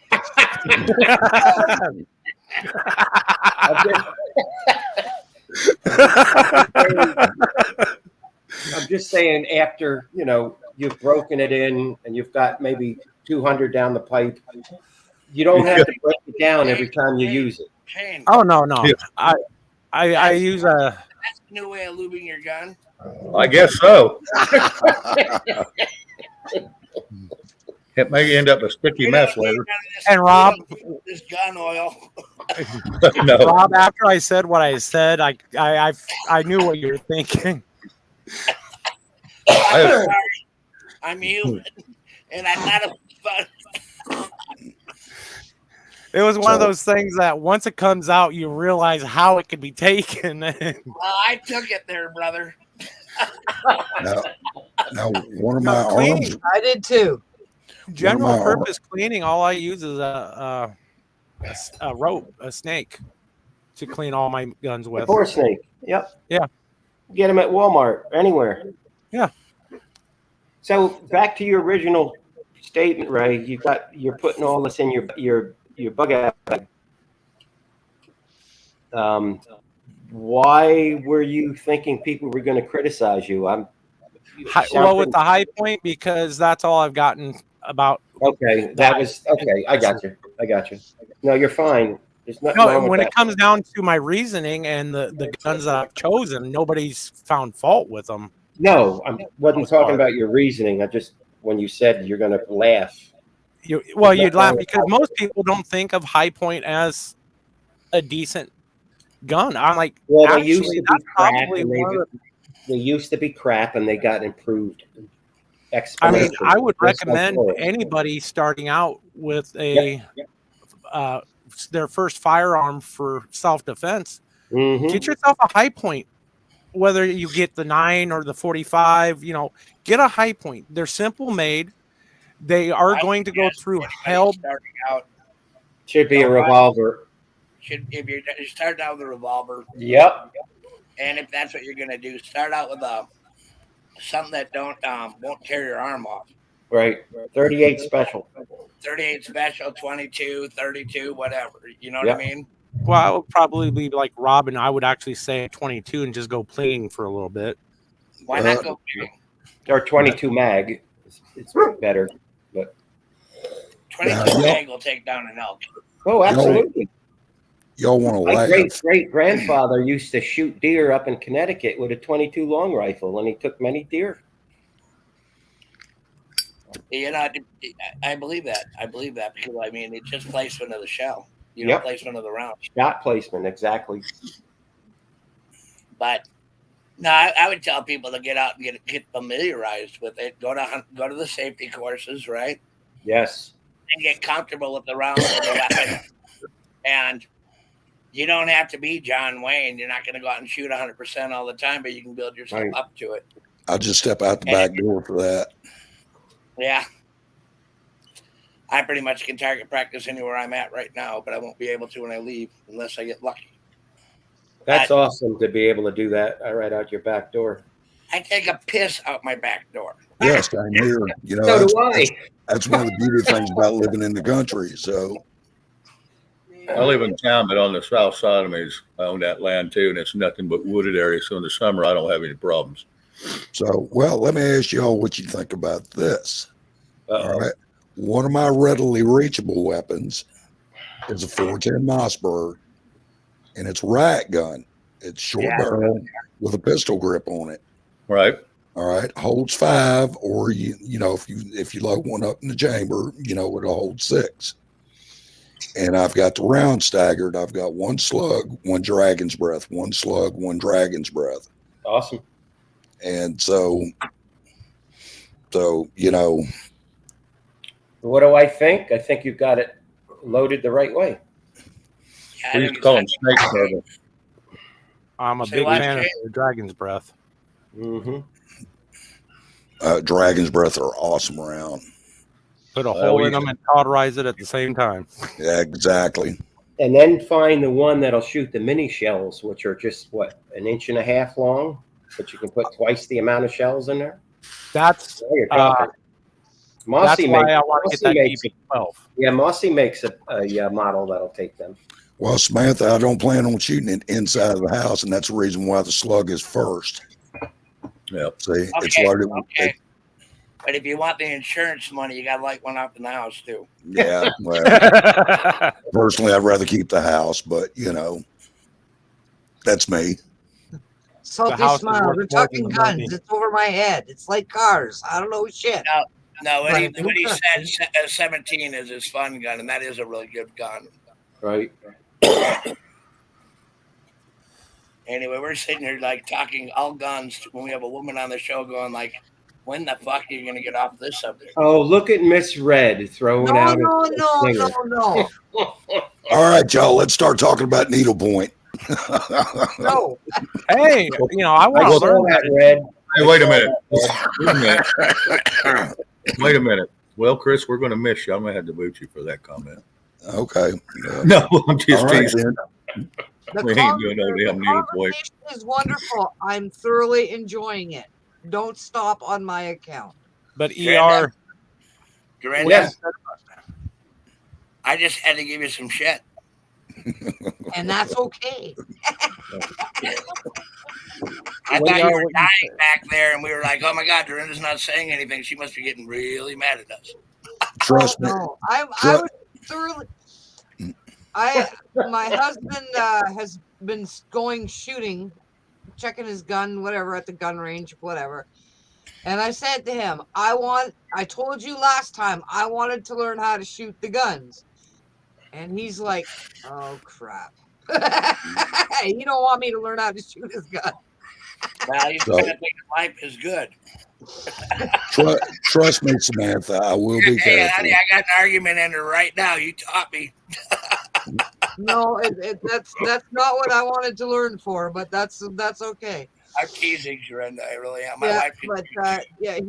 I'm just saying after, you've broken it in and you've got maybe 200 down the pipe, you don't have to break it down every time you use it. Oh, no. Yeah. I use a... That's a new way of lubing your gun. I guess so. It may end up a sticky mess later. And Rob, this gun oil. No. Rob, after I said what I said, I knew what you were thinking. I'm sorry. I'm human, and I thought it was fun. It was one of those things that once it comes out, you realize how it could be taken. I took it there, brother. Now, one of my arms. I did too. General purpose cleaning, all I use is a rope, a snake, to clean all my guns with. A horse snake. Yep. Yeah. Get them at Walmart, anywhere. Yeah. So back to your original statement, Ray. You're putting all this in your bug out bag. Why were you thinking people were going to criticize you? Well, with the High Point, because that's all I've gotten about. Okay, I got you. No, you're fine. There's nothing wrong with when that. it comes down to my reasoning and the guns that I've chosen, nobody's found fault with them. No, I wasn't talking about your reasoning. When you said you're going to laugh. You'd laugh because most people don't think of High Point as a decent gun. I'm like, well, they used to be crap and they got improved. I mean, I would recommend anybody starting out with their first firearm for self-defense. Mm-hmm. Get yourself a High Point, whether you get the 9 or the 45. Get a High Point. They're simple made. They are going to go through hell. Starting out should be a revolver. If you're starting out with a revolver. Yep. And if that's what you're going to do, start out with something that won't tear your arm off. Right. 38 special. 38 special, 22, 32, whatever. You know what I mean? Well, I would probably be like Robin. I would actually say 22 and just go plating for a little bit. Why not go plating? Or 22 mag. It's better. But 22 mag will take down an elk. Oh, absolutely. Y'all want to laugh. My great grandfather used to shoot deer up in Connecticut with a 22 long rifle, and he took many deer. I believe that. Because it's just placement of the shell. Placement of the round. Shot placement, exactly. But no, I would tell people to get out and get familiarized with it. Go to the safety courses, right? Yes. And get comfortable with the rounds and the weapon. And you don't have to be John Wayne. You're not going to go out and shoot 100% all the time, but you can build yourself up to it. I'll just step out the back door for that. Yeah. I pretty much can target practice anywhere I'm at right now, but I won't be able to when I leave unless I get lucky. That's awesome to be able to do that right out your back door. I take a piss out my back door. Yes, I'm here. You know, So do I. That's one of the beautiful things about living in the country. So I live in town, but on the south side of me, I own that land too, and it's nothing but wooded area. So in the summer, I don't have any problems. So, well, let me ask y'all what you think about this. Uh-oh. All right. One of my readily reachable weapons is a 410 Mossberg, and it's a riot gun. It's short barrel with a pistol grip on it. Right. All right. Holds 5, or you know, if you load one up in the chamber, you know, it'll hold 6. And I've got the round staggered. I've got 1 slug, 1 dragon's breath, 1 slug, 1 dragon's breath. Awesome. And so, you know, what do I think? I think you've got it loaded the right way. We used to call them snake turtles. I'm a big fan of the dragon's breath. Mm-hmm. Dragon's breath are awesome around. Put a hole in them and cauterize it at the same time. Yeah, exactly. And then find the one that'll shoot the mini shells, which are just what, 1.5 inches long, but you can put twice the amount of shells in there. That's Mossy that's why I want to get that DB12. Yeah, Mossy makes a model that'll take them. Well, Samantha, I don't plan on shooting it inside of the house, and that's the reason why the slug is first. Yep. See, it's loaded. Okay. But if you want the insurance money, you got to light one up in the house too. Yeah. Well, personally, I'd rather keep the house, but you know, that's me. Salty smile. We're talking guns. It's over my head. It's like cars. I don't know shit. No. What he said, 17 is his fun gun, and that is a really good gun. Right. Anyway, we're sitting here like talking all guns when we have a woman on the show going like, when the fuck are you going to get off this subject? Oh, look at Miss Red throwing out. No. All right, y'all. Let's start talking about needlepoint. No. Hey, you know, I want to learn that, Red. Hey, wait a minute. Wait a minute. Well, Chris, we're going to miss you. I'm going to have to boot you for that comment. Okay. No, I'm just teasing. The We ain't doing no damn needlepoint. conversation is wonderful. I'm thoroughly enjoying it. Don't stop on my account. But ER. Dorinda, Yes. I just had to give you some shit. And that's okay. I thought you were dying back there, and we were like, oh my God, Dorinda's not saying anything. She must be getting really mad at us. Trust me. No, I was thoroughly. My husband has been going shooting, checking his gun, whatever, at the gun range, whatever. And I said to him, I told you last time I wanted to learn how to shoot the guns. And he's like, oh crap. You don't want me to learn how to shoot his gun. Well, you kind of think life is good. Trust me, Samantha, I will be Hey, careful. honey, I got an argument in her right now. You taught me. No, that's not what I wanted to learn for, but that's okay. I'm teasing, Dorinda. I really am. My Yeah, wife but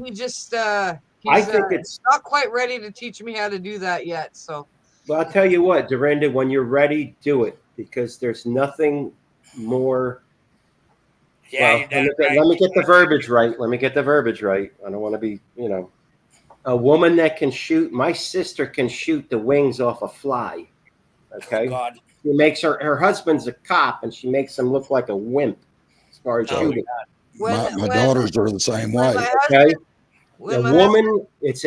he just I think it's not quite ready to teach me how to do that yet. So, well, I'll tell you what, Dorinda, when you're ready, do it, because there's nothing more. Yeah, well, let me get the verbiage right. I don't want to be, a woman that can shoot. My sister can shoot the wings off a fly. Okay. Oh, God. She makes her husband's a cop, and she makes him look like a wimp as far as shooting. My daughters are the same way. Okay. A woman, it's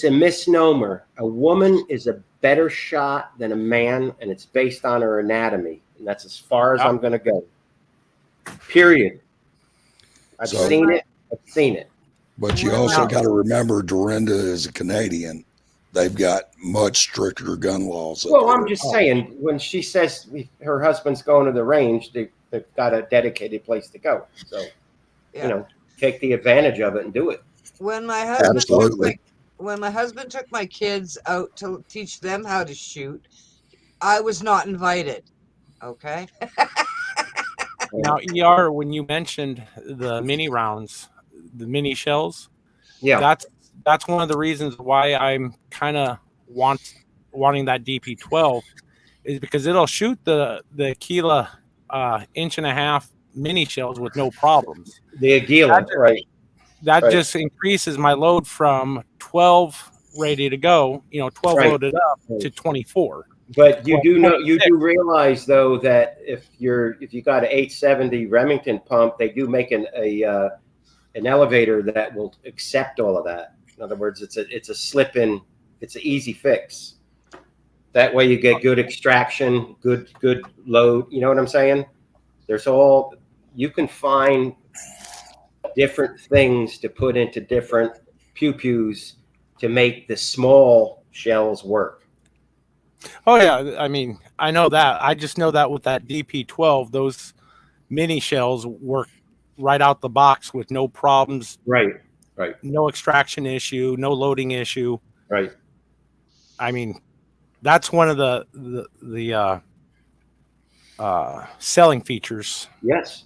a misnomer. A woman is a better shot than a man, and it's based on her anatomy, and that's as far as I'm going to go. Period. I've seen it. But you also got to remember, Dorinda is a Canadian. they've got much stricter gun laws. Well, I'm just saying, when she says her husband's going to the range, they've got a dedicated place to go. So, Yeah. take the advantage of it and do it. When my husband Absolutely. when my husband took my kids out to teach them how to shoot, I was not invited. Okay. Now, ER, when you mentioned the mini rounds, the mini shells, Yeah. that's one of the reasons why I'm kind of wanting that DP12 is because it'll shoot the Aquila 1.5-inch mini shells with no problems. The Aguila, right. That Right. just increases my load from 12 ready to go, 12 Right. loaded up Right. to 24. But you do 26. realize though that if you got an 870 Remington pump, they do make an elevator that will accept all of that. In other words, it's a slip-in, it's an easy fix. That way you get good extraction, good load. You know what I'm saying? You can find different things to put into different pew-pews to make the small shells work. Oh yeah, I mean, I know that. I just know that with that DP12, those mini shells work right out the box with no problems. Right. No extraction issue, no loading issue. Right. I mean, that's one of the selling features. Yes.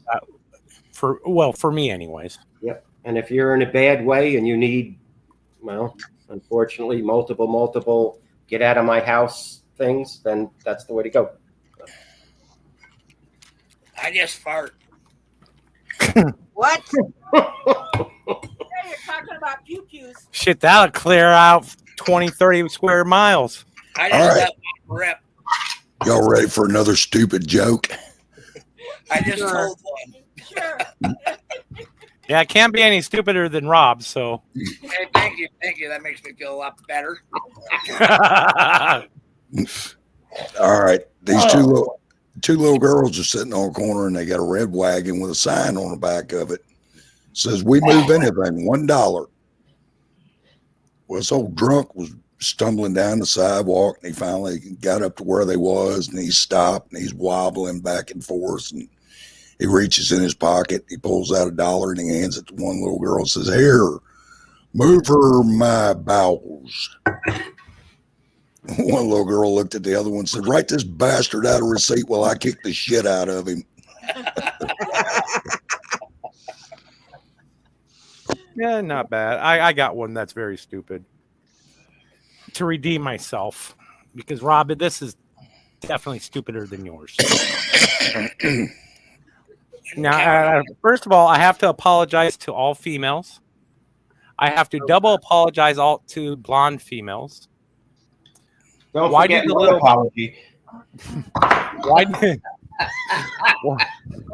For me anyways. Yep. And if you're in a bad way and you need, unfortunately, multiple get out of my house things, then that's the way to go. I just fart. What? Yeah, you're talking about pew pews. Shit, that'll clear out 20-30 square miles. I All just right. let one rip. Y'all ready for another stupid joke? I just Sure. told one. Sure. Yeah, it can't be any stupider than Rob, so. Hey, thank you. That makes me feel a lot better. All right. These two little girls are sitting on a corner and they got a red wagon with a sign on the back of it. Says, "We move anything, $1." Well, this old drunk was stumbling down the sidewalk and he finally got up to where they was and he stopped and he's wobbling back and forth and he reaches in his pocket, he pulls out $1 and he hands it to one little girl and says, "Here, move her my bowels." One little girl looked at the other one and said, "Write this bastard out a receipt while I kick the shit out of him." Yeah, not bad. I got one that's very stupid. To redeem myself. Because, Rob, this definitely stupider than yours. Now, first of all, I have to apologize to all females. I have to double apologize to blonde females. Don't Why forget did the my little- apology.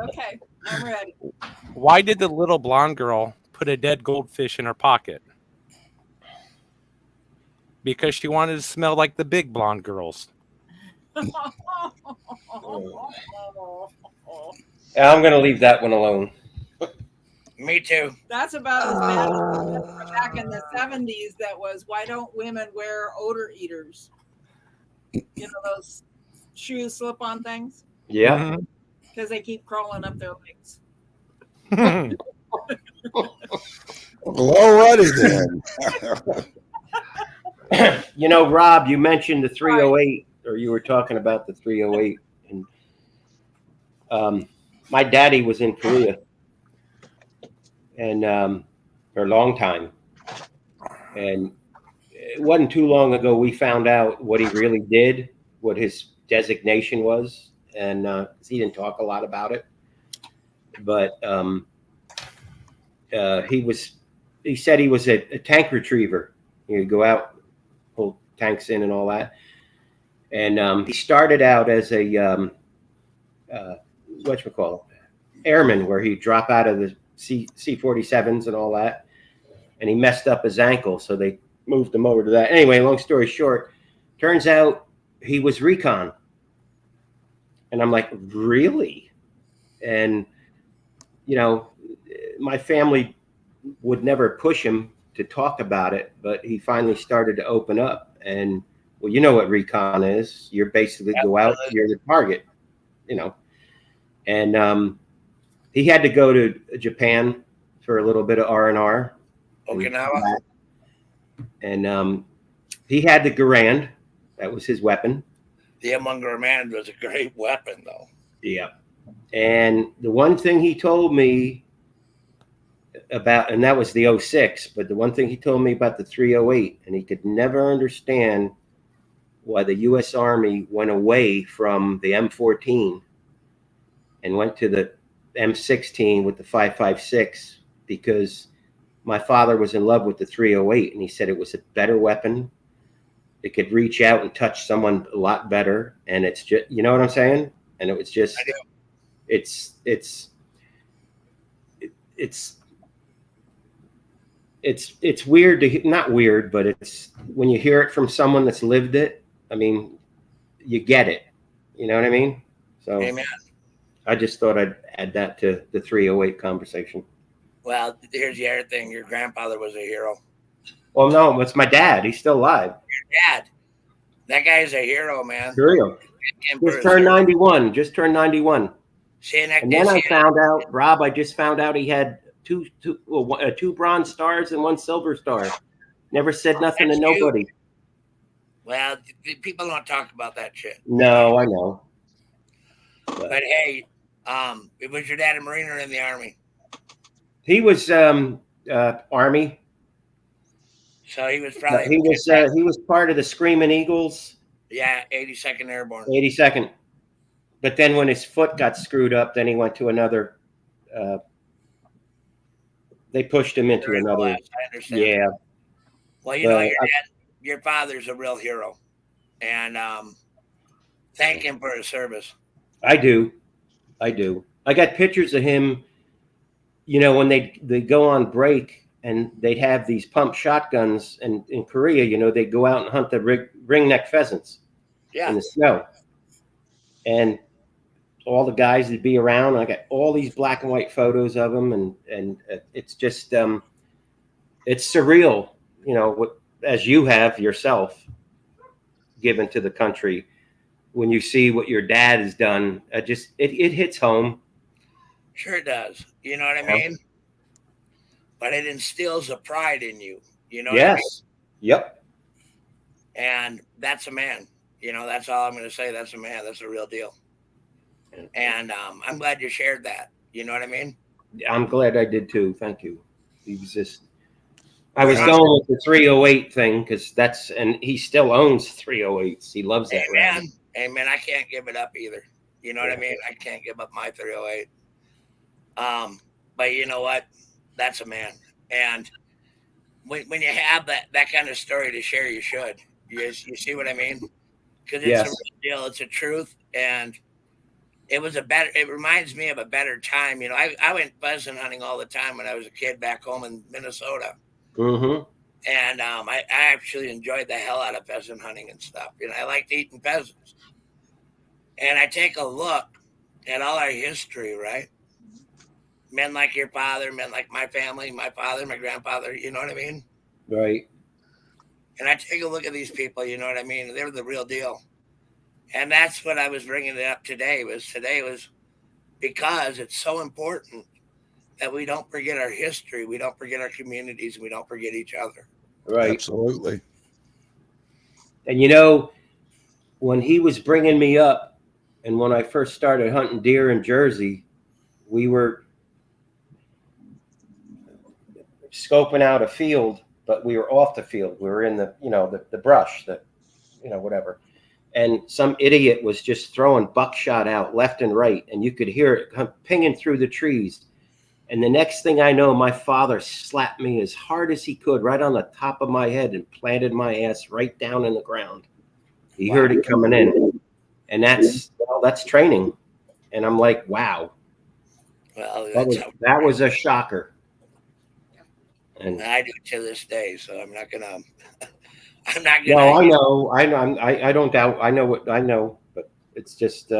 Okay, I'm ready. Why did the little blonde girl put a dead goldfish in her pocket? Because she wanted to smell like the big blonde girls. Yeah, I'm going to leave that one alone. Me too. That's about as bad as back in the 70s. That was, why don't women wear odor eaters? You know, those shoe slip-on things? Yeah. Because they keep crawling up their legs. Well, alrighty then. Rob, you mentioned the 308, or you were talking about the 308. And my daddy was in Korea, and for a long time. And it wasn't too long ago we found out what he really did, what his designation was, and he didn't talk a lot about it. But he said he was a tank retriever. He'd go out, pull tanks in and all that. And he started out as a airman, where he'd drop out of the C-47s and all that. And he messed up his ankle, so they moved him over to that. Anyway, long story short, turns out he was recon. And I'm like, really? And, my family would never push him to talk about it, but he finally started to open up. And well, you know what recon is. You're basically go out, you're the target, you know. And he had to go to Japan for a little bit of R&R. Okinawa. And he had the Garand. That was his weapon. The M1 Garand was a great weapon, though. Yeah. And the one thing he told me about, and that was the 06, but the one thing he told me about the 308, and he could never understand why the U.S. Army went away from the M14 and went to the M16 with the 5.56, because my father was in love with the 308, and he said it was a better weapon. It could reach out and touch someone a lot better, and it's just, you know what I'm saying? And it was just, it's weird to, not weird, but it's when you hear it from someone that's lived it. I mean, you get it. You know what I mean? So Amen. I just thought I'd add that to the 308 conversation. Well, here's the other thing. Your grandfather was a hero. Well, no, it's my dad. He's still alive. Your dad. That guy's a hero, man. Real. Just turned 91. Just turned 91. And then I found out, Rob, I just found out he had two bronze stars and one silver star. Never said nothing to nobody. Well, people don't talk about that shit. No, I know. But hey, was your dad a Marine or in the Army? He was Army. So he was probably he was part of the Screaming Eagles. Yeah, 82nd Airborne. 82nd. But then when his foot got screwed up, then he went to another. They pushed him into another. I understand. Yeah. Well, you know, your father's a real hero, and thank him for his service. I do. I got pictures of him. You know, when they go on break and they'd have these pump shotguns, and in Korea, you know, they'd go out and hunt the ringneck pheasants in the snow, and all the guys would be around. I got all these black and white photos of them, and it's just it's surreal, you know, as you have yourself given to the country. When you see what your dad has done, it hits home. Sure does. You know what I mean? But it instills a pride in you. You know what I mean? Yep. And that's a man. You know, that's all I'm going to say. That's a man. That's a real deal. And I'm glad you shared that. You know what I mean? I'm glad I did too. Thank you. He was just, I was going with the 308 thing because and he still owns 308s. He loves that. Amen. Amen. I can't give it up either. You know what I mean? I can't give up my 308. But you know what? That's a man. And when you have that kind of story to share, you should. You see what I mean? Because it's a real deal. It's a truth. And it reminds me of a better time. You know, I went pheasant hunting all the time when I was a kid back home in Minnesota. Mm-hmm. And I actually enjoyed the hell out of pheasant hunting and stuff. You know, I liked eating pheasants. And I take a look at all our history, right? Men like your father, men like my family, my father, my grandfather, you know what I mean? Right. And I take a look at these people, you know what I mean? They're the real deal. And that's what I was bringing it up today was because it's so important that we don't forget our history. We don't forget our communities. And we don't forget each other. Right. Absolutely. And you know, when he was bringing me up and when I first started hunting deer in Jersey, we were scoping out a field, but we were off the field. We were in the brush, whatever. And some idiot was just throwing buckshot out left and right. And you could hear it pinging through the trees. And the next thing I know, my father slapped me as hard as he could right on the top of my head and planted my ass right down in the ground. He heard it coming in. And that's training. And I'm like, wow. Well, that was a shocker. And I do to this day, so I'm not gonna. No, I know. I don't doubt. I know, but it's just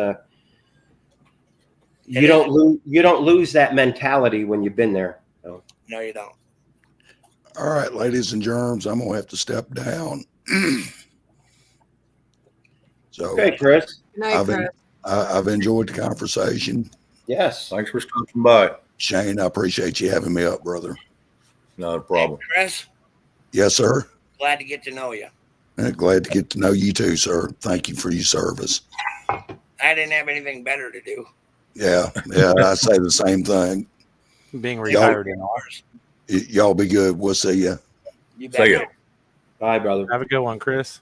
you don't lose that mentality when you've been there. So. No, you don't. All right, ladies and germs, I'm gonna have to step down. So Okay, Chris. Good night, I've, Chris. I've enjoyed the conversation. Yes. Thanks for stopping by. Shane, I appreciate you having me up, brother. Not a problem. Hey, Chris, Yes, sir. glad to get to know you. And glad to get to know you too, sir. Thank you for your service. I didn't have anything better to do. Yeah, I say the same thing. Being retired and all. Y'all be good. We'll see you. You See ya. bet. Bye, brother. Have a good one, Chris.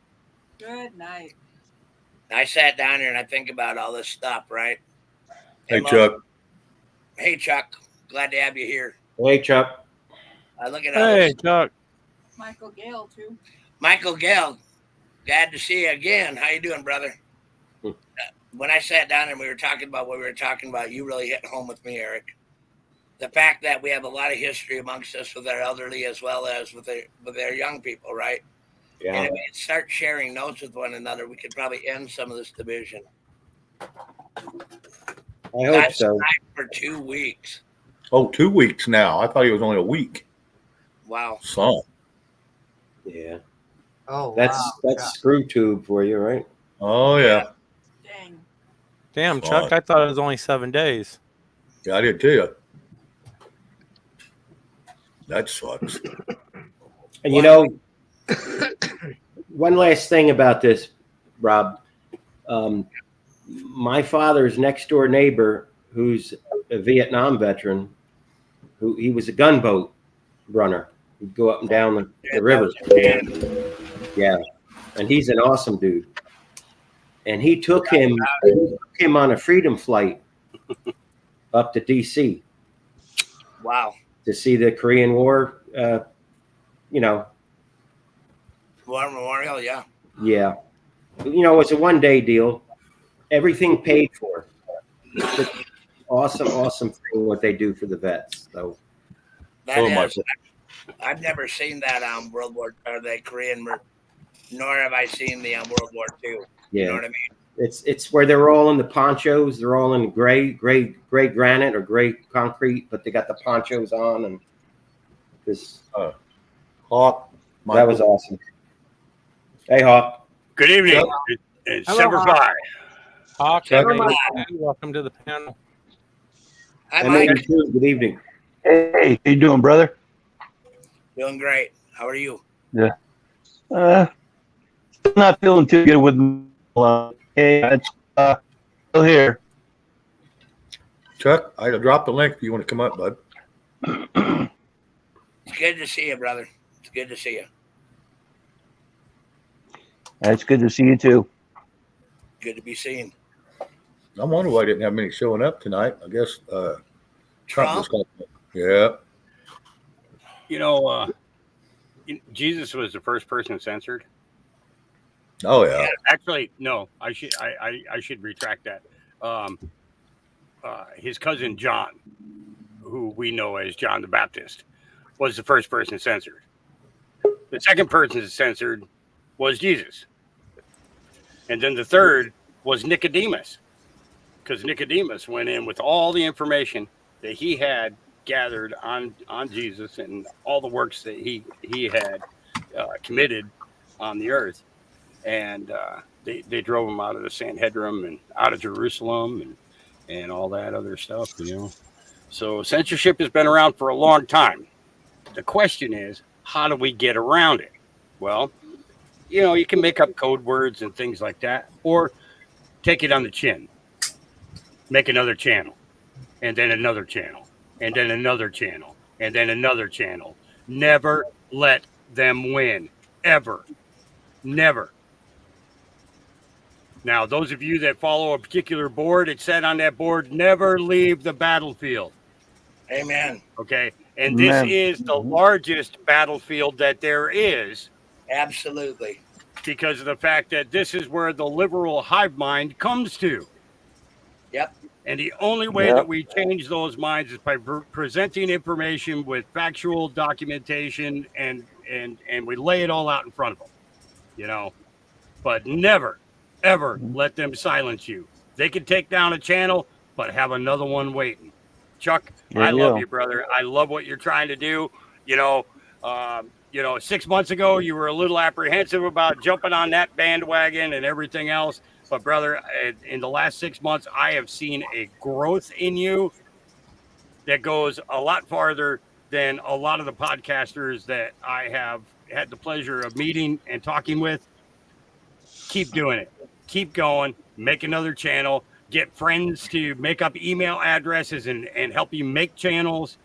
Good night. I sat down here and I think about all this stuff, right? Hey, Emma, Chuck. Hey, Chuck. Glad to have you here. Hey, Chuck. I look at all Hey, this. Chuck. Michael Gale too. Michael Gale, glad to see you again. How you doing, brother? When I sat down and we were talking about what we were talking about, you really hit home with me, Eric. The fact that we have a lot of history amongst us with our elderly as well as with our young people, right? Yeah. And if we could start sharing notes with one another, we could probably end some of this division. I hope That's so. for 2 weeks. Oh, 2 weeks now. I thought it was only a week. Wow. Son. Yeah. Oh, That's wow. screw tube for you, right? Oh, yeah. Dang. Damn, Fun. Chuck, I thought it was only 7 days. Yeah, I did too. That sucks. And you know, one last thing about this, Rob. My father's next door neighbor, who's a Vietnam veteran, he was a gunboat runner. He'd go up and down the river. Yeah, and he's an awesome dude. And he took him on a freedom flight up to D.C. Wow. to see the Korean War. War Memorial, yeah. Yeah. You know, it's a one-day deal. Everything paid for. It's awesome thing what they do for the vets. So That Oh, my is, I've never seen that on World War or the Korean, nor have I seen the World War II. You yeah, know what I mean? it's where they're all in the ponchos. They're all in gray granite or gray concrete, but they got the ponchos on, and this Hawk. that was awesome. Hey, Hawk. Good evening. Chuck. It's Hello, Semper Hawk. Fi. Hawk, Chuck. welcome to the panel. Hi, And Mike. then too, good evening. Hey, how you doing, brother? Doing great. How are you? Still not feeling too good with me. Hey, it's still here. Chuck, I dropped the link if you want to come up, bud. It's good to see you, brother. It's good to see you. It's good to see you too. Good to be seen. I wonder why I didn't have many showing up tonight. I guess Trump was Trump? going. Yeah. You know, Jesus was the first person censored. Oh, yeah. Actually, no. I should retract that. His cousin John, who we know as John the Baptist, was the first person censored. The second person censored was Jesus, and then the third was Nicodemus, because Nicodemus went in with all the information that he had gathered on Jesus and all the works that he had committed on the earth, and they drove him out of the Sanhedrin and out of Jerusalem and all that other stuff, you know. So censorship has been around for a long time. The question is, how do we get around it? Well, you know, you can make up code words and things like that, or take it on the chin. Make another channel, and then another channel, and then another channel, and then another channel. Never let them win. Ever. Never. Now, those of you that follow a particular board, it said on that board, never leave the battlefield. Amen. Okay. And this Amen. is the largest battlefield that there is, Absolutely. because of the fact that this is where the liberal hive mind comes to. Yep. And the only way that we change those minds is by presenting information with factual documentation, and we lay it all out in front of them, you know. But never, ever let them silence you. They can take down a channel, but have another one waiting. Chuck, I love you, brother. I love what you're trying to do. You know, 6 months ago, you were a little apprehensive about jumping on that bandwagon and everything else. But brother, in the last 6 months, I have seen a growth in you that goes a lot farther than a lot of the podcasters that I have had the pleasure of meeting and talking with. Keep doing it. Keep going. Make another channel. Get friends to make up email addresses and help you make channels.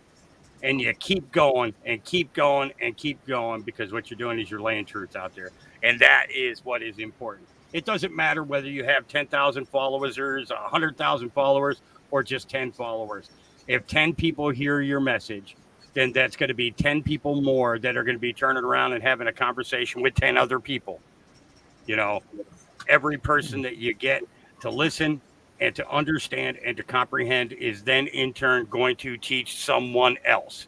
And you keep going and keep going and keep going, because what you're doing is you're laying truth out there. And that is what is important. It doesn't matter whether you have 10,000 followers or 100,000 followers or just 10 followers. If 10 people hear your message, then that's going to be 10 people more that are going to be turning around and having a conversation with 10 other people. You know, every person that you get to listen and to understand and to comprehend is then in turn going to teach someone else.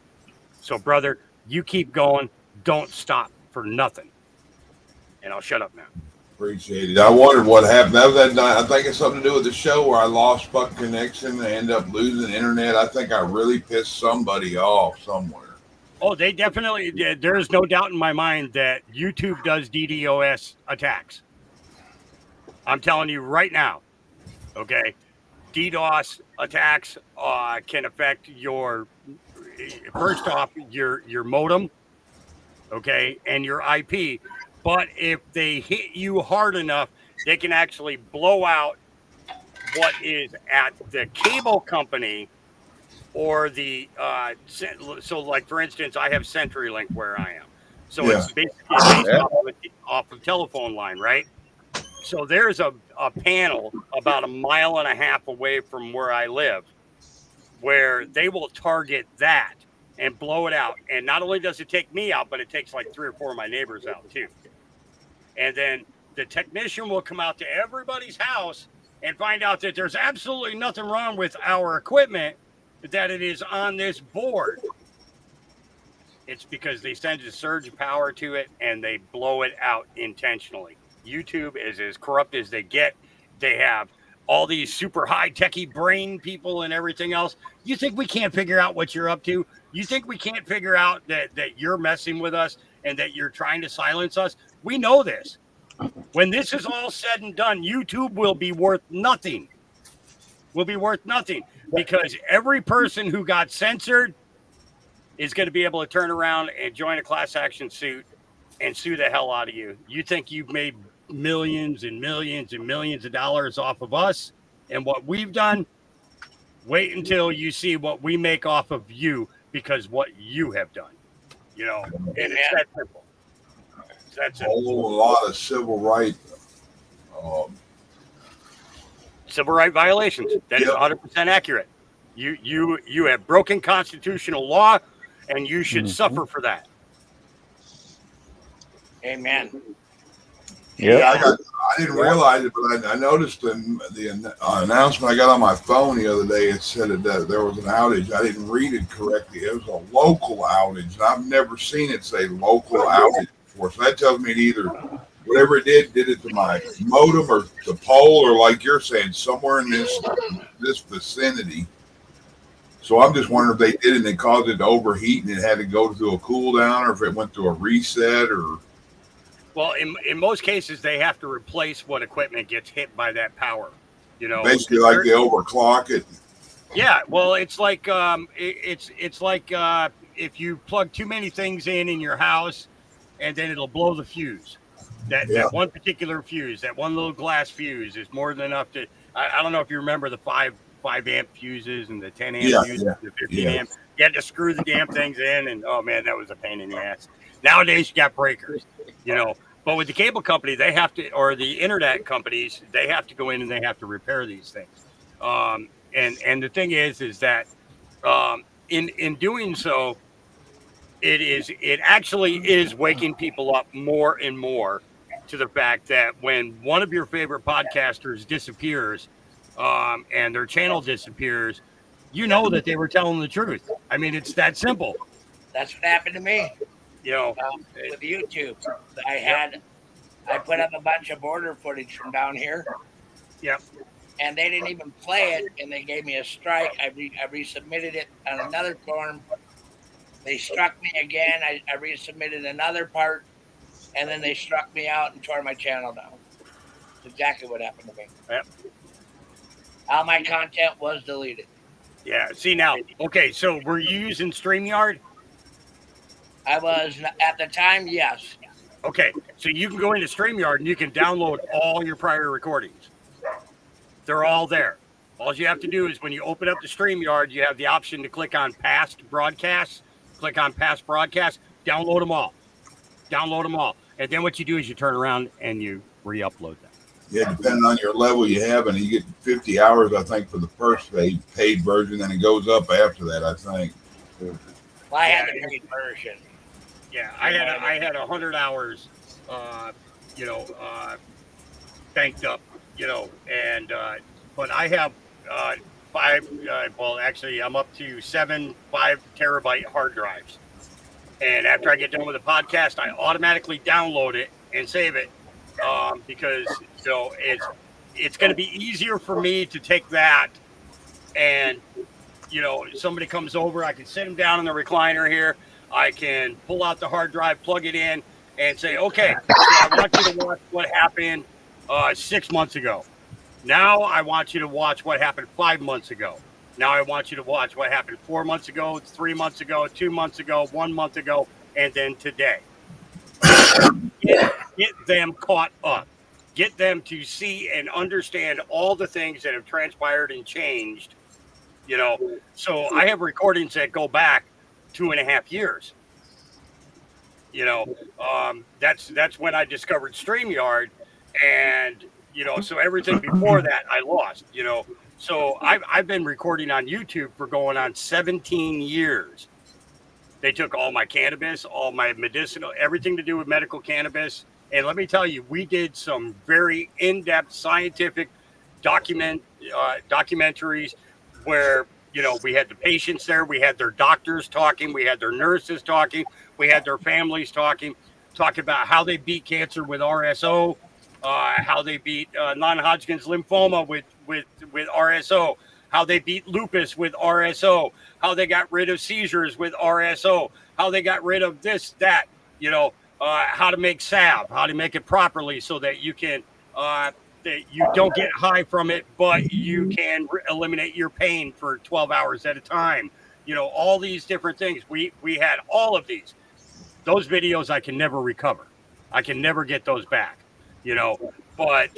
So, brother, you keep going. Don't stop for nothing. And I'll shut up now. Appreciate it. I wondered what happened. That was that night. I think it's something to do with the show where I lost fucking connection and ended up losing internet. I think I really pissed somebody off somewhere. Oh, they definitely did. There's no doubt in my mind that YouTube does DDoS attacks. I'm telling you right now. Okay. DDoS attacks can affect your, first off, your modem, okay, and your IP. But if they hit you hard enough, they can actually blow out what is at the cable company or the so like for instance, I have CenturyLink where I am. So it's basically based off of telephone line, right? So there's a panel about 1.5 miles away from where I live where they will target that and blow it out. And not only does it take me out, but it takes like 3 or 4 of my neighbors out too. And then the technician will come out to everybody's house and find out that there's absolutely nothing wrong with our equipment, that it is on this board. It's because they send a surge of power to it and they blow it out intentionally. YouTube is as corrupt as they get. They have all these super high techie brain people and everything else. You think we can't figure out what you're up to? You think we can't figure out that you're messing with us and that you're trying to silence us? We know this. When this is all said and done, YouTube will be worth nothing. Will be worth nothing because every person who got censored is going to be able to turn around and join a class action suit and sue the hell out of you. You think you've made millions and millions and millions of dollars off of us and what we've done? Wait until you see what we make off of you, because what you have done, you know, and it's that simple. That's a whole lot of civil rights violations. That is 100% accurate. You have broken constitutional law, and you should suffer for that. Amen. Yeah, I didn't realize it, but I noticed the announcement I got on my phone the other day. It said that there was an outage. I didn't read it correctly. It was a local outage. I've never seen it say local outage before. So that tells me it either whatever it did it to my modem or the pole, or like you're saying, somewhere in this vicinity. So I'm just wondering if they did it and it caused it to overheat and it had to go through a cool down, or if it went through a reset, or. Well, in most cases, they have to replace what equipment gets hit by that power. You know, basically like they overclock it. Yeah, well, it's like it's like if you plug too many things in your house, and then it'll blow the fuse. That one particular fuse, that one little glass fuse, is more than enough to. I don't know if you remember the 5 amp fuses and the 10 amp fuses, the 15 amp. You had to screw the damn things in, and oh man, that was a pain in the ass. Nowadays, you got breakers, you know. But with the cable company, they have to, or the internet companies, they have to go in and they have to repair these things. And the thing is that in doing so, it actually is waking people up more and more to the fact that when one of your favorite podcasters disappears, and their channel disappears, you know that they were telling the truth. I mean, it's that simple. That's what happened to me. You know, with YouTube, I put up a bunch of border footage from down here. Yep. And they didn't even play it, and they gave me a strike. I resubmitted it on another form. They struck me again. I resubmitted another part, and then they struck me out and tore my channel down. exactly what happened to me. Yep. All my content was deleted. Yeah. See now. Okay. So were you using StreamYard? I was at the time, yes. Okay. So you can go into StreamYard and you can download all your prior recordings. They're all there. All you have to do is when you open up the StreamYard, you have the option to click on past broadcasts. Click on past broadcasts. Download them all. Download them all. And then what you do is you turn around and you re-upload them. Yeah, depending on your level you have, and you get 50 hours, I think, for the first paid version, and it goes up after that, I think. Well, I had the paid version. Yeah, I had 100 hours, banked up, and but I have 5. Well, actually, I'm up to 7 5-terabyte hard drives. And after I get done with the podcast, I automatically download it and save it because it's going to be easier for me to take that and somebody comes over, I can sit them down in the recliner here. I can pull out the hard drive, plug it in, and say, okay, so I want you to watch what happened 6 months ago. Now I want you to watch what happened 5 months ago. Now I want you to watch what happened 4 months ago, 3 months ago, 2 months ago, 1 month ago, and then today. Get them caught up. Get them to see and understand all the things that have transpired and changed. So I have recordings that go back 2.5 years. That's when I discovered StreamYard, and so everything before that I lost. So I've been recording on YouTube for going on 17 years. They took all my cannabis, all my medicinal, everything to do with medical cannabis, and let me tell you, we did some very in-depth scientific documentaries where we had the patients there, we had their doctors talking, we had their nurses talking, we had their families talking about how they beat cancer with RSO, how they beat non-Hodgkin's lymphoma with RSO, how they beat lupus with RSO, how they got rid of seizures with RSO, how they got rid of this, that, how to make salve, how to make it properly so that you can that you don't get high from it, but you can eliminate your pain for 12 hours at a time. All these different things. We had all of these. Those videos I can never recover. I can never get those back. But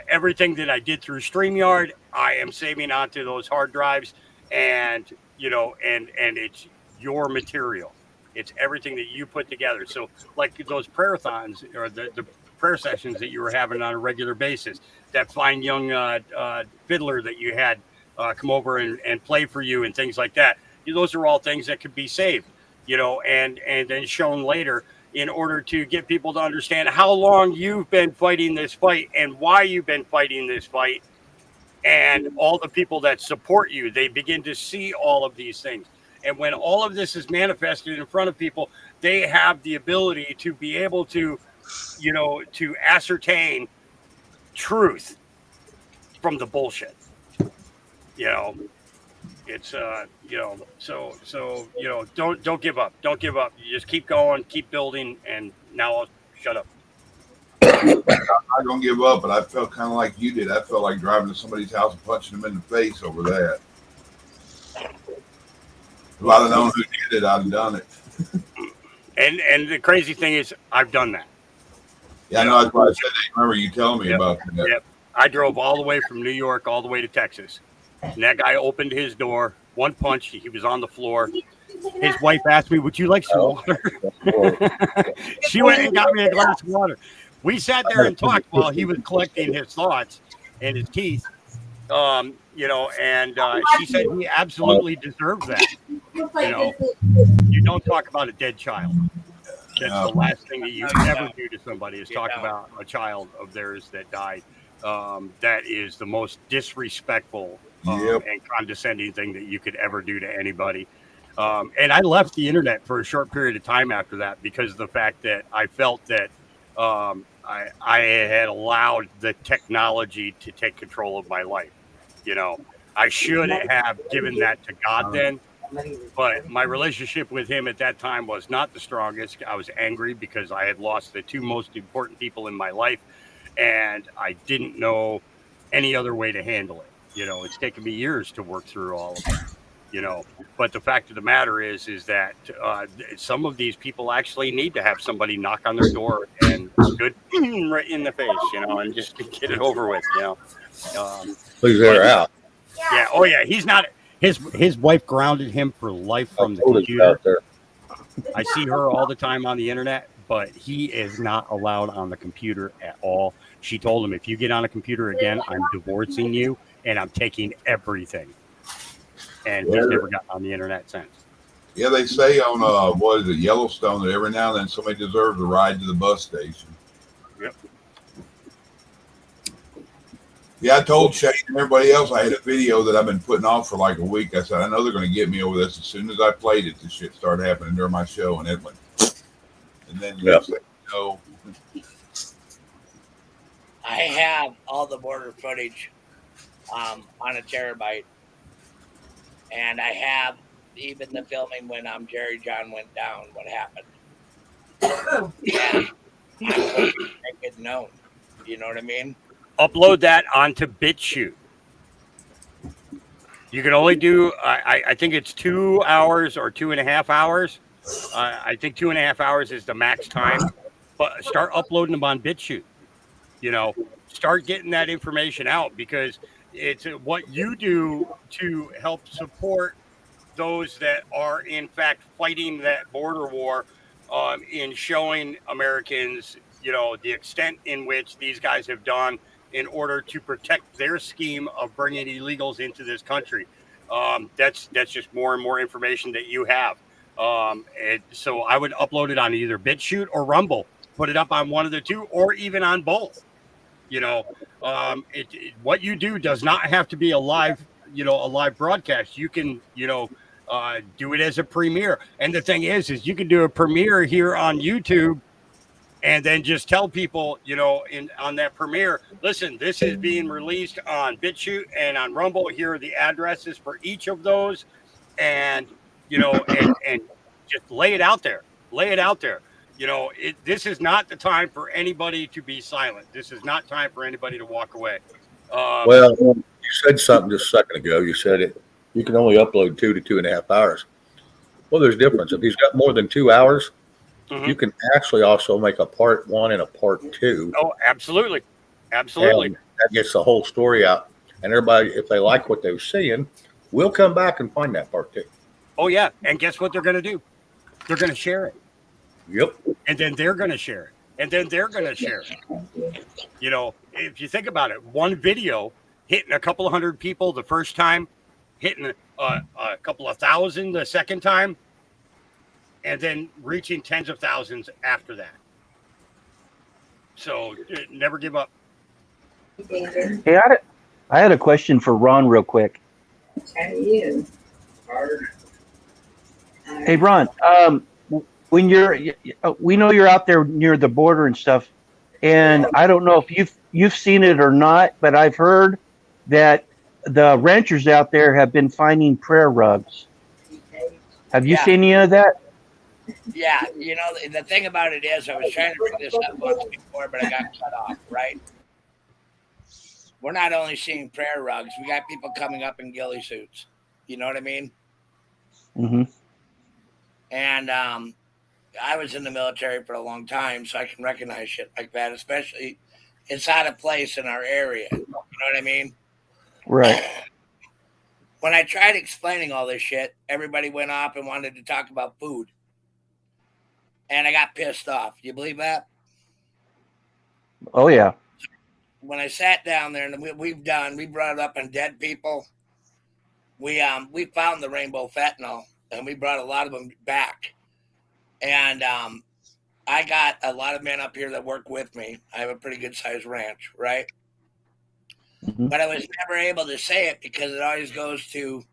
everything that I did through StreamYard, I am saving onto those hard drives, and it's your material. It's everything that you put together. So like those prayer-a-thons or the prayer sessions that you were having on a regular basis, that fine young fiddler that you had come over and play for you and things like that. Those are all things that could be saved, and then shown later in order to get people to understand how long you've been fighting this fight and why you've been fighting this fight, and all the people that support you. They begin to see all of these things. And when all of this is manifested in front of people, they have the ability to be able to to ascertain truth from the bullshit. It's don't give up. Don't give up. You just keep going, keep building, and now I'll shut up. I'm not gonna give up, but I felt kind of like you did. I felt like driving to somebody's house and punching them in the face over that. If I'd have known who did it, I'd have done it. And the crazy thing is, I've done that. Yeah, I know. That's why I said that. I remember you telling me about that. Yep. I drove all the way from New York all the way to Texas. And that guy opened his door, one punch, he was on the floor. His wife asked me, would you like some water? She went and got me a glass of water. We sat there and talked while he was collecting his thoughts and his teeth. And she said he absolutely deserved that. You don't talk about a dead child. That's the last thing that you ever do to somebody is talk about a child of theirs that died. That is the most disrespectful and condescending thing that you could ever do to anybody. And I left the internet for a short period of time after that because of the fact that I felt that I had allowed the technology to take control of my life. I should have given that to God then, but my relationship with him at that time was not the strongest. I was angry because I had lost the two most important people in my life. and I didn't know any other way to handle it. It's taken me years to work through all of that. But the fact of the matter is that some of these people actually need to have somebody knock on their door and good right in the face, and just get it over with. Please air out. Yeah. Oh yeah. He's not. His wife grounded him for life from the computer. Out there. I see her all the time on the internet, but he is not allowed on the computer at all. She told him, if you get on a computer again, I'm divorcing you and I'm taking everything. And he's never gotten on the internet since. Yeah, they say on what is it, Yellowstone, that every now and then somebody deserves a ride to the bus station. Yep. Yeah, I told Shane and everybody else I had a video that I've been putting off for like a week. I said, I know they're going to get me over this. As soon as I played it, this shit started happening during my show, and it went. And then no. I have all the border footage on a terabyte, and I have even the filming when Jerry John went down. What happened? Yeah, I'm going to make it known. You know what I mean? Upload that onto BitChute. You can only do, I think it's 2 hours or 2.5 hours. I think 2.5 hours is the max time. But start uploading them on BitChute. Start getting that information out, because it's what you do to help support those that are in fact fighting that border war, in showing Americans, the extent in which these guys have done in order to protect their scheme of bringing illegals into this country. That's just more and more information that you have. And so I would upload it on either BitChute or Rumble, put it up on one of the two, or even on both. What you do does not have to be a live broadcast. You can, do it as a premiere. And the thing is you can do a premiere here on YouTube and then just tell people, on that premiere, listen, this is being released on BitChute and on Rumble. Here are the addresses for each of those. And, and just lay it out there. This is not the time for anybody to be silent. This is not time for anybody to walk away. Well, you said something just a second ago. You said you can only upload 2 to 2.5 hours. Well, there's a difference. If he's got more than 2 hours, you can actually also make a part 1 and a part 2. Oh, absolutely. And that gets the whole story out. And everybody, if they like what they're seeing, will come back and find that part 2. Oh, yeah. And guess what they're going to do? They're going to share it. Yep. And then they're going to share it. And then they're going to share it. If you think about it, one video hitting a couple of hundred people the first time, hitting a couple of thousand the second time, and then reaching tens of thousands after that. So never give up. Hey, I had a question for Ron real quick. Hey, Ron, when we know you're out there near the border and stuff, and I don't know if you've seen it or not, but I've heard that the ranchers out there have been finding prayer rugs. Have you seen any of that? Yeah, the thing about it is, I was trying to bring this up once before, but I got cut off, right? We're not only seeing prayer rugs, we got people coming up in ghillie suits. You know what I mean? Mm-hmm. And I was in the military for a long time, so I can recognize shit like that, especially it's out of place in our area. You know what I mean? Right. When I tried explaining all this shit, everybody went off and wanted to talk about food. And I got pissed off. You believe that? Oh, yeah. When I sat down there, and we brought it up on dead people. We found the rainbow fentanyl, and we brought a lot of them back. And I got a lot of men up here that work with me. I have a pretty good sized ranch, right? Mm-hmm. But I was never able to say it because it always goes to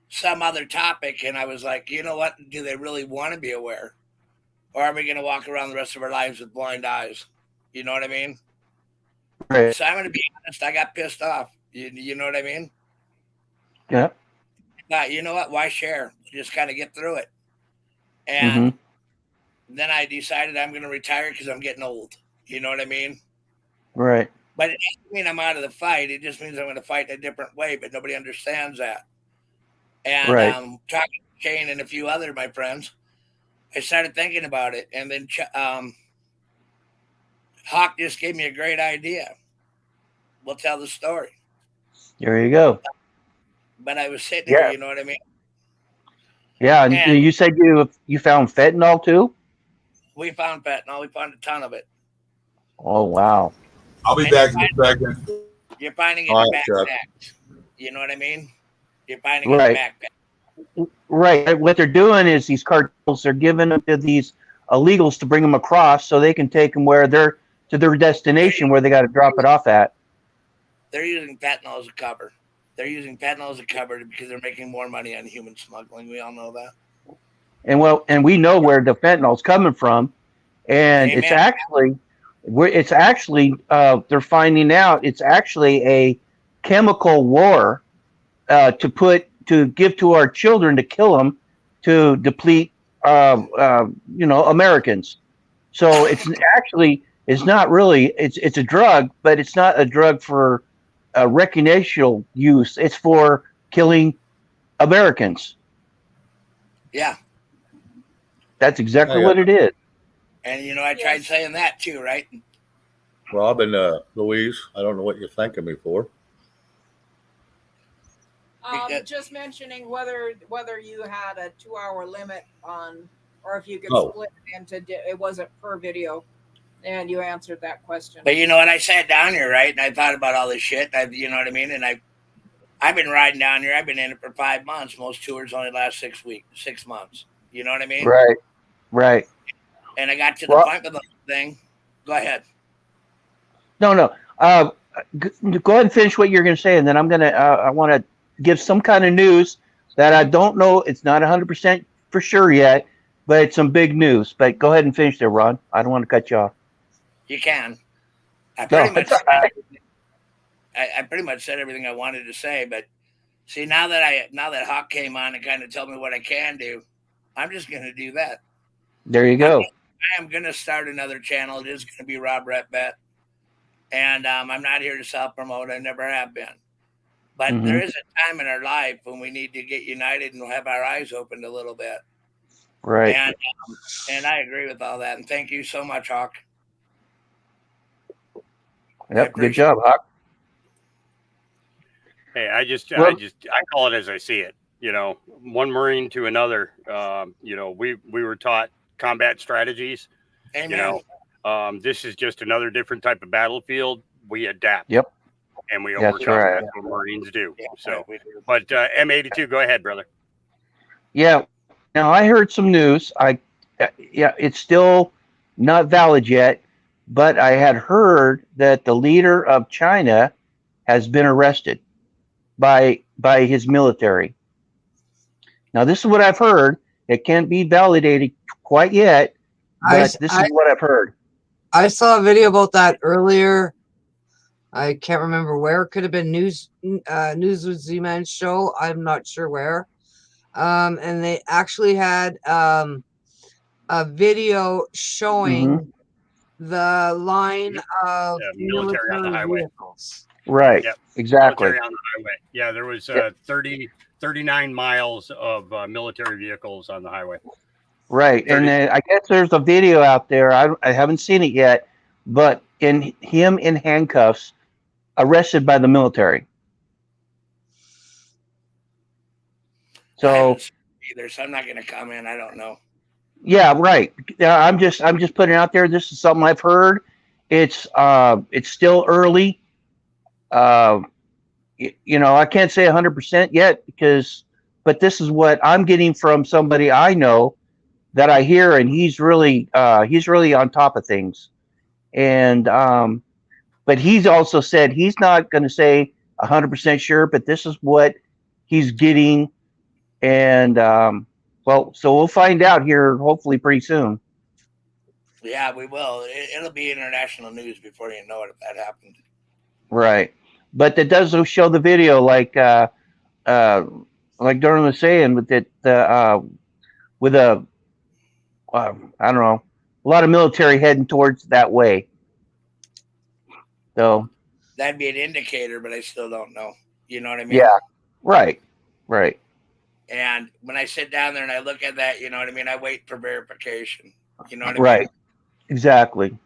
some other topic. And I was like, you know what? Do they really want to be aware? Or are we going to walk around the rest of our lives with blind eyes? You know what I mean? Right. So I'm going to be honest. I got pissed off. You know what I mean? Yeah. But you know what? Why share? Just kind of get through it. And then I decided I'm going to retire because I'm getting old. You know what I mean? Right. But it doesn't mean I'm out of the fight. It just means I'm going to fight in a different way. But nobody understands that. And Right. talking to Shane and a few other of my friends, I started thinking about it, and then Hawk just gave me a great idea. We'll tell the story. There you go. But I was sitting here, you know what I mean? Yeah, and And you said you found fentanyl too? we found fentanyl. We found a ton of it. Oh wow. I'll be And back in a second. You're finding it All in right, Chuck. backpacks. You know what I mean? You're finding it in Right. backpacks. Right. What they're doing is these cartels are giving them to these illegals to bring them across so they can take them where they're to their destination where they got to drop it off at. They're using fentanyl as a cover. They're using fentanyl as a cover because they're making more money on human smuggling. We all know that. And we know where the fentanyl's coming from, and Amen. it's actually they're finding out it's actually a chemical war to give to our children to kill them to deplete Americans. So it's not really it's a drug, but it's not a drug for recreational use. It's for killing Americans. Yeah. That's exactly Oh, yeah. what it is. And, I tried saying that too, right? Robin, Louise, I don't know what you're thanking me for. Just mentioning whether you had a 2-hour limit on, or if you could Oh. split it into, it wasn't per video, and you answered that question. But when I sat down here, right, and I thought about all this shit, you know what I mean? And I've been riding down here. I've been in it for 5 months. Most tours only last 6 months. You know what I mean? Right. And I got to the point with the thing. Go ahead. No. Go ahead and finish what you're going to say, and then I want to give some kind of news that I don't know. It's not 100% for sure yet, but it's some big news. But go ahead and finish there, Ron. I don't want to cut you off. You can. I No, pretty it's all right. I pretty much said everything I wanted to say, but see, now that Hawk came on and kind of told me what I can do, I'm just going to do that. There you go. I am going to start another channel. It is going to be Rob Retbet. And I'm not here to self-promote. I never have been. But there is a time in our life when we need to get united and have our eyes opened a little bit. Right. And I agree with all that. And thank you so much, Hawk. Yep. Good job, Hawk. Hey, I call it as I see it. One Marine to another. We were taught combat strategies. Amen. This is just another different type of battlefield. We adapt. Yep. And we That's overcome. right. That's what Marines do. So, but M82, go ahead, brother. Yeah. Now I heard some news. It's still not valid yet, but I had heard that the leader of China has been arrested by his military. Now this is what I've heard. It can't be validated quite yet, but this is what I've heard. I saw a video about that earlier. I can't remember where. It could have been News with Z-Man's show. I'm not sure where. And they actually had a video showing the line of military on the highway. vehicles. Right. Yep. Exactly. Military on the highway. Yeah, there was 39 miles of military vehicles on the highway. Right. 30. And I guess there's a video out there. I haven't seen it yet, but in handcuffs, arrested by the military. So either, so I'm not going to comment. I don't know. Yeah, right. I'm just putting it out there. This is something I've heard. It's still early. I can't say 100% yet but this is what I'm getting from somebody I know that I hear, and he's really on top of things. And but he's also said he's not going to say 100% sure, but this is what he's getting. And so we'll find out here hopefully pretty soon. Yeah, we will. It'll be international news before you know it if that happens. Right. But that does show the video like Durham was saying with I don't know, a lot of military heading towards that way. So that'd be an indicator, but I still don't know. You know what I mean? yeah, right. And when I sit down there and I look at that, you know what I mean? I wait for verification. You know what I Right. mean? Exactly.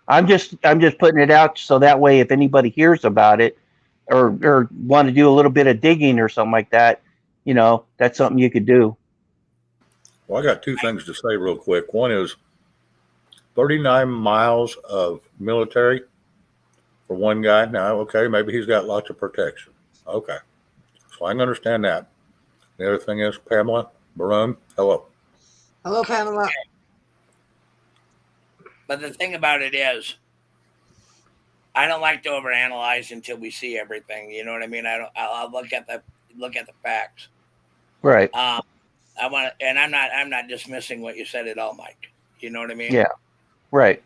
I'm just putting it out so that way if anybody hears about it or want to do a little bit of digging or something like that, that's something you could do. Well, I got two things to say real quick. One is 39 miles of military for one guy. Now, okay, maybe he's got lots of protection. Okay. So I can understand that. The other thing is Pamela Barone. Hello. Hello, Pamela. But the thing about it is, I don't like to overanalyze until we see everything. You know what I mean? I'll look at the facts. Right. I want to, and I'm not dismissing what you said at all, Mike. You know what I mean? Yeah. Right.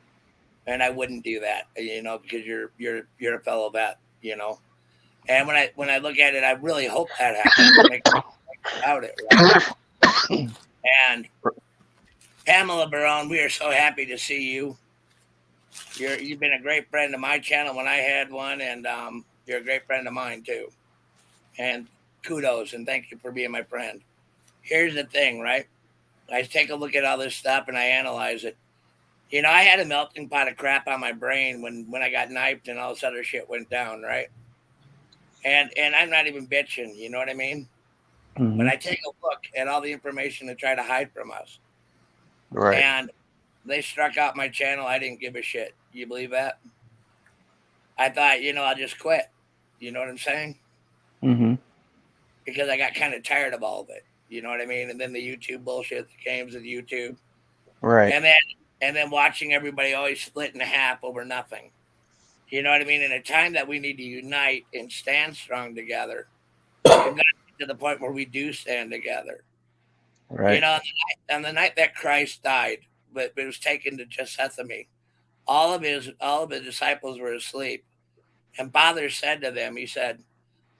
And I wouldn't do that, because you're a fellow vet, And when I look at it, I really hope that happens. Make about it, right? And Pamela Barone, we are so happy to see you. You've been a great friend of my channel when I had one, and you're a great friend of mine too. And kudos and thank you for being my friend. Here's the thing, right? I take a look at all this stuff and I analyze it. I had a melting pot of crap on my brain when I got knifed and all this other shit went down, right? And I'm not even bitching, you know what I mean? Mm-hmm. But I take a look at all the information they try to hide from us. Right. And they struck out my channel. I didn't give a shit. You believe that? I thought, I'll just quit. You know what I'm saying? Mm-hmm. Because I got kind of tired of all of it. You know what I mean? And then the YouTube bullshit that came with YouTube. Right. And then watching everybody always split in half over nothing. You know what I mean? In a time that we need to unite and stand strong together, we've got to get to the point where we do stand together. Right. On the night that Christ died, but it was taken to Gethsemane, all of his disciples were asleep. And Father said to them, he said,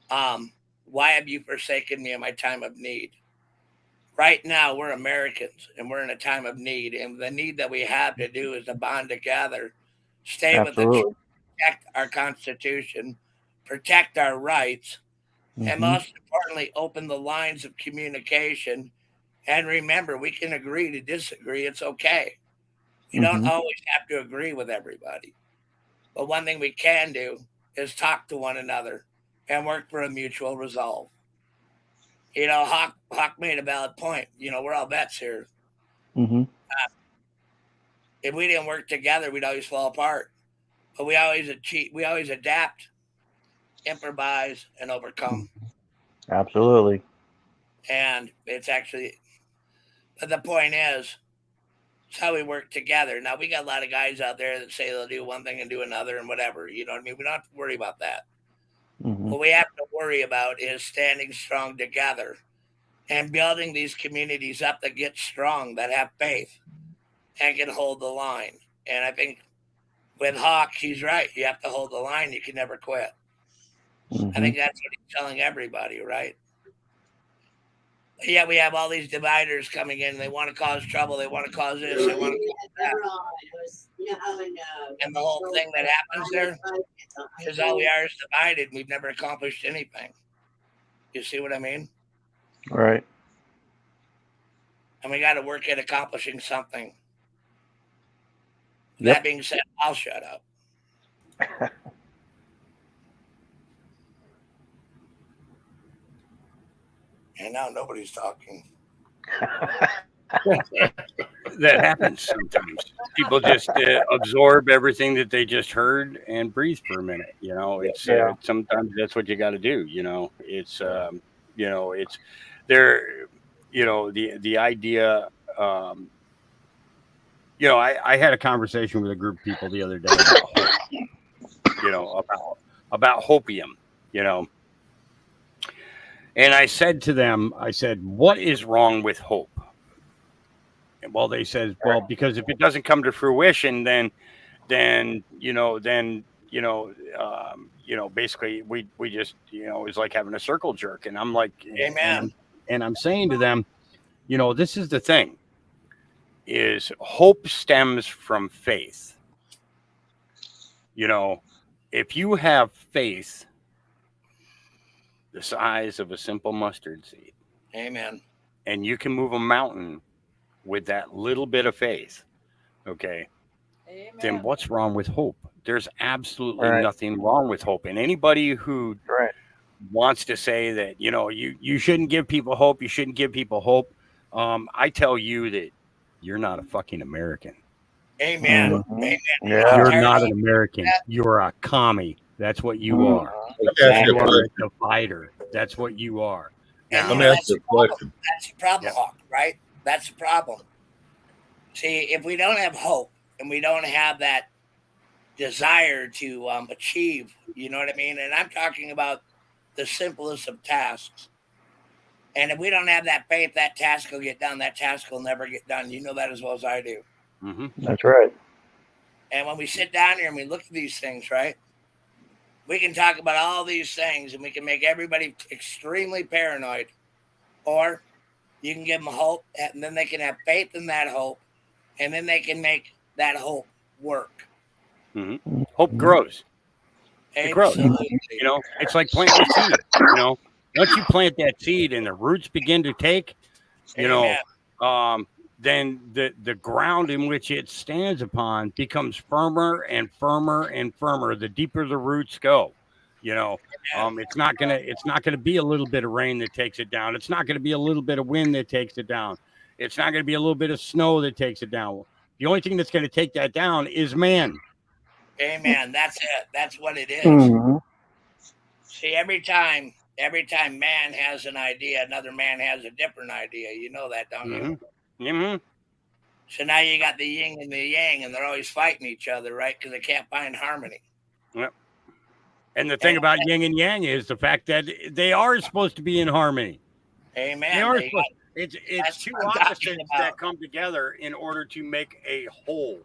why have you forsaken me in my time of need? Right now, we're Americans and we're in a time of need. And the need that we have to do is to bond together, stay with the truth, protect our Constitution, protect our rights, and most importantly, open the lines of communication. And remember, we can agree to disagree. It's okay. You don't always have to agree with everybody. But one thing we can do is talk to one another and work for a mutual resolve. Hawk made a valid point. We're all vets here. Mm-hmm. If we didn't work together, we'd always fall apart. But we always adapt, improvise, and overcome. Absolutely. And it's actually, but the point is, it's how we work together. Now, we got a lot of guys out there that say they'll do one thing and do another and whatever. You know what I mean? We don't have to worry about that. Mm-hmm. What we have to worry about is standing strong together and building these communities up that get strong, that have faith and can hold the line. And I think with Hawk, he's right. You have to hold the line. You can never quit. Mm-hmm. I think that's what he's telling everybody, right? Yeah, we have all these dividers coming in. They want to cause trouble. They want to cause this. They want to cause that. And the whole thing that happens there is all we are is divided. We've never accomplished anything. You see what I mean? Right. And we got to work at accomplishing something. Yep. That being said, I'll shut up. And now nobody's talking. That happens sometimes. People just absorb everything that they just heard and breathe for a minute. It's sometimes that's what you got to do. It's it's there. The idea. I had a conversation with a group of people the other day about hopium. And I said to them, what is wrong with hope? And well, they said, well, because if it doesn't come to fruition, then basically we just, it's like having a circle jerk. And I'm like, amen. And I'm saying to them, this is the thing, is hope stems from faith. if you have faith the size of a simple mustard seed, Amen. and you can move a mountain with that little bit of faith, okay, then Amen. what's wrong with hope? There's absolutely Right. nothing wrong with hope. And anybody who Right. wants to say that, you know, you shouldn't give people hope, you shouldn't give people hope, I tell you that you're not a fucking American. Amen. Mhm. Amen. Yeah. You're Tired not of an American. You're a commie. That's what you Mhm. are. Exactly. You are a divider. That's what you are. And Let you me know, ask that's you the a problem. question. That's the problem, Yep. Hawk, right? That's the problem. See, if we don't have hope and we don't have that desire to achieve, you know what I mean? And I'm talking about the simplest of tasks. And if we don't have that faith, that task will get done. That task will never get done. You know that as well as I do. Mm-hmm. That's right. And when we sit down here and we look at these things, right? We can talk about all these things and we can make everybody extremely paranoid. Or you can give them hope and then they can have faith in that hope and then they can make that hope work. Mm-hmm. Hope grows. It grows. Absolutely. You know, it's like planting a seed. You know, once you plant that seed and the roots begin to take, you Amen. know, then the ground in which it stands upon becomes firmer and firmer and firmer. The deeper the roots go, you know, it's not gonna be a little bit of rain that takes it down. It's not gonna be a little bit of wind that takes it down. It's not gonna be a little bit of snow that takes it down. The only thing that's gonna take that down is man. Amen. That's it. That's what it is. Mhm. See, every time man has an idea, another man has a different idea. You know that, don't you? Mm-hmm. So now you got the yin and the yang, and they're always fighting each other, right? Because they can't find harmony. Yep. And the thing about yin and yang is the fact that they are supposed to be in harmony. Amen. They are They supposed, got- it's that's two what I'm talking opposites about. that come together in order to make a whole.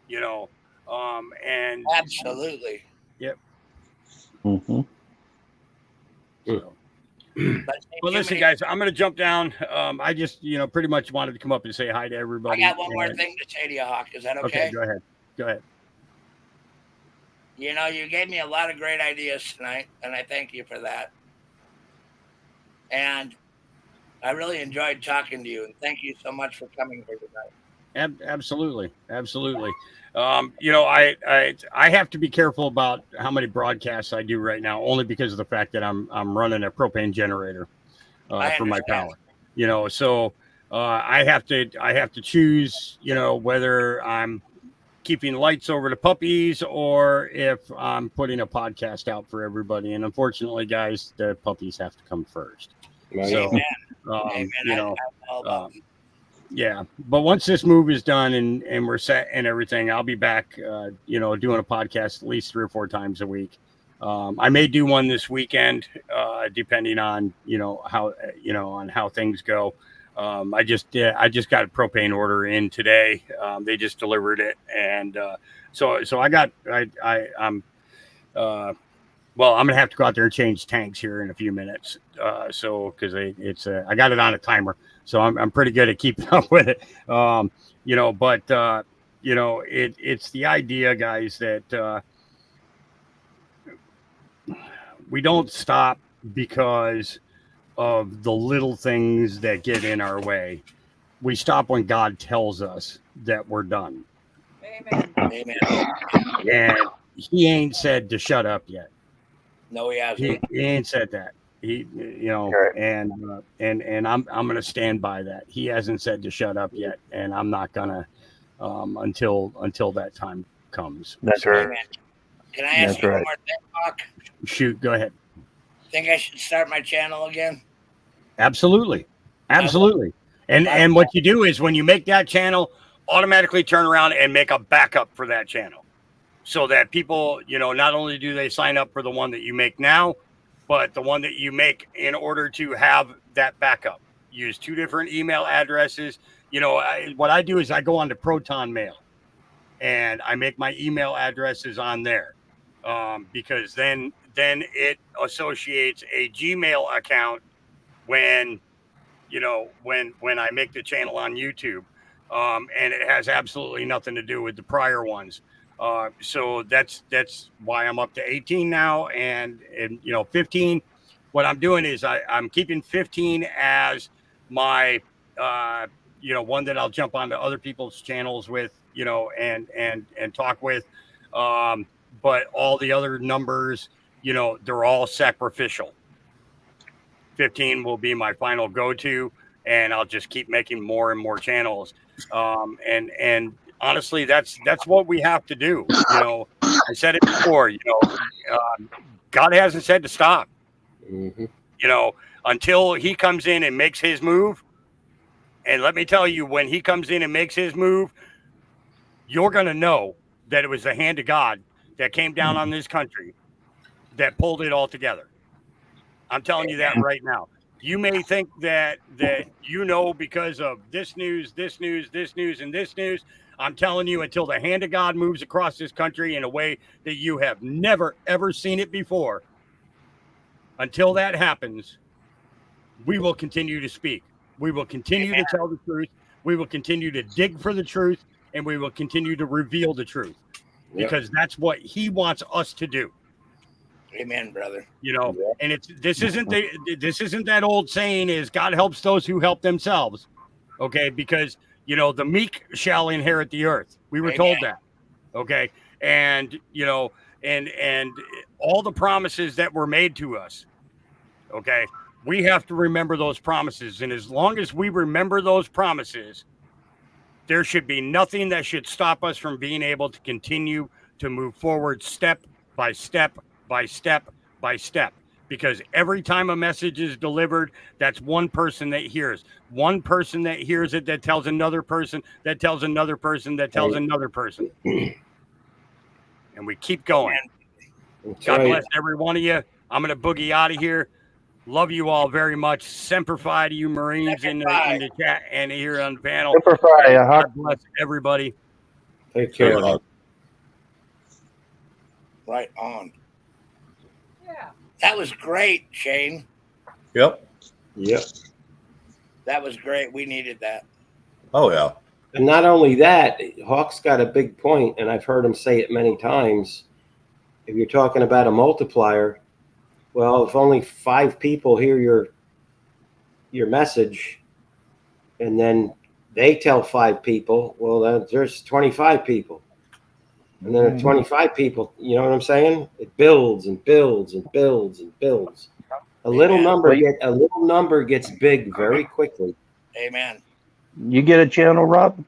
You know, and Absolutely. yep. Mhm. So. But Well, listen, guys, I'm going to jump down. I just, you know, pretty much wanted to come up and say hi to I everybody. got one more thing to say to you, Hawk. Is that okay? Okay, go ahead. Go ahead. You know, you gave me a lot of great ideas tonight, and I thank you for that. And I really enjoyed talking to you, and thank you so much for coming here tonight. Absolutely, absolutely. You know, I have to be careful about how many broadcasts I do right now, only because of the fact that I'm running a propane generator for my power. You know, so I have to choose. You know, whether I'm keeping lights over the puppies or if I'm putting a podcast out for everybody. And unfortunately, guys, the puppies have to come first. Right. So, Amen. you know. I'm all about it. Yeah, but once this move is done and we're set and everything, I'll be back, you know, doing a podcast at least 3 or 4 times a week. I may do one this weekend, depending on, you know, how, you know, on how things go. I just got a propane order in today. They just delivered it. And, so I'm, well, I'm going to have to go out there and change tanks here in a few minutes. So, cause I got it on a timer. So I'm pretty good at keeping up with it. You know, but, you know, it's the idea, guys, that, we don't stop because of the little things that get in our way. We stop when God tells us that we're done. Amen. Amen. And he ain't said to shut up yet. No, he hasn't. He ain't said that. He, you know, Right. and I'm going to stand by that. He hasn't said to shut up yet, and I'm not gonna until that time comes. That's right. Amen. Can I ask That's you one right. more thing, Hawk? Shoot, go ahead. Think I should start my channel again? Absolutely. And what you do is when you make that channel, automatically turn around and make a backup for that channel, so that people, you know, not only do they sign up for the one that you make now, but the one that you make in order to have that backup. Use 2 different email addresses. You know, what I do is I go on to Proton Mail and I make my email addresses on there, because then it associates a Gmail account when, you know, when I make the channel on YouTube, and it has absolutely nothing to do with the prior ones. So that's why I'm up to 18 now, and 15. What I'm doing is I'm keeping 15 as my one that I'll jump onto other people's channels with, and talk with. But all the other numbers, they're all sacrificial. 15 will be my final go-to, and I'll just keep making more and more channels. And honestly, that's what we have to do. I said it before, God hasn't said to stop, until he comes in and makes his move. And let me tell you, when he comes in and makes his move, you're going to know that it was the hand of God that came down on this country that pulled it all together. I'm telling you that right now. You may think that because of this news, and this news. I'm telling you, until the hand of God moves across this country in a way that you have never, ever seen it before, until that happens, we will continue to speak. We will continue to tell the truth. We will continue to dig for the truth, and we will continue to reveal the truth, because that's what he wants us to do. Amen, brother. And this isn't that old saying is God helps those who help themselves. Okay, because the meek shall inherit the earth. We were told that. Okay, and and all the promises that were made to us. Okay, we have to remember those promises, and as long as we remember those promises, there should be nothing that should stop us from being able to continue to move forward step by step by step by step. Because every time a message is delivered, that's one person that hears. One person that hears it that tells another person, that tells another person, that tells another person. And we keep going. God bless every one of you. I'm going to boogie out of here. Love you all very much. Semper Fi to you Marines in the chat and here on the panel. Semper Fi, God bless everybody. Take care. Right on. Yeah. That was great, Shane. Yep. That was great. We needed that. Oh, yeah. And not only that, Hawk's got a big point, and I've heard him say it many times. If you're talking about a multiplier, well, if only 5 people hear your message, and then they tell 5 people, well, there's 25 people. And then 25 people, you know what I'm saying? It builds and builds and builds and builds. A little number gets big very quickly. Amen. You get a channel, Rob.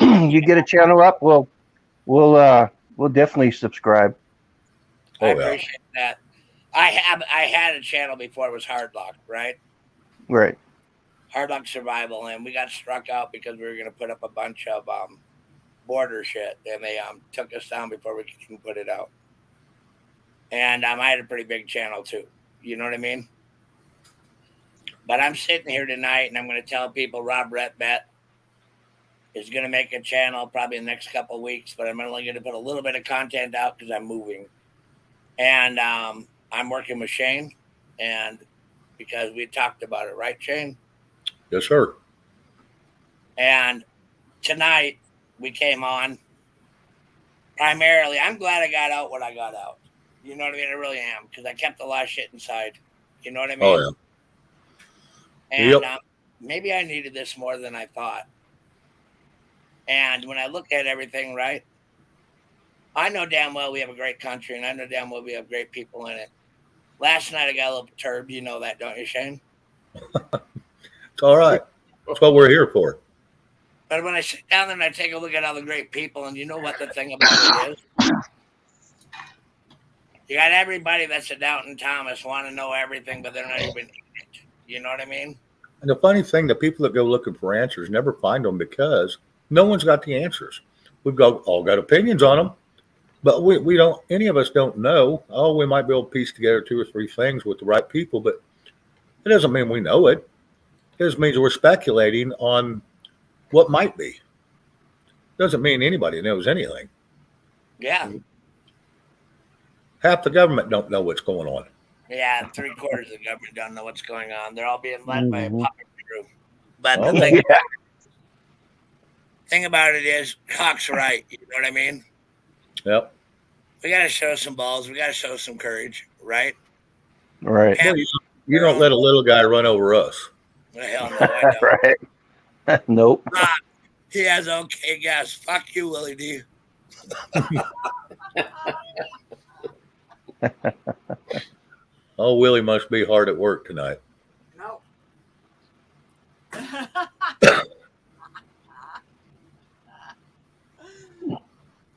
You get a channel up. We'll definitely subscribe. I appreciate that. I had a channel before it was Hardlock, right? Right. Hardlock Survival, and we got struck out because we were going to put up a bunch of border shit, and they took us down before we can put it out. And I had a pretty big channel too. You know what I mean? But I'm sitting here tonight, and I'm going to tell people Rob Retbet is going to make a channel probably in the next couple of weeks, but I'm only going to put a little bit of content out because I'm moving. And I'm working with Shane, and because we talked about it, right, Shane? Yes, sir. And tonight we came on primarily. I'm glad I got out what I got out. You know what I mean? I really am, because I kept a lot of shit inside. You know what I mean? Oh, yeah. And maybe I needed this more than I thought. And when I look at everything, right, I know damn well we have a great country, and I know damn well we have great people in it. Last night I got a little perturbed. You know that, don't you, Shane? It's all right. That's what we're here for. But when I sit down there and I take a look at all the great people, and you know what the thing about it is? You got everybody that's a Downton Thomas want to know everything, but they're not even in it. You know what I mean? And the funny thing, the people that go looking for answers never find them because no one's got the answers. We've all got opinions on them, but we don't, any of us don't know. Oh, we might be able to piece together 2 or 3 things with the right people, but it doesn't mean we know it. It just means we're speculating on what might be. Doesn't mean anybody knows anything. Yeah. Half the government don't know what's going on. Yeah, 3/4 of the government don't know what's going on. They're all being led by a puppet crew. But the thing about it is, Hawk's right. You know what I mean? Yep. We got to show some balls. We got to show some courage, right? Right. Well, you don't let a little guy run over us. Well, hell no, I don't. Right. Nope. He has okay gas. Fuck you, Willie D. Oh, Willie must be hard at work tonight. No.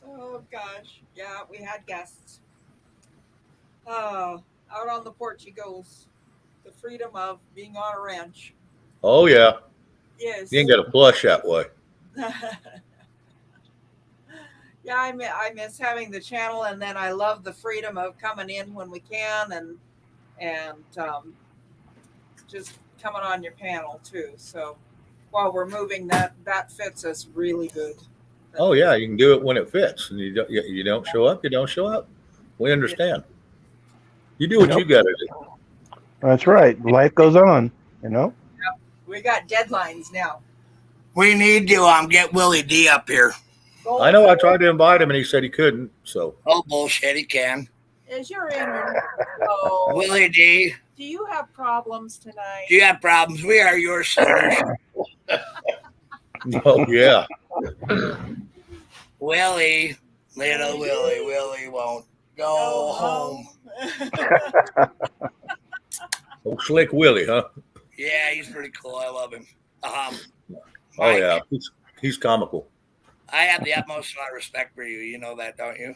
Oh gosh, yeah, we had guests. Out on the porch he goes. The freedom of being on a ranch. Oh, yeah. Yes. You ain't got to flush that way. Yeah, I miss having the channel, and then I love the freedom of coming in when we can, and just coming on your panel too. So while we're moving, that fits us really good. Oh, yeah. You can do it when it fits. And you don't show up, you don't show up. We understand. You do what you got to do. That's right. Life goes on, you know? Yep. We got deadlines now. We need to get Willie D up here. I know I tried to invite him and he said he couldn't. So. Oh, bullshit. He can. Is your internet slow? Willie D. Do you have problems tonight? Do you have problems? We are your solution. Oh, yeah. Willie, little Willie won't go home. Oh, Slick Willie, huh? Yeah, he's pretty cool. I love him. Oh, yeah. He's comical. I have the utmost amount of respect for you. You know that, don't you?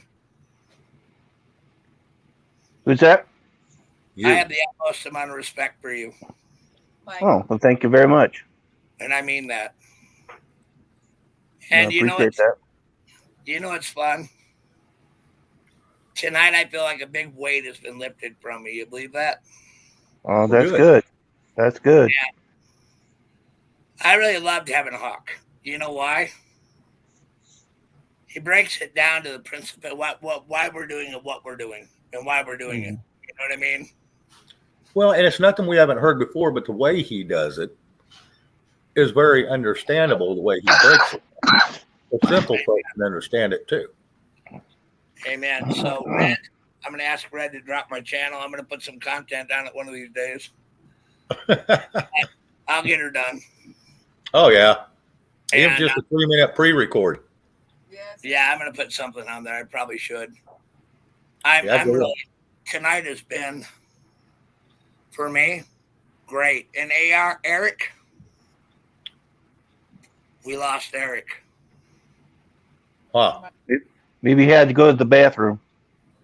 Who's that? I have the utmost amount of respect for you. Oh, well, thank you very much. And I mean that. And I appreciate that. You know what's fun? Tonight I feel like a big weight has been lifted from me. You believe that? Oh, that's good. That's good. Yeah. I really loved having Hawk. You know why? He breaks it down to the principle why we're doing it, what we're doing, and why we're doing it. You know what I mean? Well, and it's nothing we haven't heard before, but the way he does it is very understandable, the way he breaks it. The simple folks can understand it too. Amen. So, Red, I'm going to ask Red to drop my channel. I'm going to put some content down at one of these days. I'll get her done. Oh, yeah. And, It's just a 3-minute pre-record. Yeah, I'm going to put something on there. I probably should. Tonight has been, for me, great. And Eric, we lost Eric. Huh. Maybe he had to go to the bathroom.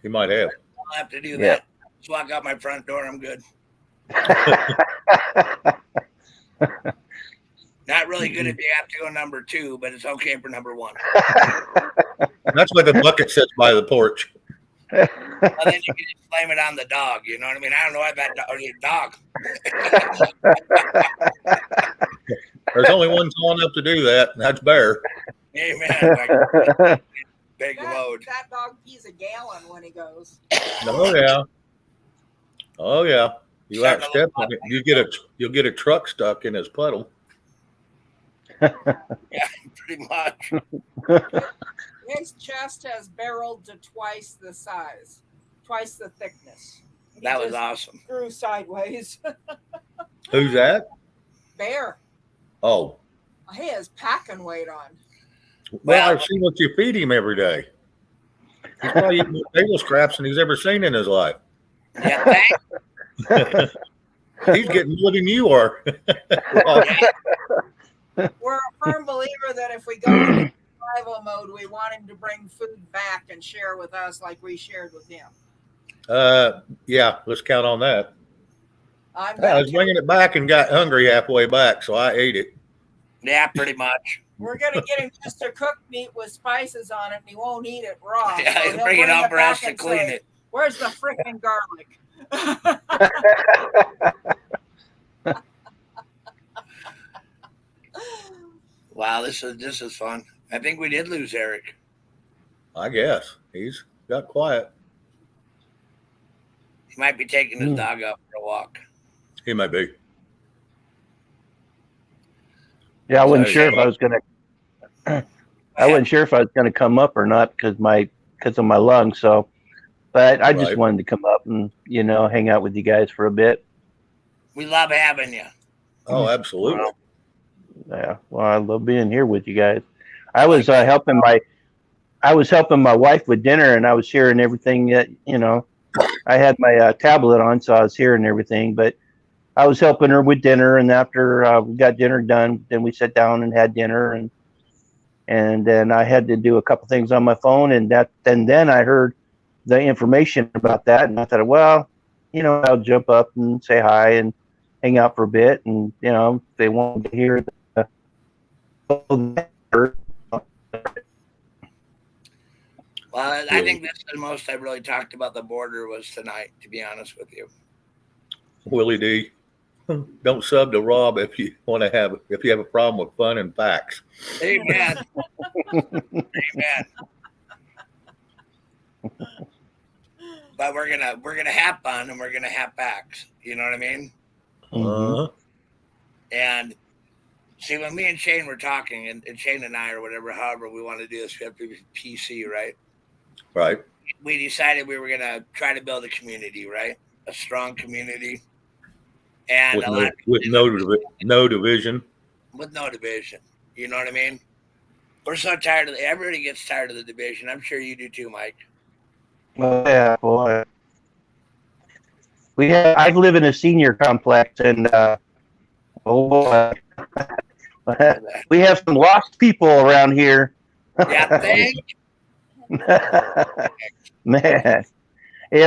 He might have. I'll have to do that. Just walk out my front door. I'm good. Not really good if you have to go number 2, but it's okay for number 1. That's why the bucket sits by the porch. Well, then you can just blame it on the dog. You know what I mean? I don't know why that dog. There's only one tall enough to do that, and that's Bear. Amen. Big load. That dog pees a gallon when he goes. Oh, yeah. Oh, yeah. You outstep him, you'll get a truck stuck in his puddle. Yeah, pretty much. His chest has barreled to twice the size, twice the thickness. That was awesome. Grew sideways. Who's that? Bear. Oh. He has packing weight on. Well, I've seen what you feed him every day. He's probably eating more table scraps than he's ever seen in his life. Yeah, thanks. He's getting more than you are. We're a firm believer that if we go into survival mode, we want him to bring food back and share with us like we shared with him. Yeah, let's count on that. I was bringing it back and got hungry halfway back, so I ate it. Yeah, pretty much. We're going to get him just to cook meat with spices on it, and he won't eat it raw. Yeah, so he'll bring it on for us to clean it. Where's the freaking garlic? Wow, this is fun. I think we did lose Eric. I guess. He's got quiet. He might be taking his dog out for a walk. He might be. Yeah, I wasn't sure if I was gonna come up or not because my because of my lungs. So, but I just Right. wanted to come up and hang out with you guys for a bit. We love having you. Oh, absolutely. Yeah, well, I love being here with you guys. I was helping my wife with dinner, and I was hearing everything that I had my tablet on, so I was hearing everything. But I was helping her with dinner, and after we got dinner done, then we sat down and had dinner, and then I had to do a couple things on my phone, and then I heard the information about that, and I thought, well, I'll jump up and say hi and hang out for a bit, and if they want to hear the Well, I think that's the most I really talked about the border was tonight, to be honest with you. Willie D, don't sub to Rob if you have a problem with fun and facts. Amen. Amen. But we're gonna have fun and we're gonna have facts. You know what I mean? Uh-huh. And see, when me and Shane were talking, and Shane and I, or whatever, however we want to do this, we have to be PC, right? Right. We decided we were going to try to build a community, right? A strong community. And with no division. With no division. You know what I mean? We're so tired everybody gets tired of the division. I'm sure you do too, Mike. Well, yeah, boy. I live in a senior complex, and oh boy, we have some lost people around here. Yeah, thanks. Man, I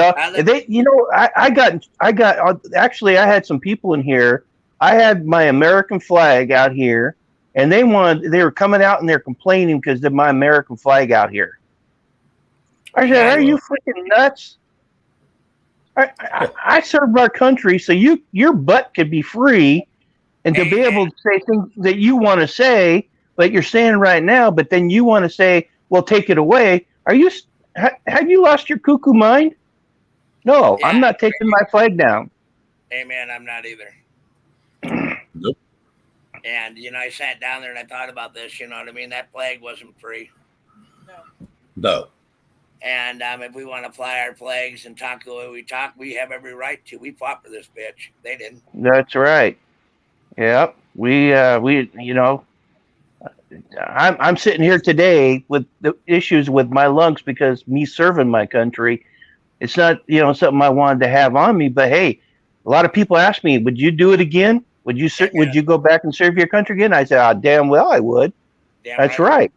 had some people in here. I had my American flag out here, and they were coming out and they're complaining because of my American flag out here. I said, "Are you freaking nuts? I served our country, so your butt could be free, and to be able to say things that you want to say, like you're saying right now, but then you want to say, well, take it away. Have you lost your cuckoo mind? No, yeah, I'm not taking my flag down. Amen. I'm not either. Nope. And, I sat down there and I thought about this, you know what I mean? That flag wasn't free. No. And if we want to fly our flags and talk the way we talk, we have every right to. We fought for this bitch. They didn't. That's right. Yep. I'm sitting here today with the issues with my lungs because me serving my country. It's not, something I wanted to have on me, but hey, a lot of people ask me, would you do it again? Would you go back and serve your country again? I said, damn well I would. That's right.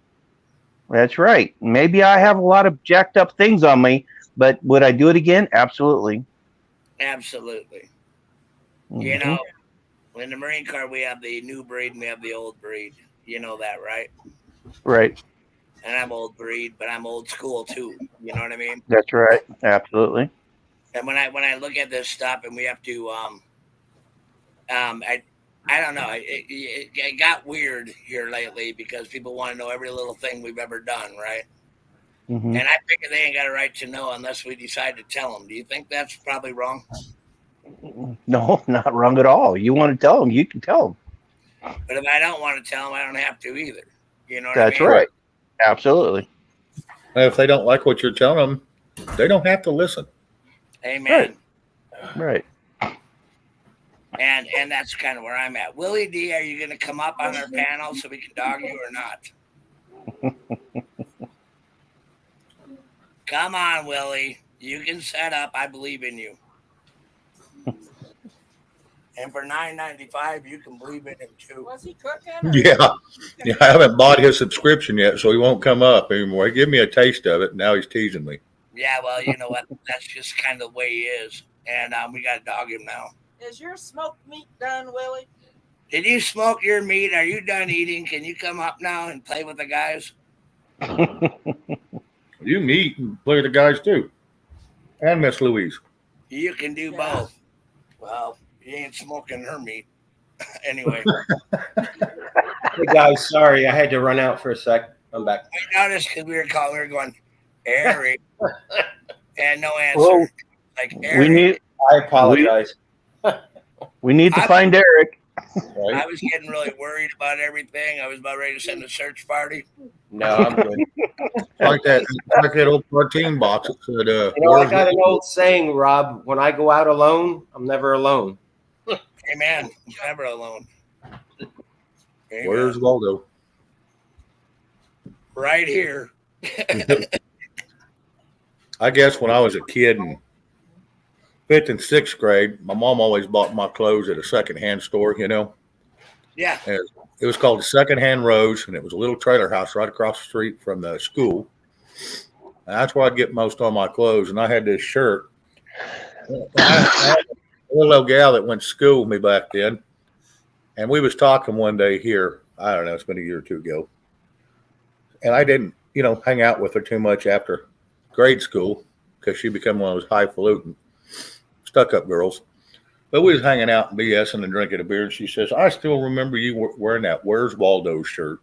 That's right. Maybe I have a lot of jacked up things on me, but would I do it again? Absolutely. Absolutely. Mm-hmm. In the Marine Corps, we have the new breed and we have the old breed. You know that, right? Right. And I'm old breed, but I'm old school too. You know what I mean? That's right. Absolutely. And when I look at this stuff, and we have to, I don't know. It got weird here lately because people want to know every little thing we've ever done, right? Mm-hmm. And I figure they ain't got a right to know unless we decide to tell them. Do you think that's probably wrong? No, not wrong at all. You want to tell them, you can tell them. But if I don't want to tell them, I don't have to either. You know what That's I mean? right. Absolutely. And if they don't like what you're telling them, they don't have to listen. Amen. Right. And that's kind of where I'm at. Willie D, are you going to come up on our panel so we can dog you or not? Come on, Willie. You can set up. I believe in you. And for $9.95, you can believe in him too. Was he cooking? Yeah. I haven't bought his subscription yet, so he won't come up anymore. He gave me a taste of it. Now he's teasing me. Yeah, well, you know what? That's just kind of the way he is. And we got to dog him now. Is your smoked meat done, Willie? Did you smoke your meat? Are you done eating? Can you come up now and play with the guys? You can eat and play with the guys too. And Miss Louise. You can do both. Well, you ain't smoking her meat. Anyway. Hey guys, sorry, I had to run out for a sec. I'm back. I noticed because we were going, Eric, and no answer. Well, like Eric. I apologize. We need to find Eric. I was getting really worried about everything. I was about ready to send a search party. No, I'm good. Like that old cartoon box that said, You know, I got an old saying, Rob. When I go out alone, I'm never alone. Amen. Never alone. Amen. Where's Waldo? Right here. I guess when I was a kid in 5th and 6th grade, my mom always bought my clothes at a secondhand store, you know. Yeah. And it was called the Secondhand Rose, and it was a little trailer house right across the street from the school. And that's where I'd get most of my clothes. And I had this shirt. I had a little gal that went to school with me back then, and we was talking one day here. I don't know, it's been a year or two ago. And I didn't, hang out with her too much after grade school because she became one of those highfalutin, stuck-up girls. But we was hanging out and BSing and drinking a beer, and she says, I still remember you wearing that Where's Waldo shirt.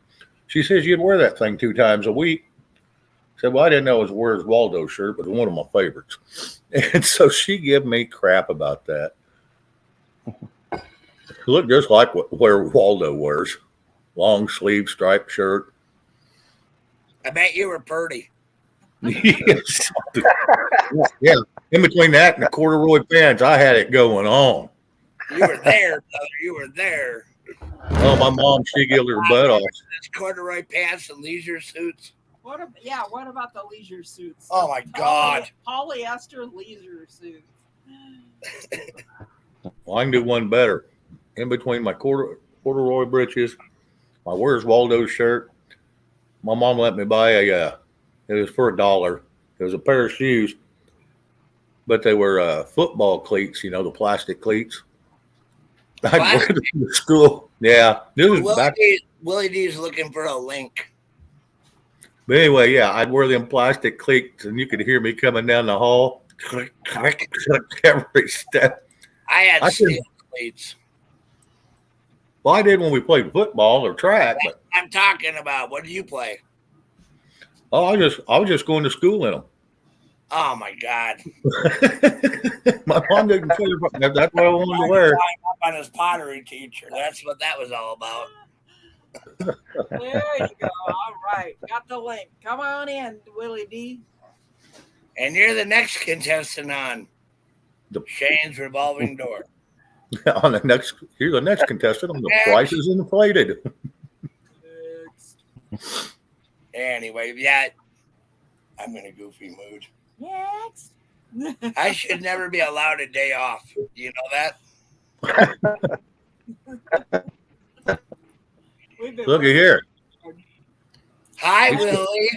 She says, you'd wear that thing 2 times a week. I said, well, I didn't know it was Where's Waldo shirt, but it was one of my favorites. And so she gave me crap about that. It looked just like where Waldo wears. Long sleeve striped shirt. I bet you were pretty. Yes. Yeah. In between that and the corduroy pants, I had it going on. You were there, brother. You were there. Oh, my mom, she giggled her butt off. Corduroy pants and leisure suits. What about the leisure suits? Oh my God. Polyester leisure suits. Well, I can do one better. In between my corduroy breeches, my Where's Waldo shirt, my mom let me buy it was for $1. It was a pair of shoes, but they were football cleats, the plastic cleats. I'd wear them to school. Yeah. This was Willie D's looking for a link. But anyway, yeah, I'd wear them plastic cleats, and you could hear me coming down the hall. Every step. I had steel cleats. Well, I did when we played football or track. But I'm talking about, what do you play? Oh, I was just going to school in them. Oh my God! My mom didn't care. That's what I wanted to wear. Up on his pottery teacher. That's what that was all about. There you go. All right, got the link. Come on in, Willie D. And you're the next contestant on Shane's Revolving Door. You're the next contestant on The Price is Inflated. Anyway, yeah, I'm in a goofy mood. Next. I should never be allowed a day off. You know that? Look at here. Hi, Willie.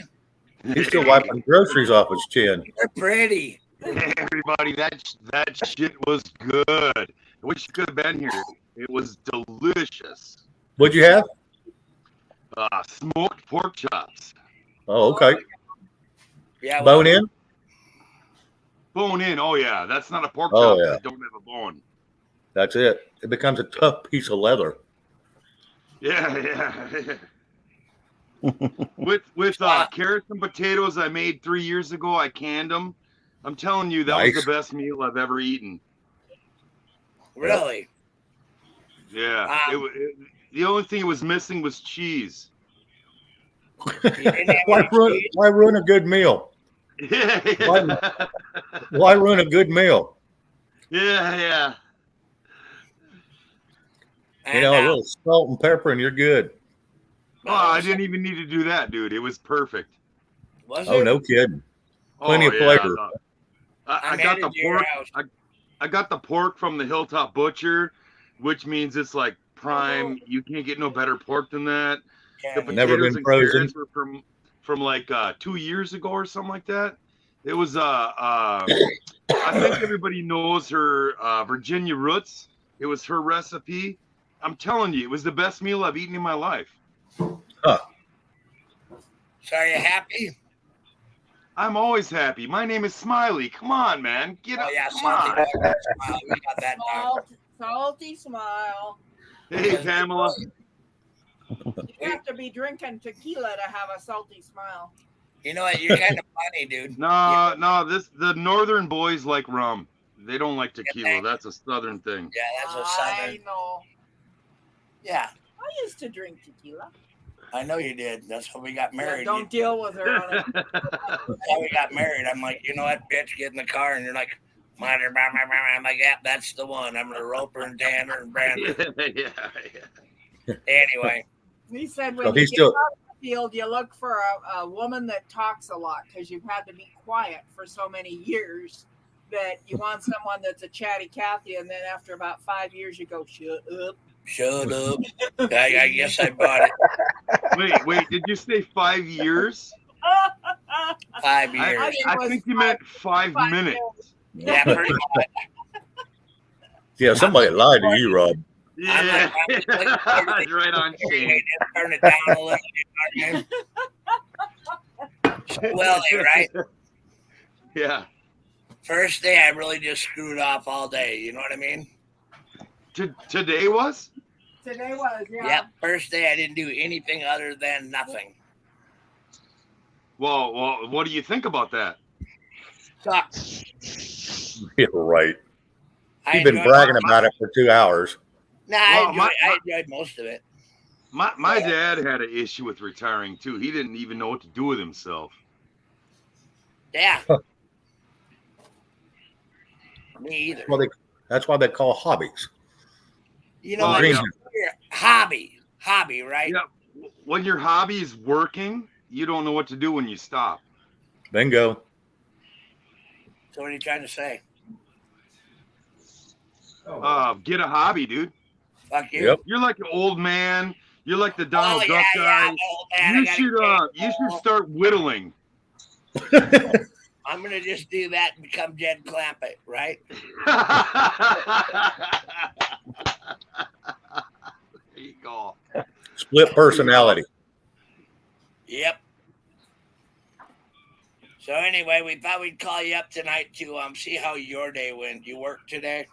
He's still wiping groceries off his chin. You're pretty. Hey, everybody, that shit was good. I wish you could have been here. It was delicious. What'd you have? Smoked pork chops. Oh, okay. Yeah. Bone in? Bone in. Oh, yeah. That's not a pork Oh, chop. yeah. That don't have a bone. That's it. It becomes a tough piece of leather. Yeah. With carrots and potatoes I made 3 years ago, I canned them. I'm telling you, that was the best meal I've ever eaten. Really? Yeah. The only thing it was missing was cheese. Why ruin a good meal? Why ruin a good meal? Yeah. A little salt and pepper and you're good. Oh, I didn't even need to do that, dude. It was perfect. Was Oh, it? no kidding. Plenty of flavor. I got the pork. I got the pork from the Hilltop Butcher, which means it's like prime. You can't get no better pork than that. The potatoes Never been and frozen. carrots were from like 2 years ago or something like that. It was I think everybody knows her Virginia Roots. It was her recipe. I'm telling you, it was the best meal I've eaten in my life. Huh. So are you happy? I'm always happy. My name is Smiley. Come on, man. Get up. Yeah, Come on. We got that down. Salty smile. Hey, Pamela. You have to be drinking tequila to have a salty smile. You know what? You're kind of funny, dude. No. The northern boys like rum. They don't like tequila. That's a southern thing. Yeah, that's a southern. I know. Yeah. I used to drink tequila. I know you did. That's how we got married. Yeah, don't deal with her on it. That's how we got married. I'm like, you know what, bitch, get in the car. And you're like, mother, blah, blah, blah. I'm like, yeah, that's the one. I'm going to rope her and Tanner and Brandon. Yeah. Anyway. He said So when you he's get still- out of the field, you look for a woman that talks a lot because you've had to be quiet for so many years that you want someone that's a chatty Cathy, and then after about 5 years, you go, shut up. Shut up. I guess I bought it. Wait, did you say 5 years? 5 years. I think you meant 5 minutes. Yeah, pretty much. Yeah, somebody lied to you, Rob. Yeah, that's right on Shane. Turn it down a little. You know what I mean? Well, right? Yeah. First day, I really just screwed off all day. You know what I mean? Today was? Today was, yeah. Yep. First day, I didn't do anything other than nothing. Well, what do you think about that? Sucks. Yeah, right. I You've been enjoyed bragging it. about it for 2 hours. Nah, Well, I enjoyed most of it. My dad had an issue with retiring too. He didn't even know what to do with himself. Yeah. Me either. Well, that's why they call hobbies. You know, Well, like, yeah. your hobby, right? Yeah. When your hobby is working, you don't know what to do when you stop. Bingo. So what are you trying to say? Get a hobby, dude. Fuck you. Yep. You're like an old man. You're like the Donald Oh, Duck yeah, guy. I'm old man. You should start whittling. I'm gonna just do that and become Jed Clampett, right? There you go. Split personality. Yep. So anyway, we thought we'd call you up tonight to see how your day went. You worked today?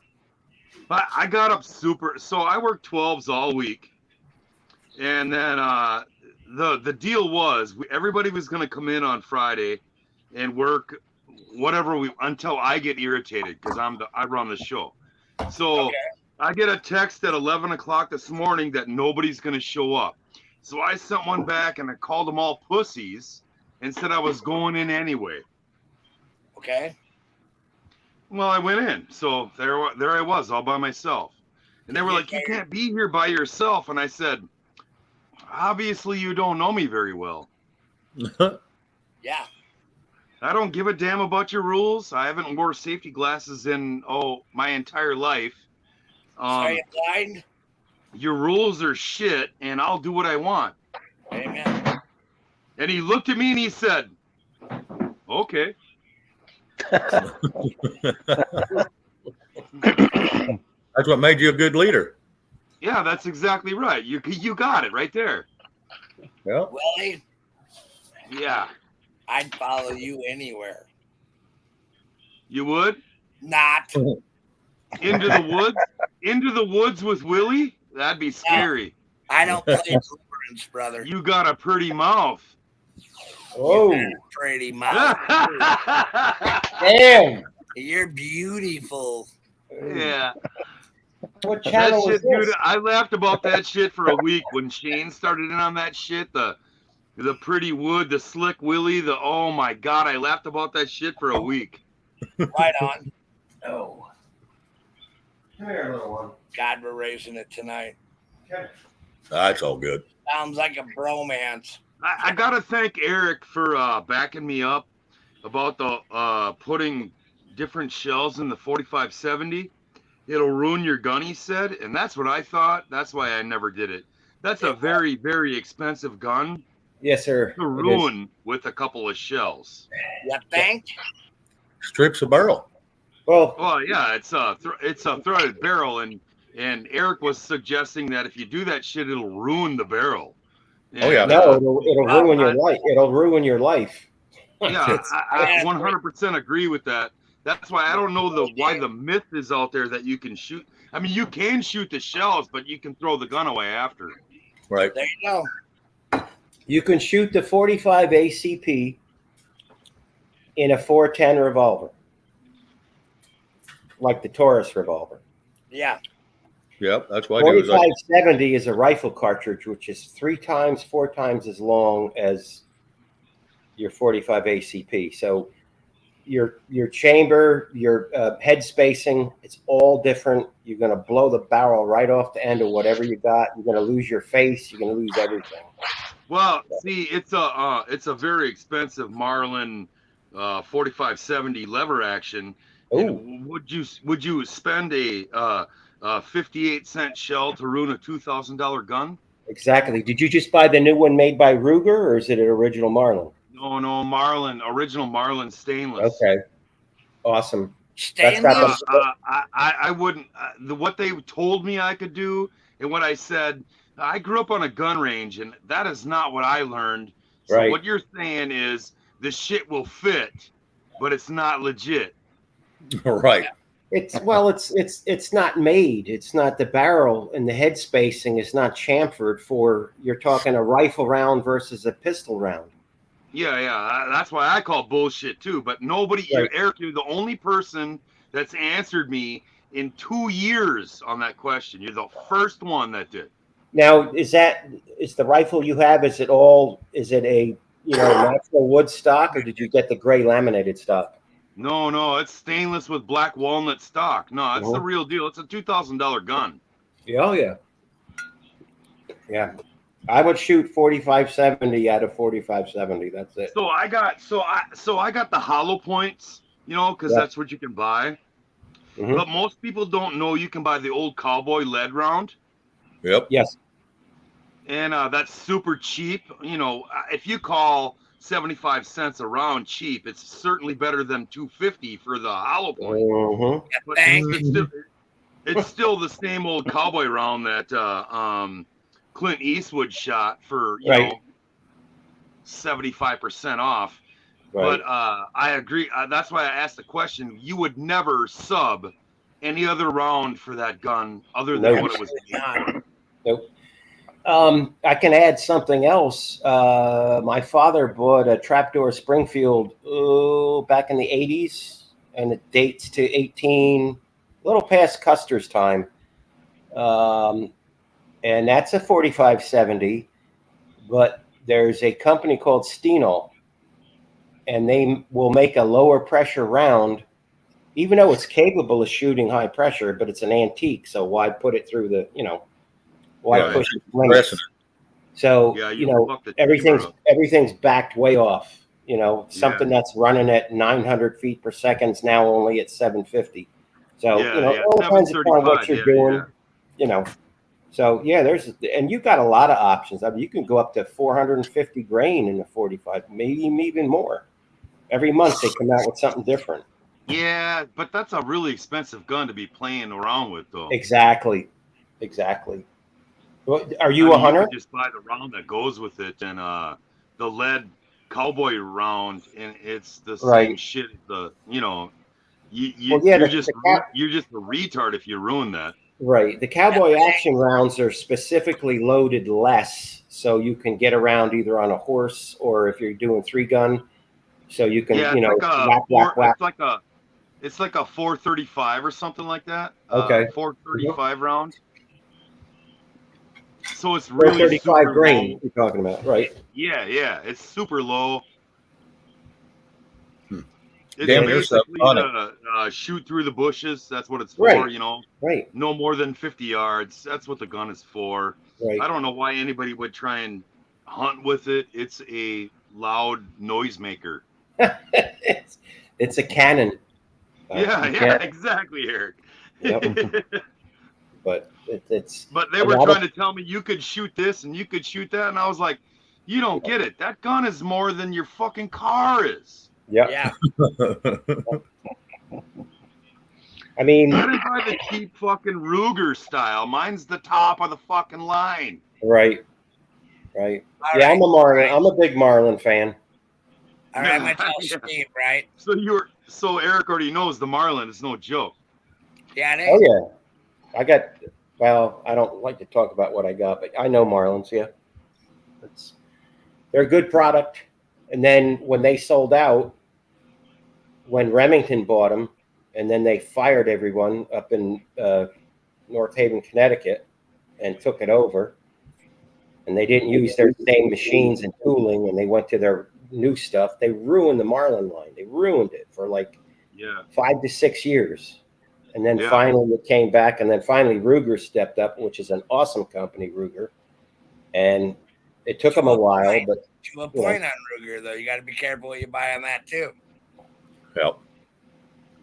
But I got up super. So I worked 12s all week, and then the deal was everybody was going to come in on Friday and work whatever until I get irritated because I run the show. So Okay. I get a text at 11 o'clock this morning that nobody's going to show up. So I sent one back and I called them all pussies and said I was going in anyway. Okay. Well, I went in. So there I was all by myself. And they were like, you can't be here by yourself. And I said, obviously you don't know me very well. Yeah. I don't give a damn about your rules. I haven't wore safety glasses in, my entire life. Are you blind? Your rules are shit, and I'll do what I want. Amen. And he looked at me and he said, okay. That's what made you a good leader. Yeah, that's exactly right. You got it right there. Well, Willie, Yeah. I'd follow you anywhere. You would? Not. Into the woods? Into the woods with Willie? That'd be scary. I don't play deliverance, brother. You got a pretty mouth. Oh, Pretty much. damn. You're beautiful. Yeah. What That channel is shit, dude, this? I laughed about that shit for a week when Shane started in on that shit. The pretty wood, the slick Willie, oh my God, I laughed about that shit for a week. Right on. Oh. Come here, little one. God, we're raising it tonight. that's all good. Sounds like a bromance. I gotta thank Eric for backing me up about the putting different shells in the 4570. It'll ruin your gun, he said, and that's what I thought. That's why I never did it. That's a very, very expensive gun Yes, sir. to ruin with a couple of shells. You think? Strips a barrel. Well, Well, yeah, it's a threaded barrel, and Eric was suggesting that if you do that shit, it'll ruin the barrel. Oh, yeah. And, no, it'll ruin your life. It'll ruin your life. Yeah, I 100% agree with that. That's why I don't know why the myth is out there that you can shoot. I mean, you can shoot the shells, but you can throw the gun away after. Right. There you go. You can shoot the 45 ACP in a 410 revolver, like the Taurus revolver. Yeah. Yep, that's what I do. 4570 is a rifle cartridge, which is 4 times as long as your 45 ACP. So your chamber, your head spacing, it's all different. You're going to blow the barrel right off the end of whatever you got. You're going to lose your face. You're going to lose everything. Well, see, it's a very expensive Marlin 4570 lever action. And would you spend a 58-cent shell to ruin a $2,000 gun? Exactly. Did you just buy the new one made by Ruger, or is it an original Marlin? No, Marlin, original Marlin stainless. Okay, awesome. Stainless. I wouldn't. What they told me I could do, and what I said. I grew up on a gun range, and that is not what I learned. So Right. what you're saying is the shit will fit, but it's not legit. Right. It's not made. It's not the barrel and the head spacing is not chamfered for. You're talking a rifle round versus a pistol round. Yeah. That's why I call bullshit too. But nobody, Right. Eric, you're the only person that's answered me in 2 years on that question. You're the first one that did. Now, is the rifle you have? Is it a natural wood stock, or did you get the gray laminated stock? No, it's stainless with black walnut stock. No, it's the real deal. It's a $2,000 gun. Yeah. I would shoot 4570 out of 4570. That's it. So I got the hollow points, because that's what you can buy. Mhm. But most people don't know you can buy the old cowboy lead round. Yep. Yes. And that's super cheap. If you call 75 cents a round cheap, it's certainly better than $2.50 for the hollow point. Mhm. But it's still the same old cowboy round that Clint Eastwood shot for 75% off. Right. But I agree. That's why I asked the question. You would never sub any other round for that gun other than what it was made. Nope. I can add something else. My father bought a trapdoor Springfield back in the 80s, and it dates to a little past Custer's time. And that's a 4570, but there's a company called Steenel, and they will make a lower pressure round, even though it's capable of shooting high pressure, but it's an antique. So why put it through the, why push it limits? So, everything's backed way off. Something that's running at 900 feet per second is now only at 750. So, all depends upon what you're doing, So, and you've got a lot of options. I mean, you can go up to 450 grain in the 45, maybe even more. Every month they come out with something different. Yeah, but that's a really expensive gun to be playing around with, though. Exactly. Are you a hunter? You could just buy the round that goes with it, and the lead cowboy round, and it's the same shit. You're just a retard if you ruin that. Right. The cowboy action rounds are specifically loaded less, so you can get around either on a horse or if you're doing 3-gun, so you can whack. It's like a 435 or something like that. Okay. 435 round. So it's really 435 grain you're talking about, right? Yeah. It's super low. It's basically shoot through the bushes. That's what it's for, Right. No more than 50 yards. That's what the gun is for. Right. I don't know why anybody would try and hunt with it. It's a loud noisemaker. It's a cannon. Yeah, exactly, Eric. Yep. But But they were trying to tell me you could shoot this and you could shoot that, and I was like, you don't get it. That gun is more than your fucking car is. Yeah. I mean, I didn't buy the cheap fucking Ruger style. Mine's the top of the fucking line. Right. Yeah, I'm a big Marlin fan. All right, I'm gonna tell Steve, right? So Eric already knows the Marlin is no joke. Yeah, it is. Oh yeah. I don't like to talk about what I got, but I know Marlins. Yeah, they're a good product. And then when they sold out, when Remington bought them, and then they fired everyone up in North Haven, Connecticut, and took it over. And they didn't use their same machines and tooling, and they went to their new stuff. They ruined the Marlin line. They ruined it for like 5 to 6 years. And then finally it came back, and then finally Ruger stepped up, which is an awesome company, Ruger. And it took them a while, but to a point on Ruger, though, you got to be careful what you buy on that too. Yep.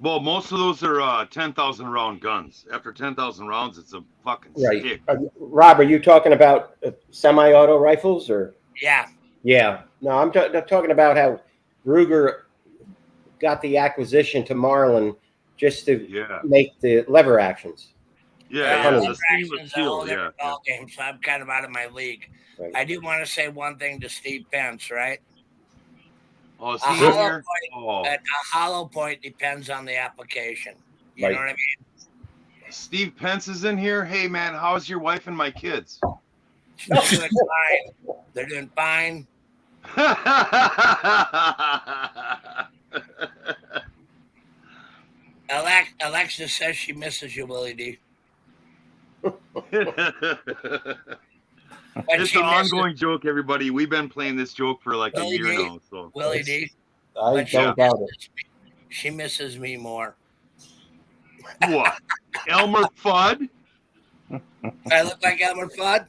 Well, most of those are 10,000 round guns. After 10,000 rounds, it's a fucking right. stick. Rob, are you talking about semi-auto rifles or? Yeah. Yeah. No, I'm talking about how Ruger got the acquisition to Marlin just to make the lever actions. The stainless steel. Ball game, so I'm kind of out of my league. Right. I do want to say one thing to Steve Pence, right? Oh, a hollow point depends on the application. You know what I mean? Steve Pence is in here. Hey, man, how's your wife and my kids? They're doing fine. They're doing fine. Alexa says she misses you, Willie D. It's an ongoing joke, everybody. We've been playing this joke for like Willie a year D. now. So Willie D. I don't doubt it. She misses me more. What? Elmer Fudd? I look like Elmer Fudd?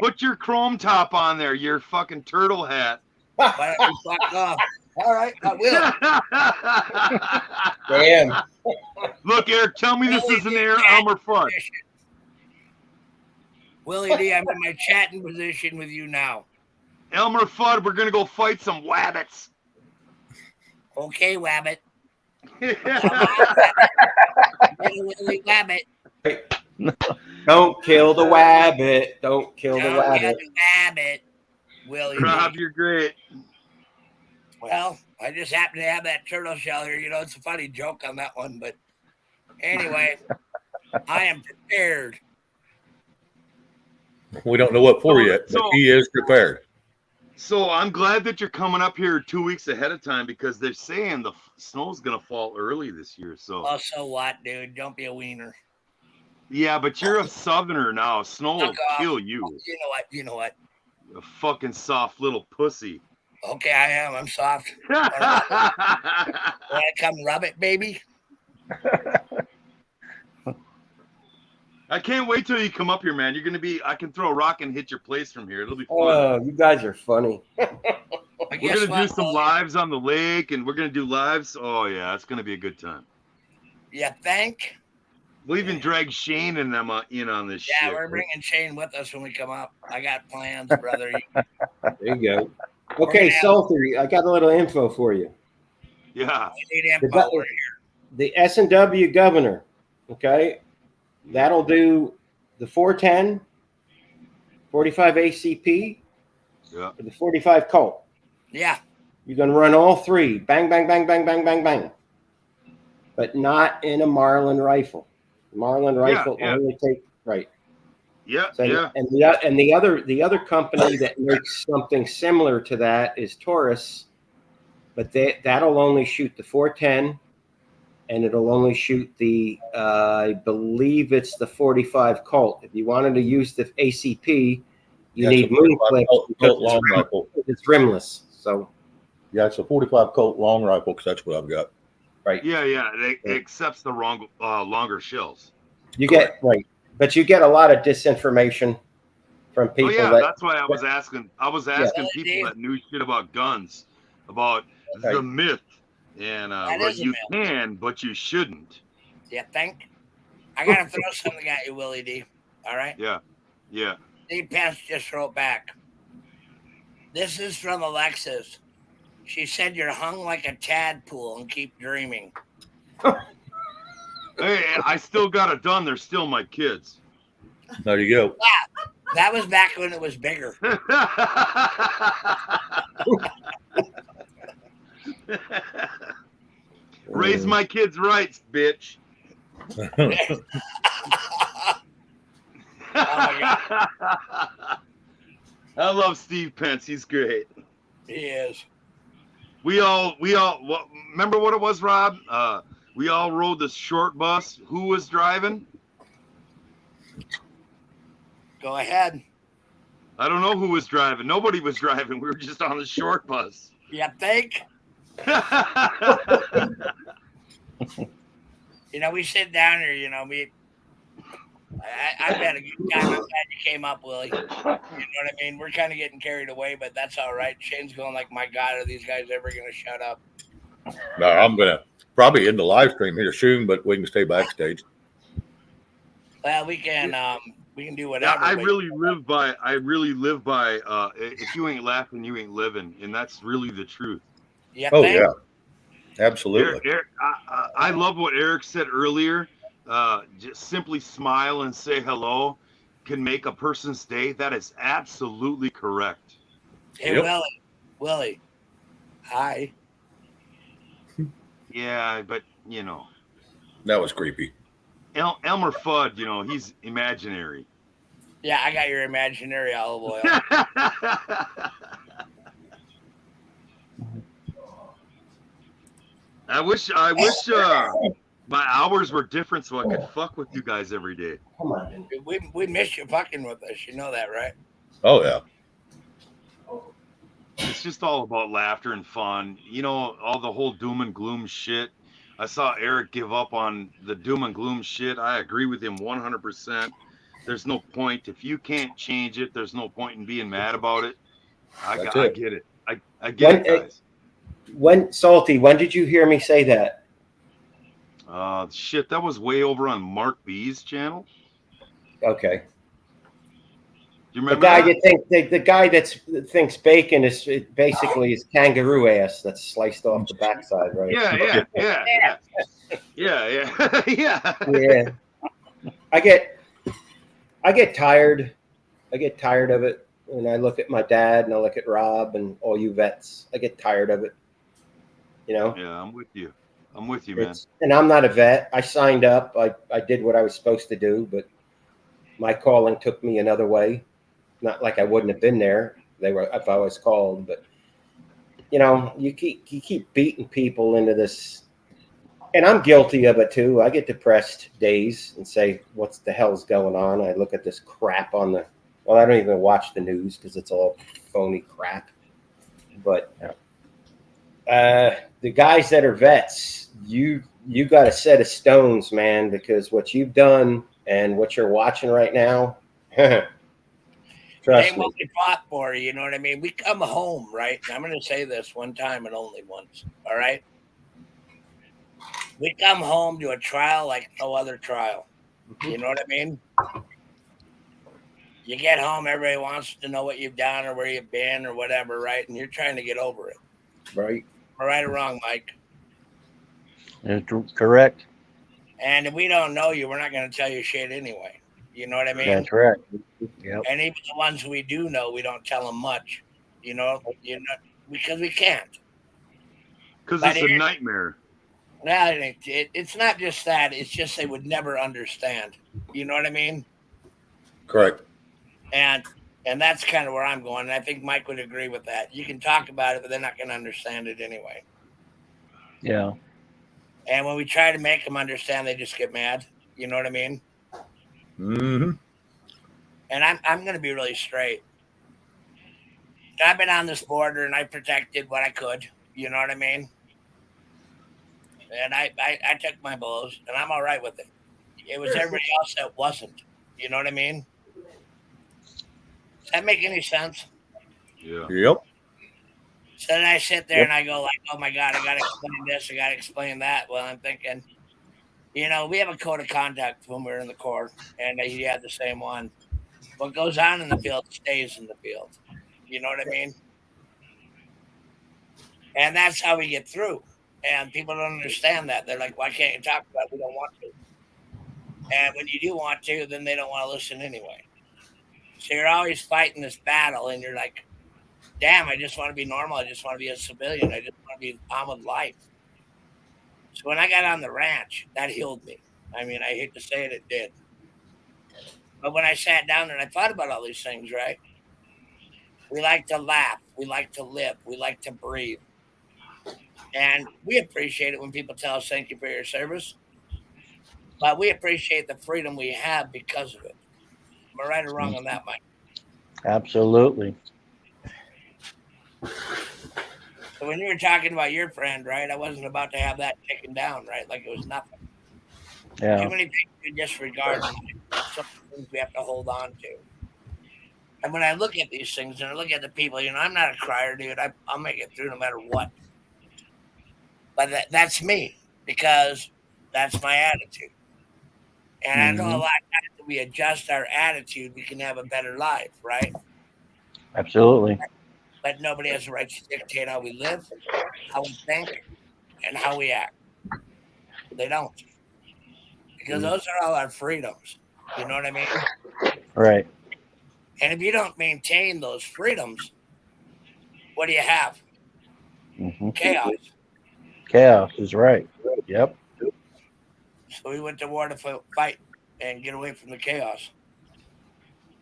Put your chrome top on there, your fucking turtle hat. Why don't you fuck off? All right, I will. Damn. Look, Eric, tell me this isn't Elmer Fudd. Willie D, I'm in my chatting position with you now. Elmer Fudd, we're going to go fight some wabbits. Okay, wabbit. Willie Wabbit. Don't kill the wabbit. Don't kill the wabbit. Wabbit. Willie Rob, D. you're great. Well, I just happen to have that turtle shell here. You know, it's a funny joke on that one, but anyway, I am prepared. We don't know what for yet, but he is prepared. So I'm glad that you're coming up here 2 weeks ahead of time because they're saying the snow's going to fall early this year. So. Oh, so what, dude? Don't be a wiener. Yeah, but you're a southerner now. Snow will kill you. You know what? You know what? A fucking soft little pussy. Okay, I am. I'm soft. Want to come rub it, baby? I can't wait till you come up here, man. You're going to be, I can throw a rock and hit your place from here. It'll be fun. Oh, you guys are funny. We're going to do some lives on the lake, and we're going to do lives. Oh, yeah, it's going to be a good time. You think? We'll even drag Shane and them in on this shit. Yeah, we're bringing Shane with us when we come up. I got plans, brother. There you go. Okay, Salter, I got a little info for you. Yeah. We need info over here. The S&W governor, okay, that'll do the 410, 45 ACP, or the 45 Colt. Yeah. You're going to run all three. Bang, bang, bang, bang, bang, bang, bang. But not in a Marlin rifle. The Marlin rifle only take right. Yeah, so, yeah. And the other company that makes something similar to that is Taurus, but that'll only shoot the 410, and it'll only shoot the I believe it's the 45 Colt. If you wanted to use the ACP, you need moon clip because it's rimless. So yeah, it's a 45 Colt long rifle because that's what I've got. Right. Yeah, it accepts the longer shells. You get right, but you get a lot of disinformation from people. Oh yeah, that's why I was asking. I was asking people that knew shit about guns, about the myth, and you can, but you shouldn't. You think? I gotta throw something at you, Willie D. All right? Yeah. Steve Pence just wrote back. This is from Alexis. She said you're hung like a tadpole and keep dreaming. Hey, I still got it done. They're still my kids. There you go. Yeah, that was back when it was bigger. Raise my kids' rights, bitch. I love Steve Pence. He's great. He is. We all remember what it was, Rob? We all rode the short bus. Who was driving? Go ahead. I don't know who was driving. Nobody was driving. We were just on the short bus. You think? We sit down here, I've had a good time. I'm glad you came up, Willie. You know what I mean? We're kind of getting carried away, but that's all right. Shane's going like, my God, are these guys ever going to shut up? No, I'm going to probably end the live stream here soon, but we can stay backstage. Well, we can do whatever. I really live by if you ain't laughing, you ain't living. And that's really the truth. Oh, yeah. Absolutely. Eric, I love what Eric said earlier. Just simply smile and say hello can make a person's day. That is absolutely correct. Hey, Willie. Hi. Yeah, but that was creepy. Elmer Fudd, he's imaginary. Yeah, I got your imaginary olive oil. I wish my hours were different so I could fuck with you guys every day. Come on. We miss you fucking with us. You know that, right? Oh, yeah. It's just all about laughter and fun. All the whole doom and gloom shit. I saw Eric give up on the doom and gloom shit. I agree with him 100%. There's no point. If you can't change it, there's no point in being mad about it. I get it. I get it, guys. When did you hear me say that? Shit, that was way over on Mark B's channel. Okay. You remember the guy that thinks bacon is basically his kangaroo ass that's sliced off the backside, right? Yeah. Yeah. I get tired. I get tired of it. And I look at my dad and I look at Rob and all you vets. I get tired of it. Yeah, I'm with you, man. And I'm not a vet. I signed up. I did what I was supposed to do, but my calling took me another way. Not like I wouldn't have been there if I was called, but you keep beating people into this, and I'm guilty of it too. I get depressed days and say, "What the hell's going on?" I look at this crap on the. Well, I don't even watch the news because it's all phony crap. But the guys that are vets, you got a set of stones, man, because what you've done and what you're watching right now. Trust me. What we fought for, you know what I mean? We come home, right? And I'm going to say this one time and only once, all right? We come home to a trial like no other trial. You know what I mean? You get home, everybody wants to know what you've done or where you've been or whatever, right? And you're trying to get over it. Right. Am I right or wrong, Mike? Correct. And if we don't know you, we're not going to tell you shit anyway. You know what I mean? That's correct. Yep. And even the ones we do know, we don't tell them much. Because we can't. Because it's a nightmare. Well, it's not just that. It's just they would never understand. You know what I mean? Correct. And that's kind of where I'm going. And I think Mike would agree with that. You can talk about it, but they're not going to understand it anyway. Yeah. And when we try to make them understand, they just get mad. You know what I mean? Mm-hmm. And I'm going to be really straight. I've been on this border and I protected what I could. You know what I mean? And I took my blows and I'm all right with it. It was everybody else that wasn't. You know what I mean? Does that make any sense? Yeah. Yep. So then I sit there and I go like, oh my God, I got to explain this. I got to explain that. Well, I'm thinking, we have a code of conduct when we're in the Corps, and he had the same one. What goes on in the field stays in the field. You know what I mean? And that's how we get through. And people don't understand that. They're like, why can't you talk about it? We don't want to. And when you do want to, then they don't want to listen anyway. So you're always fighting this battle, and you're like, damn, I just want to be normal. I just want to be a civilian. I just want to be on with life. So when I got on the ranch, that healed me. I mean, I hate to say it, it did. But when I sat down and I thought about all these things, right? We like to laugh. We like to live. We like to breathe. And we appreciate it when people tell us thank you for your service. But we appreciate the freedom we have because of it. Am I right or wrong on that, Mike? Absolutely. So when you were talking about your friend, right, I wasn't about to have that taken down, right? Like it was nothing. Yeah. Too many things we disregard and some things we have to hold on to. And when I look at these things and I look at the people, I'm not a crier, dude. I'll make it through no matter what. But that's me because that's my attitude. And I know a lot of times if we adjust our attitude, we can have a better life, right? Absolutely. But nobody has the right to dictate how we live, how we think, and how we act. They don't. Because those are all our freedoms. You know what I mean? Right. And if you don't maintain those freedoms, what do you have? Chaos. Chaos is right. Yep. So we went to war to fight and get away from the chaos.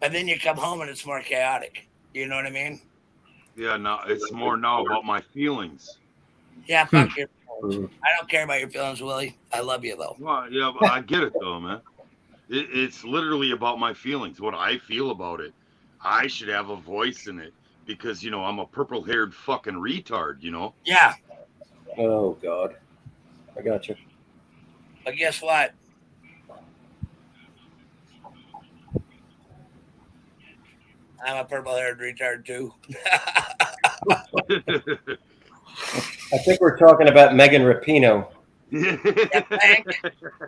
But then you come home and it's more chaotic. You know what I mean? Yeah, no, it's more now about my feelings. Yeah, fuck your feelings. I don't care about your feelings, Willie. I love you, though. Well, yeah, but I get it, though, man. It's literally about my feelings, what I feel about it. I should have a voice in it because, I'm a purple-haired fucking retard, Yeah. Oh, God. I got you. But guess what? I'm a purple-haired retard, too. I think we're talking about Megan Rapinoe.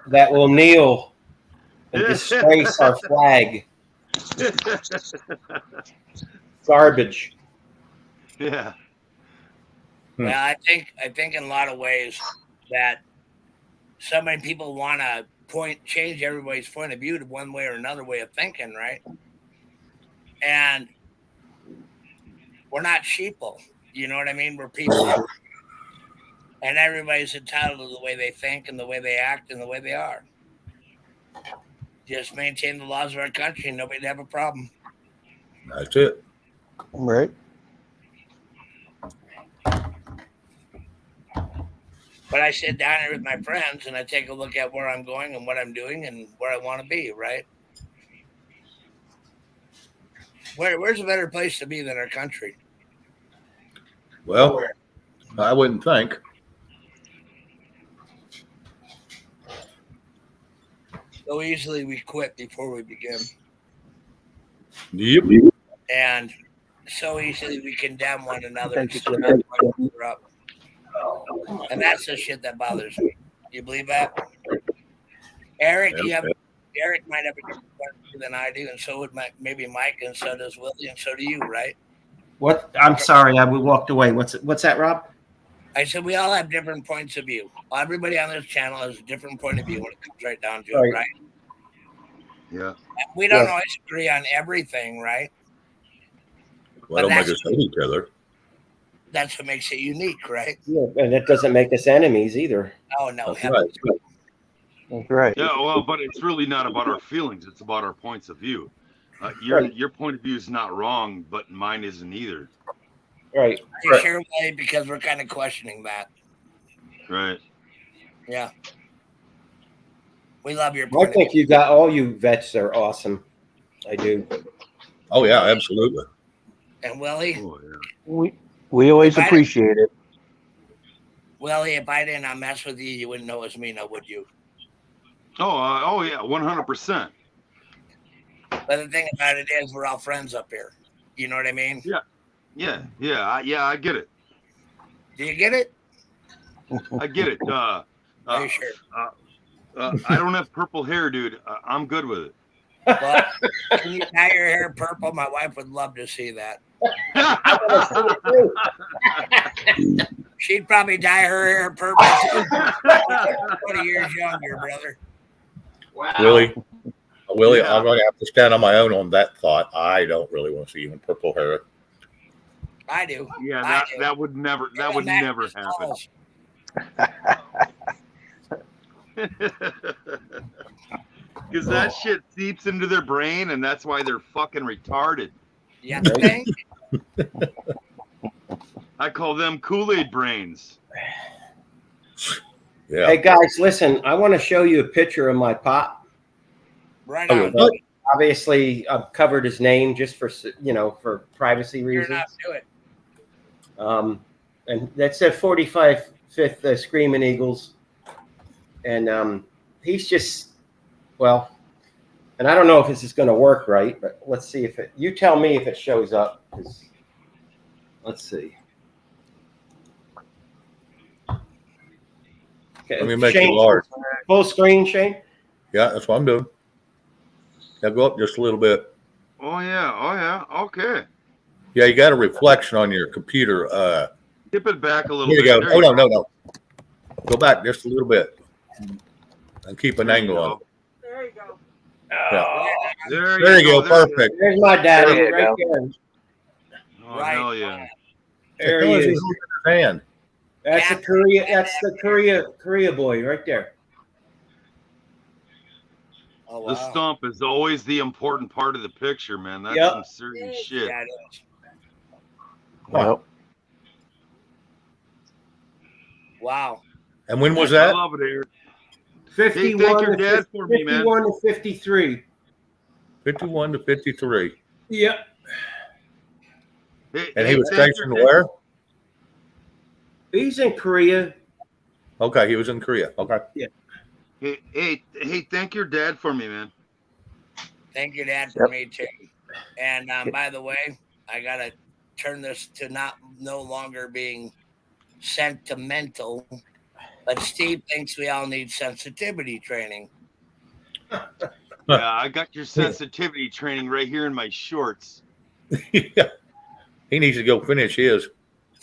That will kneel and disgrace our flag. Garbage. Yeah. Well, I think in a lot of ways that so many people want to change everybody's point of view to one way or another way of thinking, right? And we're not sheeple. You know what I mean? We're people. And everybody's entitled to the way they think and the way they act and the way they are. Just maintain the laws of our country and nobody'd have a problem. That's it. Right. But I sit down here with my friends and I take a look at where I'm going and what I'm doing and where I want to be, right? Where's a better place to be than our country? Well, I wouldn't think. So easily we quit before we begin. Yep. And so easily we condemn one another and Thank set you. one another up. And that's the shit that bothers me. You believe that? Eric, Eric might have a different point of view than I do, and so would maybe Mike, and so does Willie, and so do you, right? What? I'm sorry, I walked away. What's that, Rob? I said we all have different points of view. Everybody on this channel has a different point of view when it comes right down to it, right? Yeah. And we don't always agree on everything, right? Well, don't make us hate each other. That's what makes it unique, right? Yeah, and it doesn't make us enemies either. Oh no, That's right. That's right. Yeah, well, but it's really not about our feelings. It's about our points of view. Your point of view is not wrong, but mine isn't either. Right. Are you sure, Willie? Because we're kind of questioning that. Right. Yeah. We love your I point think you got all you vets are awesome. I do. Oh yeah, absolutely. And Willie? Oh, yeah. We always appreciate it. Willie, if I didn't mess with you, you wouldn't know it's me, now would you? Oh yeah, 100%. But the thing about it is, we're all friends up here. You know what I mean? Yeah. I get it. Do you get it? I get it. Are you sure? I don't have purple hair, dude. I'm good with it. Well, can you dye your hair purple? My wife would love to see that. She'd probably dye her hair purple too. 20 years younger, brother. Wow. Willie, Yeah. I'm going to have to stand on my own on that thought. I don't really want to see you in purple hair. I do. Yeah, that would never happen. Because that shit seeps into their brain, and that's why they're fucking retarded. You think? I call them Kool-Aid brains. Yeah. Hey guys, listen. I want to show you a picture of my pop. Right Oh, on. what? Obviously, I've covered his name just for for privacy You're reasons. not do it. And that's at 45th Screaming Eagles, and he's just well. And I don't know if this is going to work right, but let's see if it. You tell me if it shows up. Let's see. Okay, Let me make Shane, it large. full screen, Shane. Yeah, that's what I'm doing. Now go up just a little bit. Oh yeah. Okay. Yeah, you got a reflection on your computer. Dip it back a little Here bit. you go. There Oh, you no. Go back just a little bit and keep an There you angle on it. go. There you go. Yeah. There you go. There Perfect. There's my daddy There you right go. there. Oh, Right. hell yeah. There The he hell is is. holding in his hand? That's the Korea. That's the Korea boy right there. Oh, wow. The stump is always the important part of the picture, man. That's Yep. some serious shit. Yeah, it is. Well, Wow. And when was I that? love it, Eric. 51 thank your to dad for me, man. 51 to 53. 51 to 53. Yep. And he was thank stationed your dad. where? He's in Korea. Okay, he was in Korea. Okay. Hey, thank your dad for me, man. Thank you, Dad, for me too. And by the way, I gotta turn this to no longer being sentimental, but Steve thinks we all need sensitivity training. Yeah, I got your sensitivity training right here in my shorts. Yeah. He needs to go finish his.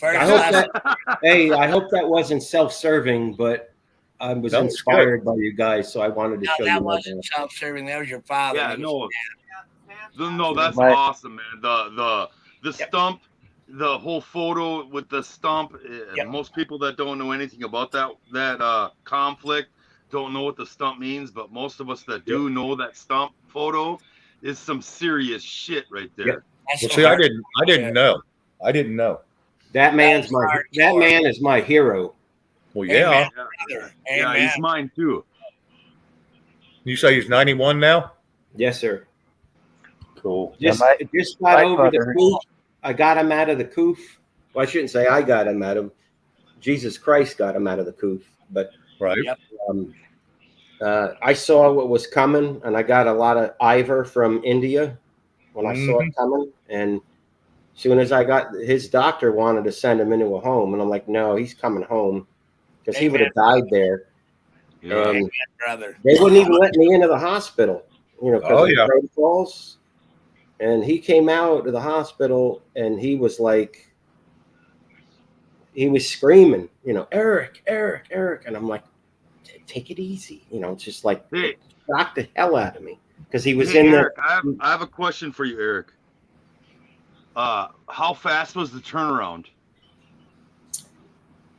I hope that wasn't self-serving, but I was That was inspired by you guys, so I wanted to show that you. wasn't self-serving. That was your father. Yeah, He no, was no, that's My- awesome, man. The stump, the whole photo with the stump. Most people that don't know anything about that conflict don't know what the stump means, but most of us that do know that stump photo is some serious shit right there. That's Well, the see, I hard- didn't know. I didn't know. That man is my hero. Well, yeah. brother. Yeah, Amen. he's mine too. You say he's 91 now? Yes, sir. Cool. Just my got over the father- coof. I got him out of the coof. Well, I shouldn't say I got him out of. Jesus Christ got him out of the coof. But Right. Yep. I saw what was coming, and I got a lot of Ivor from India when I saw it coming. And as soon as I got, his doctor wanted to send him into a home, and I'm like, no, he's coming home because he would have died there. Yeah. And brother. they wouldn't even let me into the hospital, because Oh, of the yeah. protocols. And he came out of the hospital, and he was like, he was screaming, Eric, Eric, Eric. And I'm like, take it easy. It's just like, Hey. it shocked the hell out of me because he was Hey, in Eric, I have a question for you, Eric. How fast was the turnaround?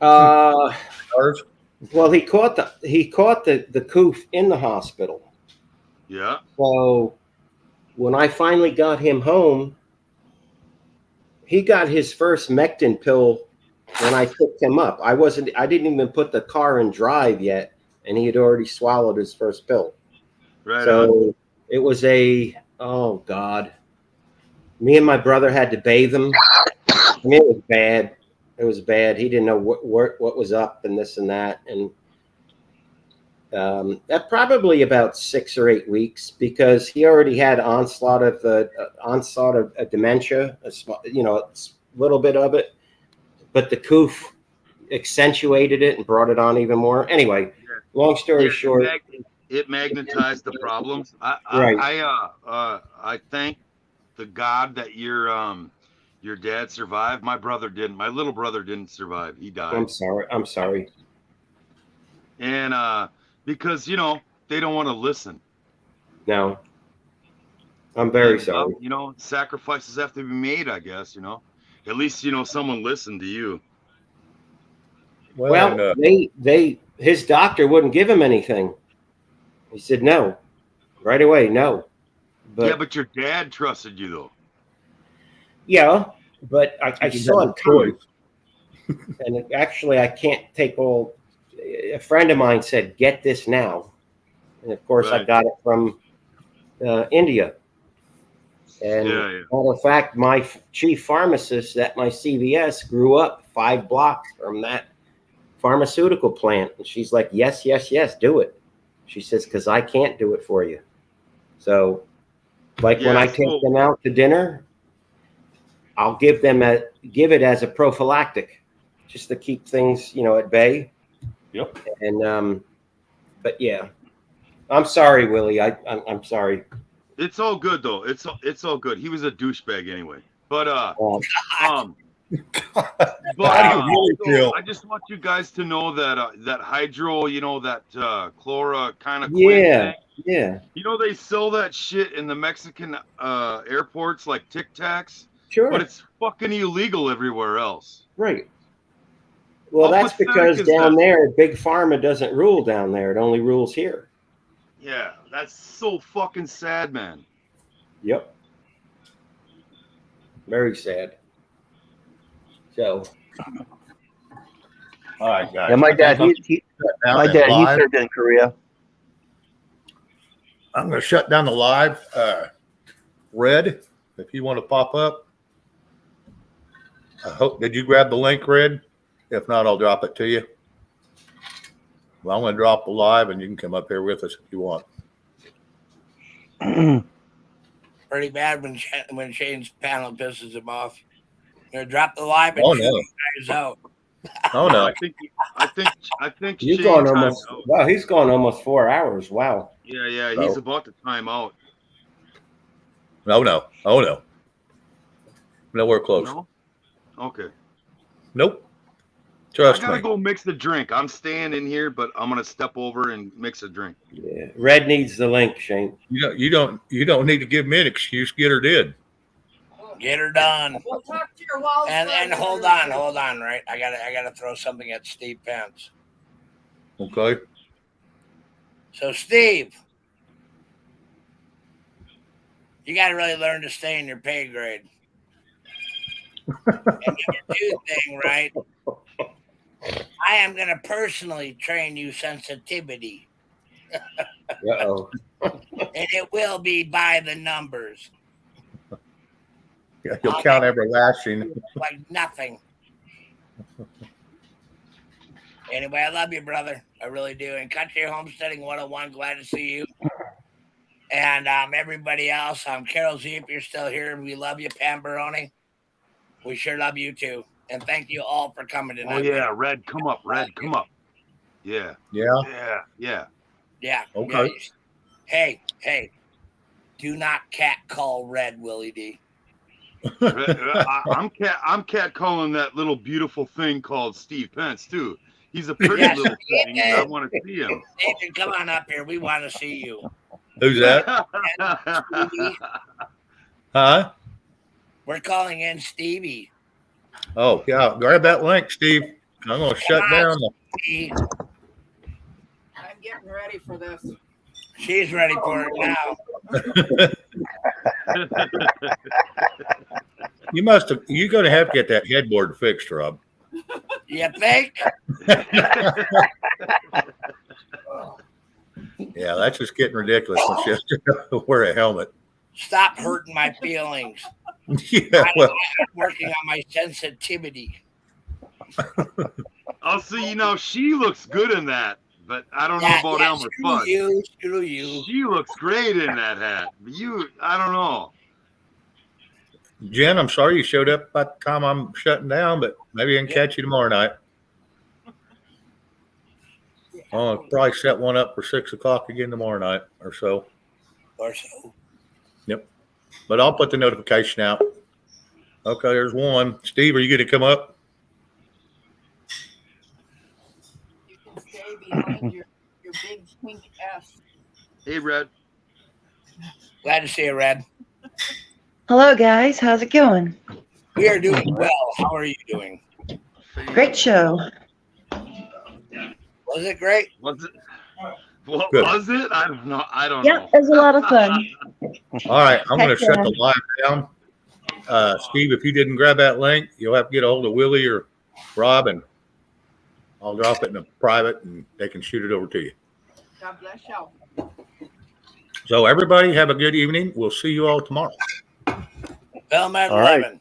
Well, he caught the coof in the hospital. Yeah. So when I finally got him home, he got his first Mectin pill when I picked him up. I didn't even put the car in drive yet, and he had already swallowed his first pill. Right. So it was oh God. Me and my brother had to bathe him. I mean, it was bad. It was bad. He didn't know what was up and this and that. And that probably about 6 or 8 weeks because he already had onslaught of dementia, a little bit of it, but the coof accentuated it and brought it on even more. Anyway, long story short, it magnetized the problems. Right. I thank the God that your dad survived. My brother didn't. My little brother didn't survive. He died. I'm sorry. And because they don't want to listen. No. I'm very sorry. Sacrifices have to be made, I guess, At least someone listened to you. Well, his doctor wouldn't give him anything. He said no. Right away, no. But your dad trusted you though. Yeah, but I saw it coming. And actually, I can't take all. A friend of mine said, "Get this now," and of course, I got it from India. And Yeah, matter of fact, my chief pharmacist at my CVS grew up 5 blocks from that pharmaceutical plant. And she's like, yes, yes, yes, do it. She says, because I can't do it for you. So, like when I take them out to dinner, I'll give it as a prophylactic, just to keep things, at bay. Yep. And but yeah, I'm sorry, Willie. I'm sorry. It's all good though. It's all good. He was a douchebag anyway. But I just want you guys to know that that hydro, that chlora kind of Yeah, yeah. They sell that shit in the Mexican airports like Tic Tacs. Sure. But it's fucking illegal everywhere else. Right. Well, that's because down there, Big Pharma doesn't rule down there. It only rules here. Yeah, that's so fucking sad, man. Yep. Very sad. So. All right, guys. Yeah, my dad, he served in Korea. I'm going to shut down the live. Red, if you want to pop up. Did you grab the link, Red? If not, I'll drop it to you. Well, I'm going to drop the live, and you can come up here with us if you want. Pretty bad when Shane's panel pisses him off. You're gonna drop the live and you guys out. Oh no! I think he's going almost. Wow, he's going almost 4 hours. Wow. Yeah, he's about to time out. Oh no! Nowhere close. No? Okay. Nope. Trust I gotta me. go mix the drink. I'm staying in here, but I'm gonna step over and mix a drink. Yeah, Red needs the link, Shane. You don't need to give me an excuse. Get her did. Get her done. We'll talk to your walls. And hold on, right? I gotta throw something at Steve Pence. Okay. So Steve, you gotta really learn to stay in your pay grade. And your two thing, right? I am gonna personally train you sensitivity. Uh-oh. And it will be by the numbers. Yeah, you'll count every lashing. Like nothing. Anyway, I love you, brother. I really do. And Country Homesteading 101, glad to see you. And everybody else, Carol Z, if you're still here, we love you. Pam Baroni, we sure love you too. And thank you all for coming tonight. Oh yeah, Red, come up, Red, come up. Yeah. Yeah. Yeah. Okay. Yeah. Hey, do not catcall Red, Willie D. I'm cat calling that little beautiful thing called Steve Pence too. He's a pretty little thing. I want to see him. Nathan, come on up here. We want to see you. Who's that? Huh? We're calling in Stevie. Oh yeah, grab that link, Steve. I'm gonna shut down. I'm getting ready for this. She's ready for it now. You're gonna have to get that headboard fixed, Rob. You think? Yeah, that's just getting ridiculous when she has to wear a helmet. Stop hurting my feelings. Yeah, well, I'm working on my sensitivity. I'll see. She looks good in that, but I don't know about Elmer Fudd. Screw you. She looks great in that hat. I don't know. Jen, I'm sorry you showed up by the time I'm shutting down, but maybe I can catch you tomorrow night. I'll probably set one up for 6 o'clock again tomorrow night or so. Yep. But I'll put the notification out. Okay, there's one. Steve, are you going to come up? You can stay behind your big pink S. Hey, Red. Glad to see you, Red. Hello, guys. How's it going? We are doing well. How are you doing? Great show. Was it great? Was it? What Good. was it? I don't know. Yep, it was a lot of fun. All right, I'm going to Heck shut yeah. the live down. Steve, if you didn't grab that link, you'll have to get a hold of Willie or Rob, and I'll drop it in a private, and they can shoot it over to you. God bless you. So everybody have a good evening. We'll see you all tomorrow. Tell them at All right. 11.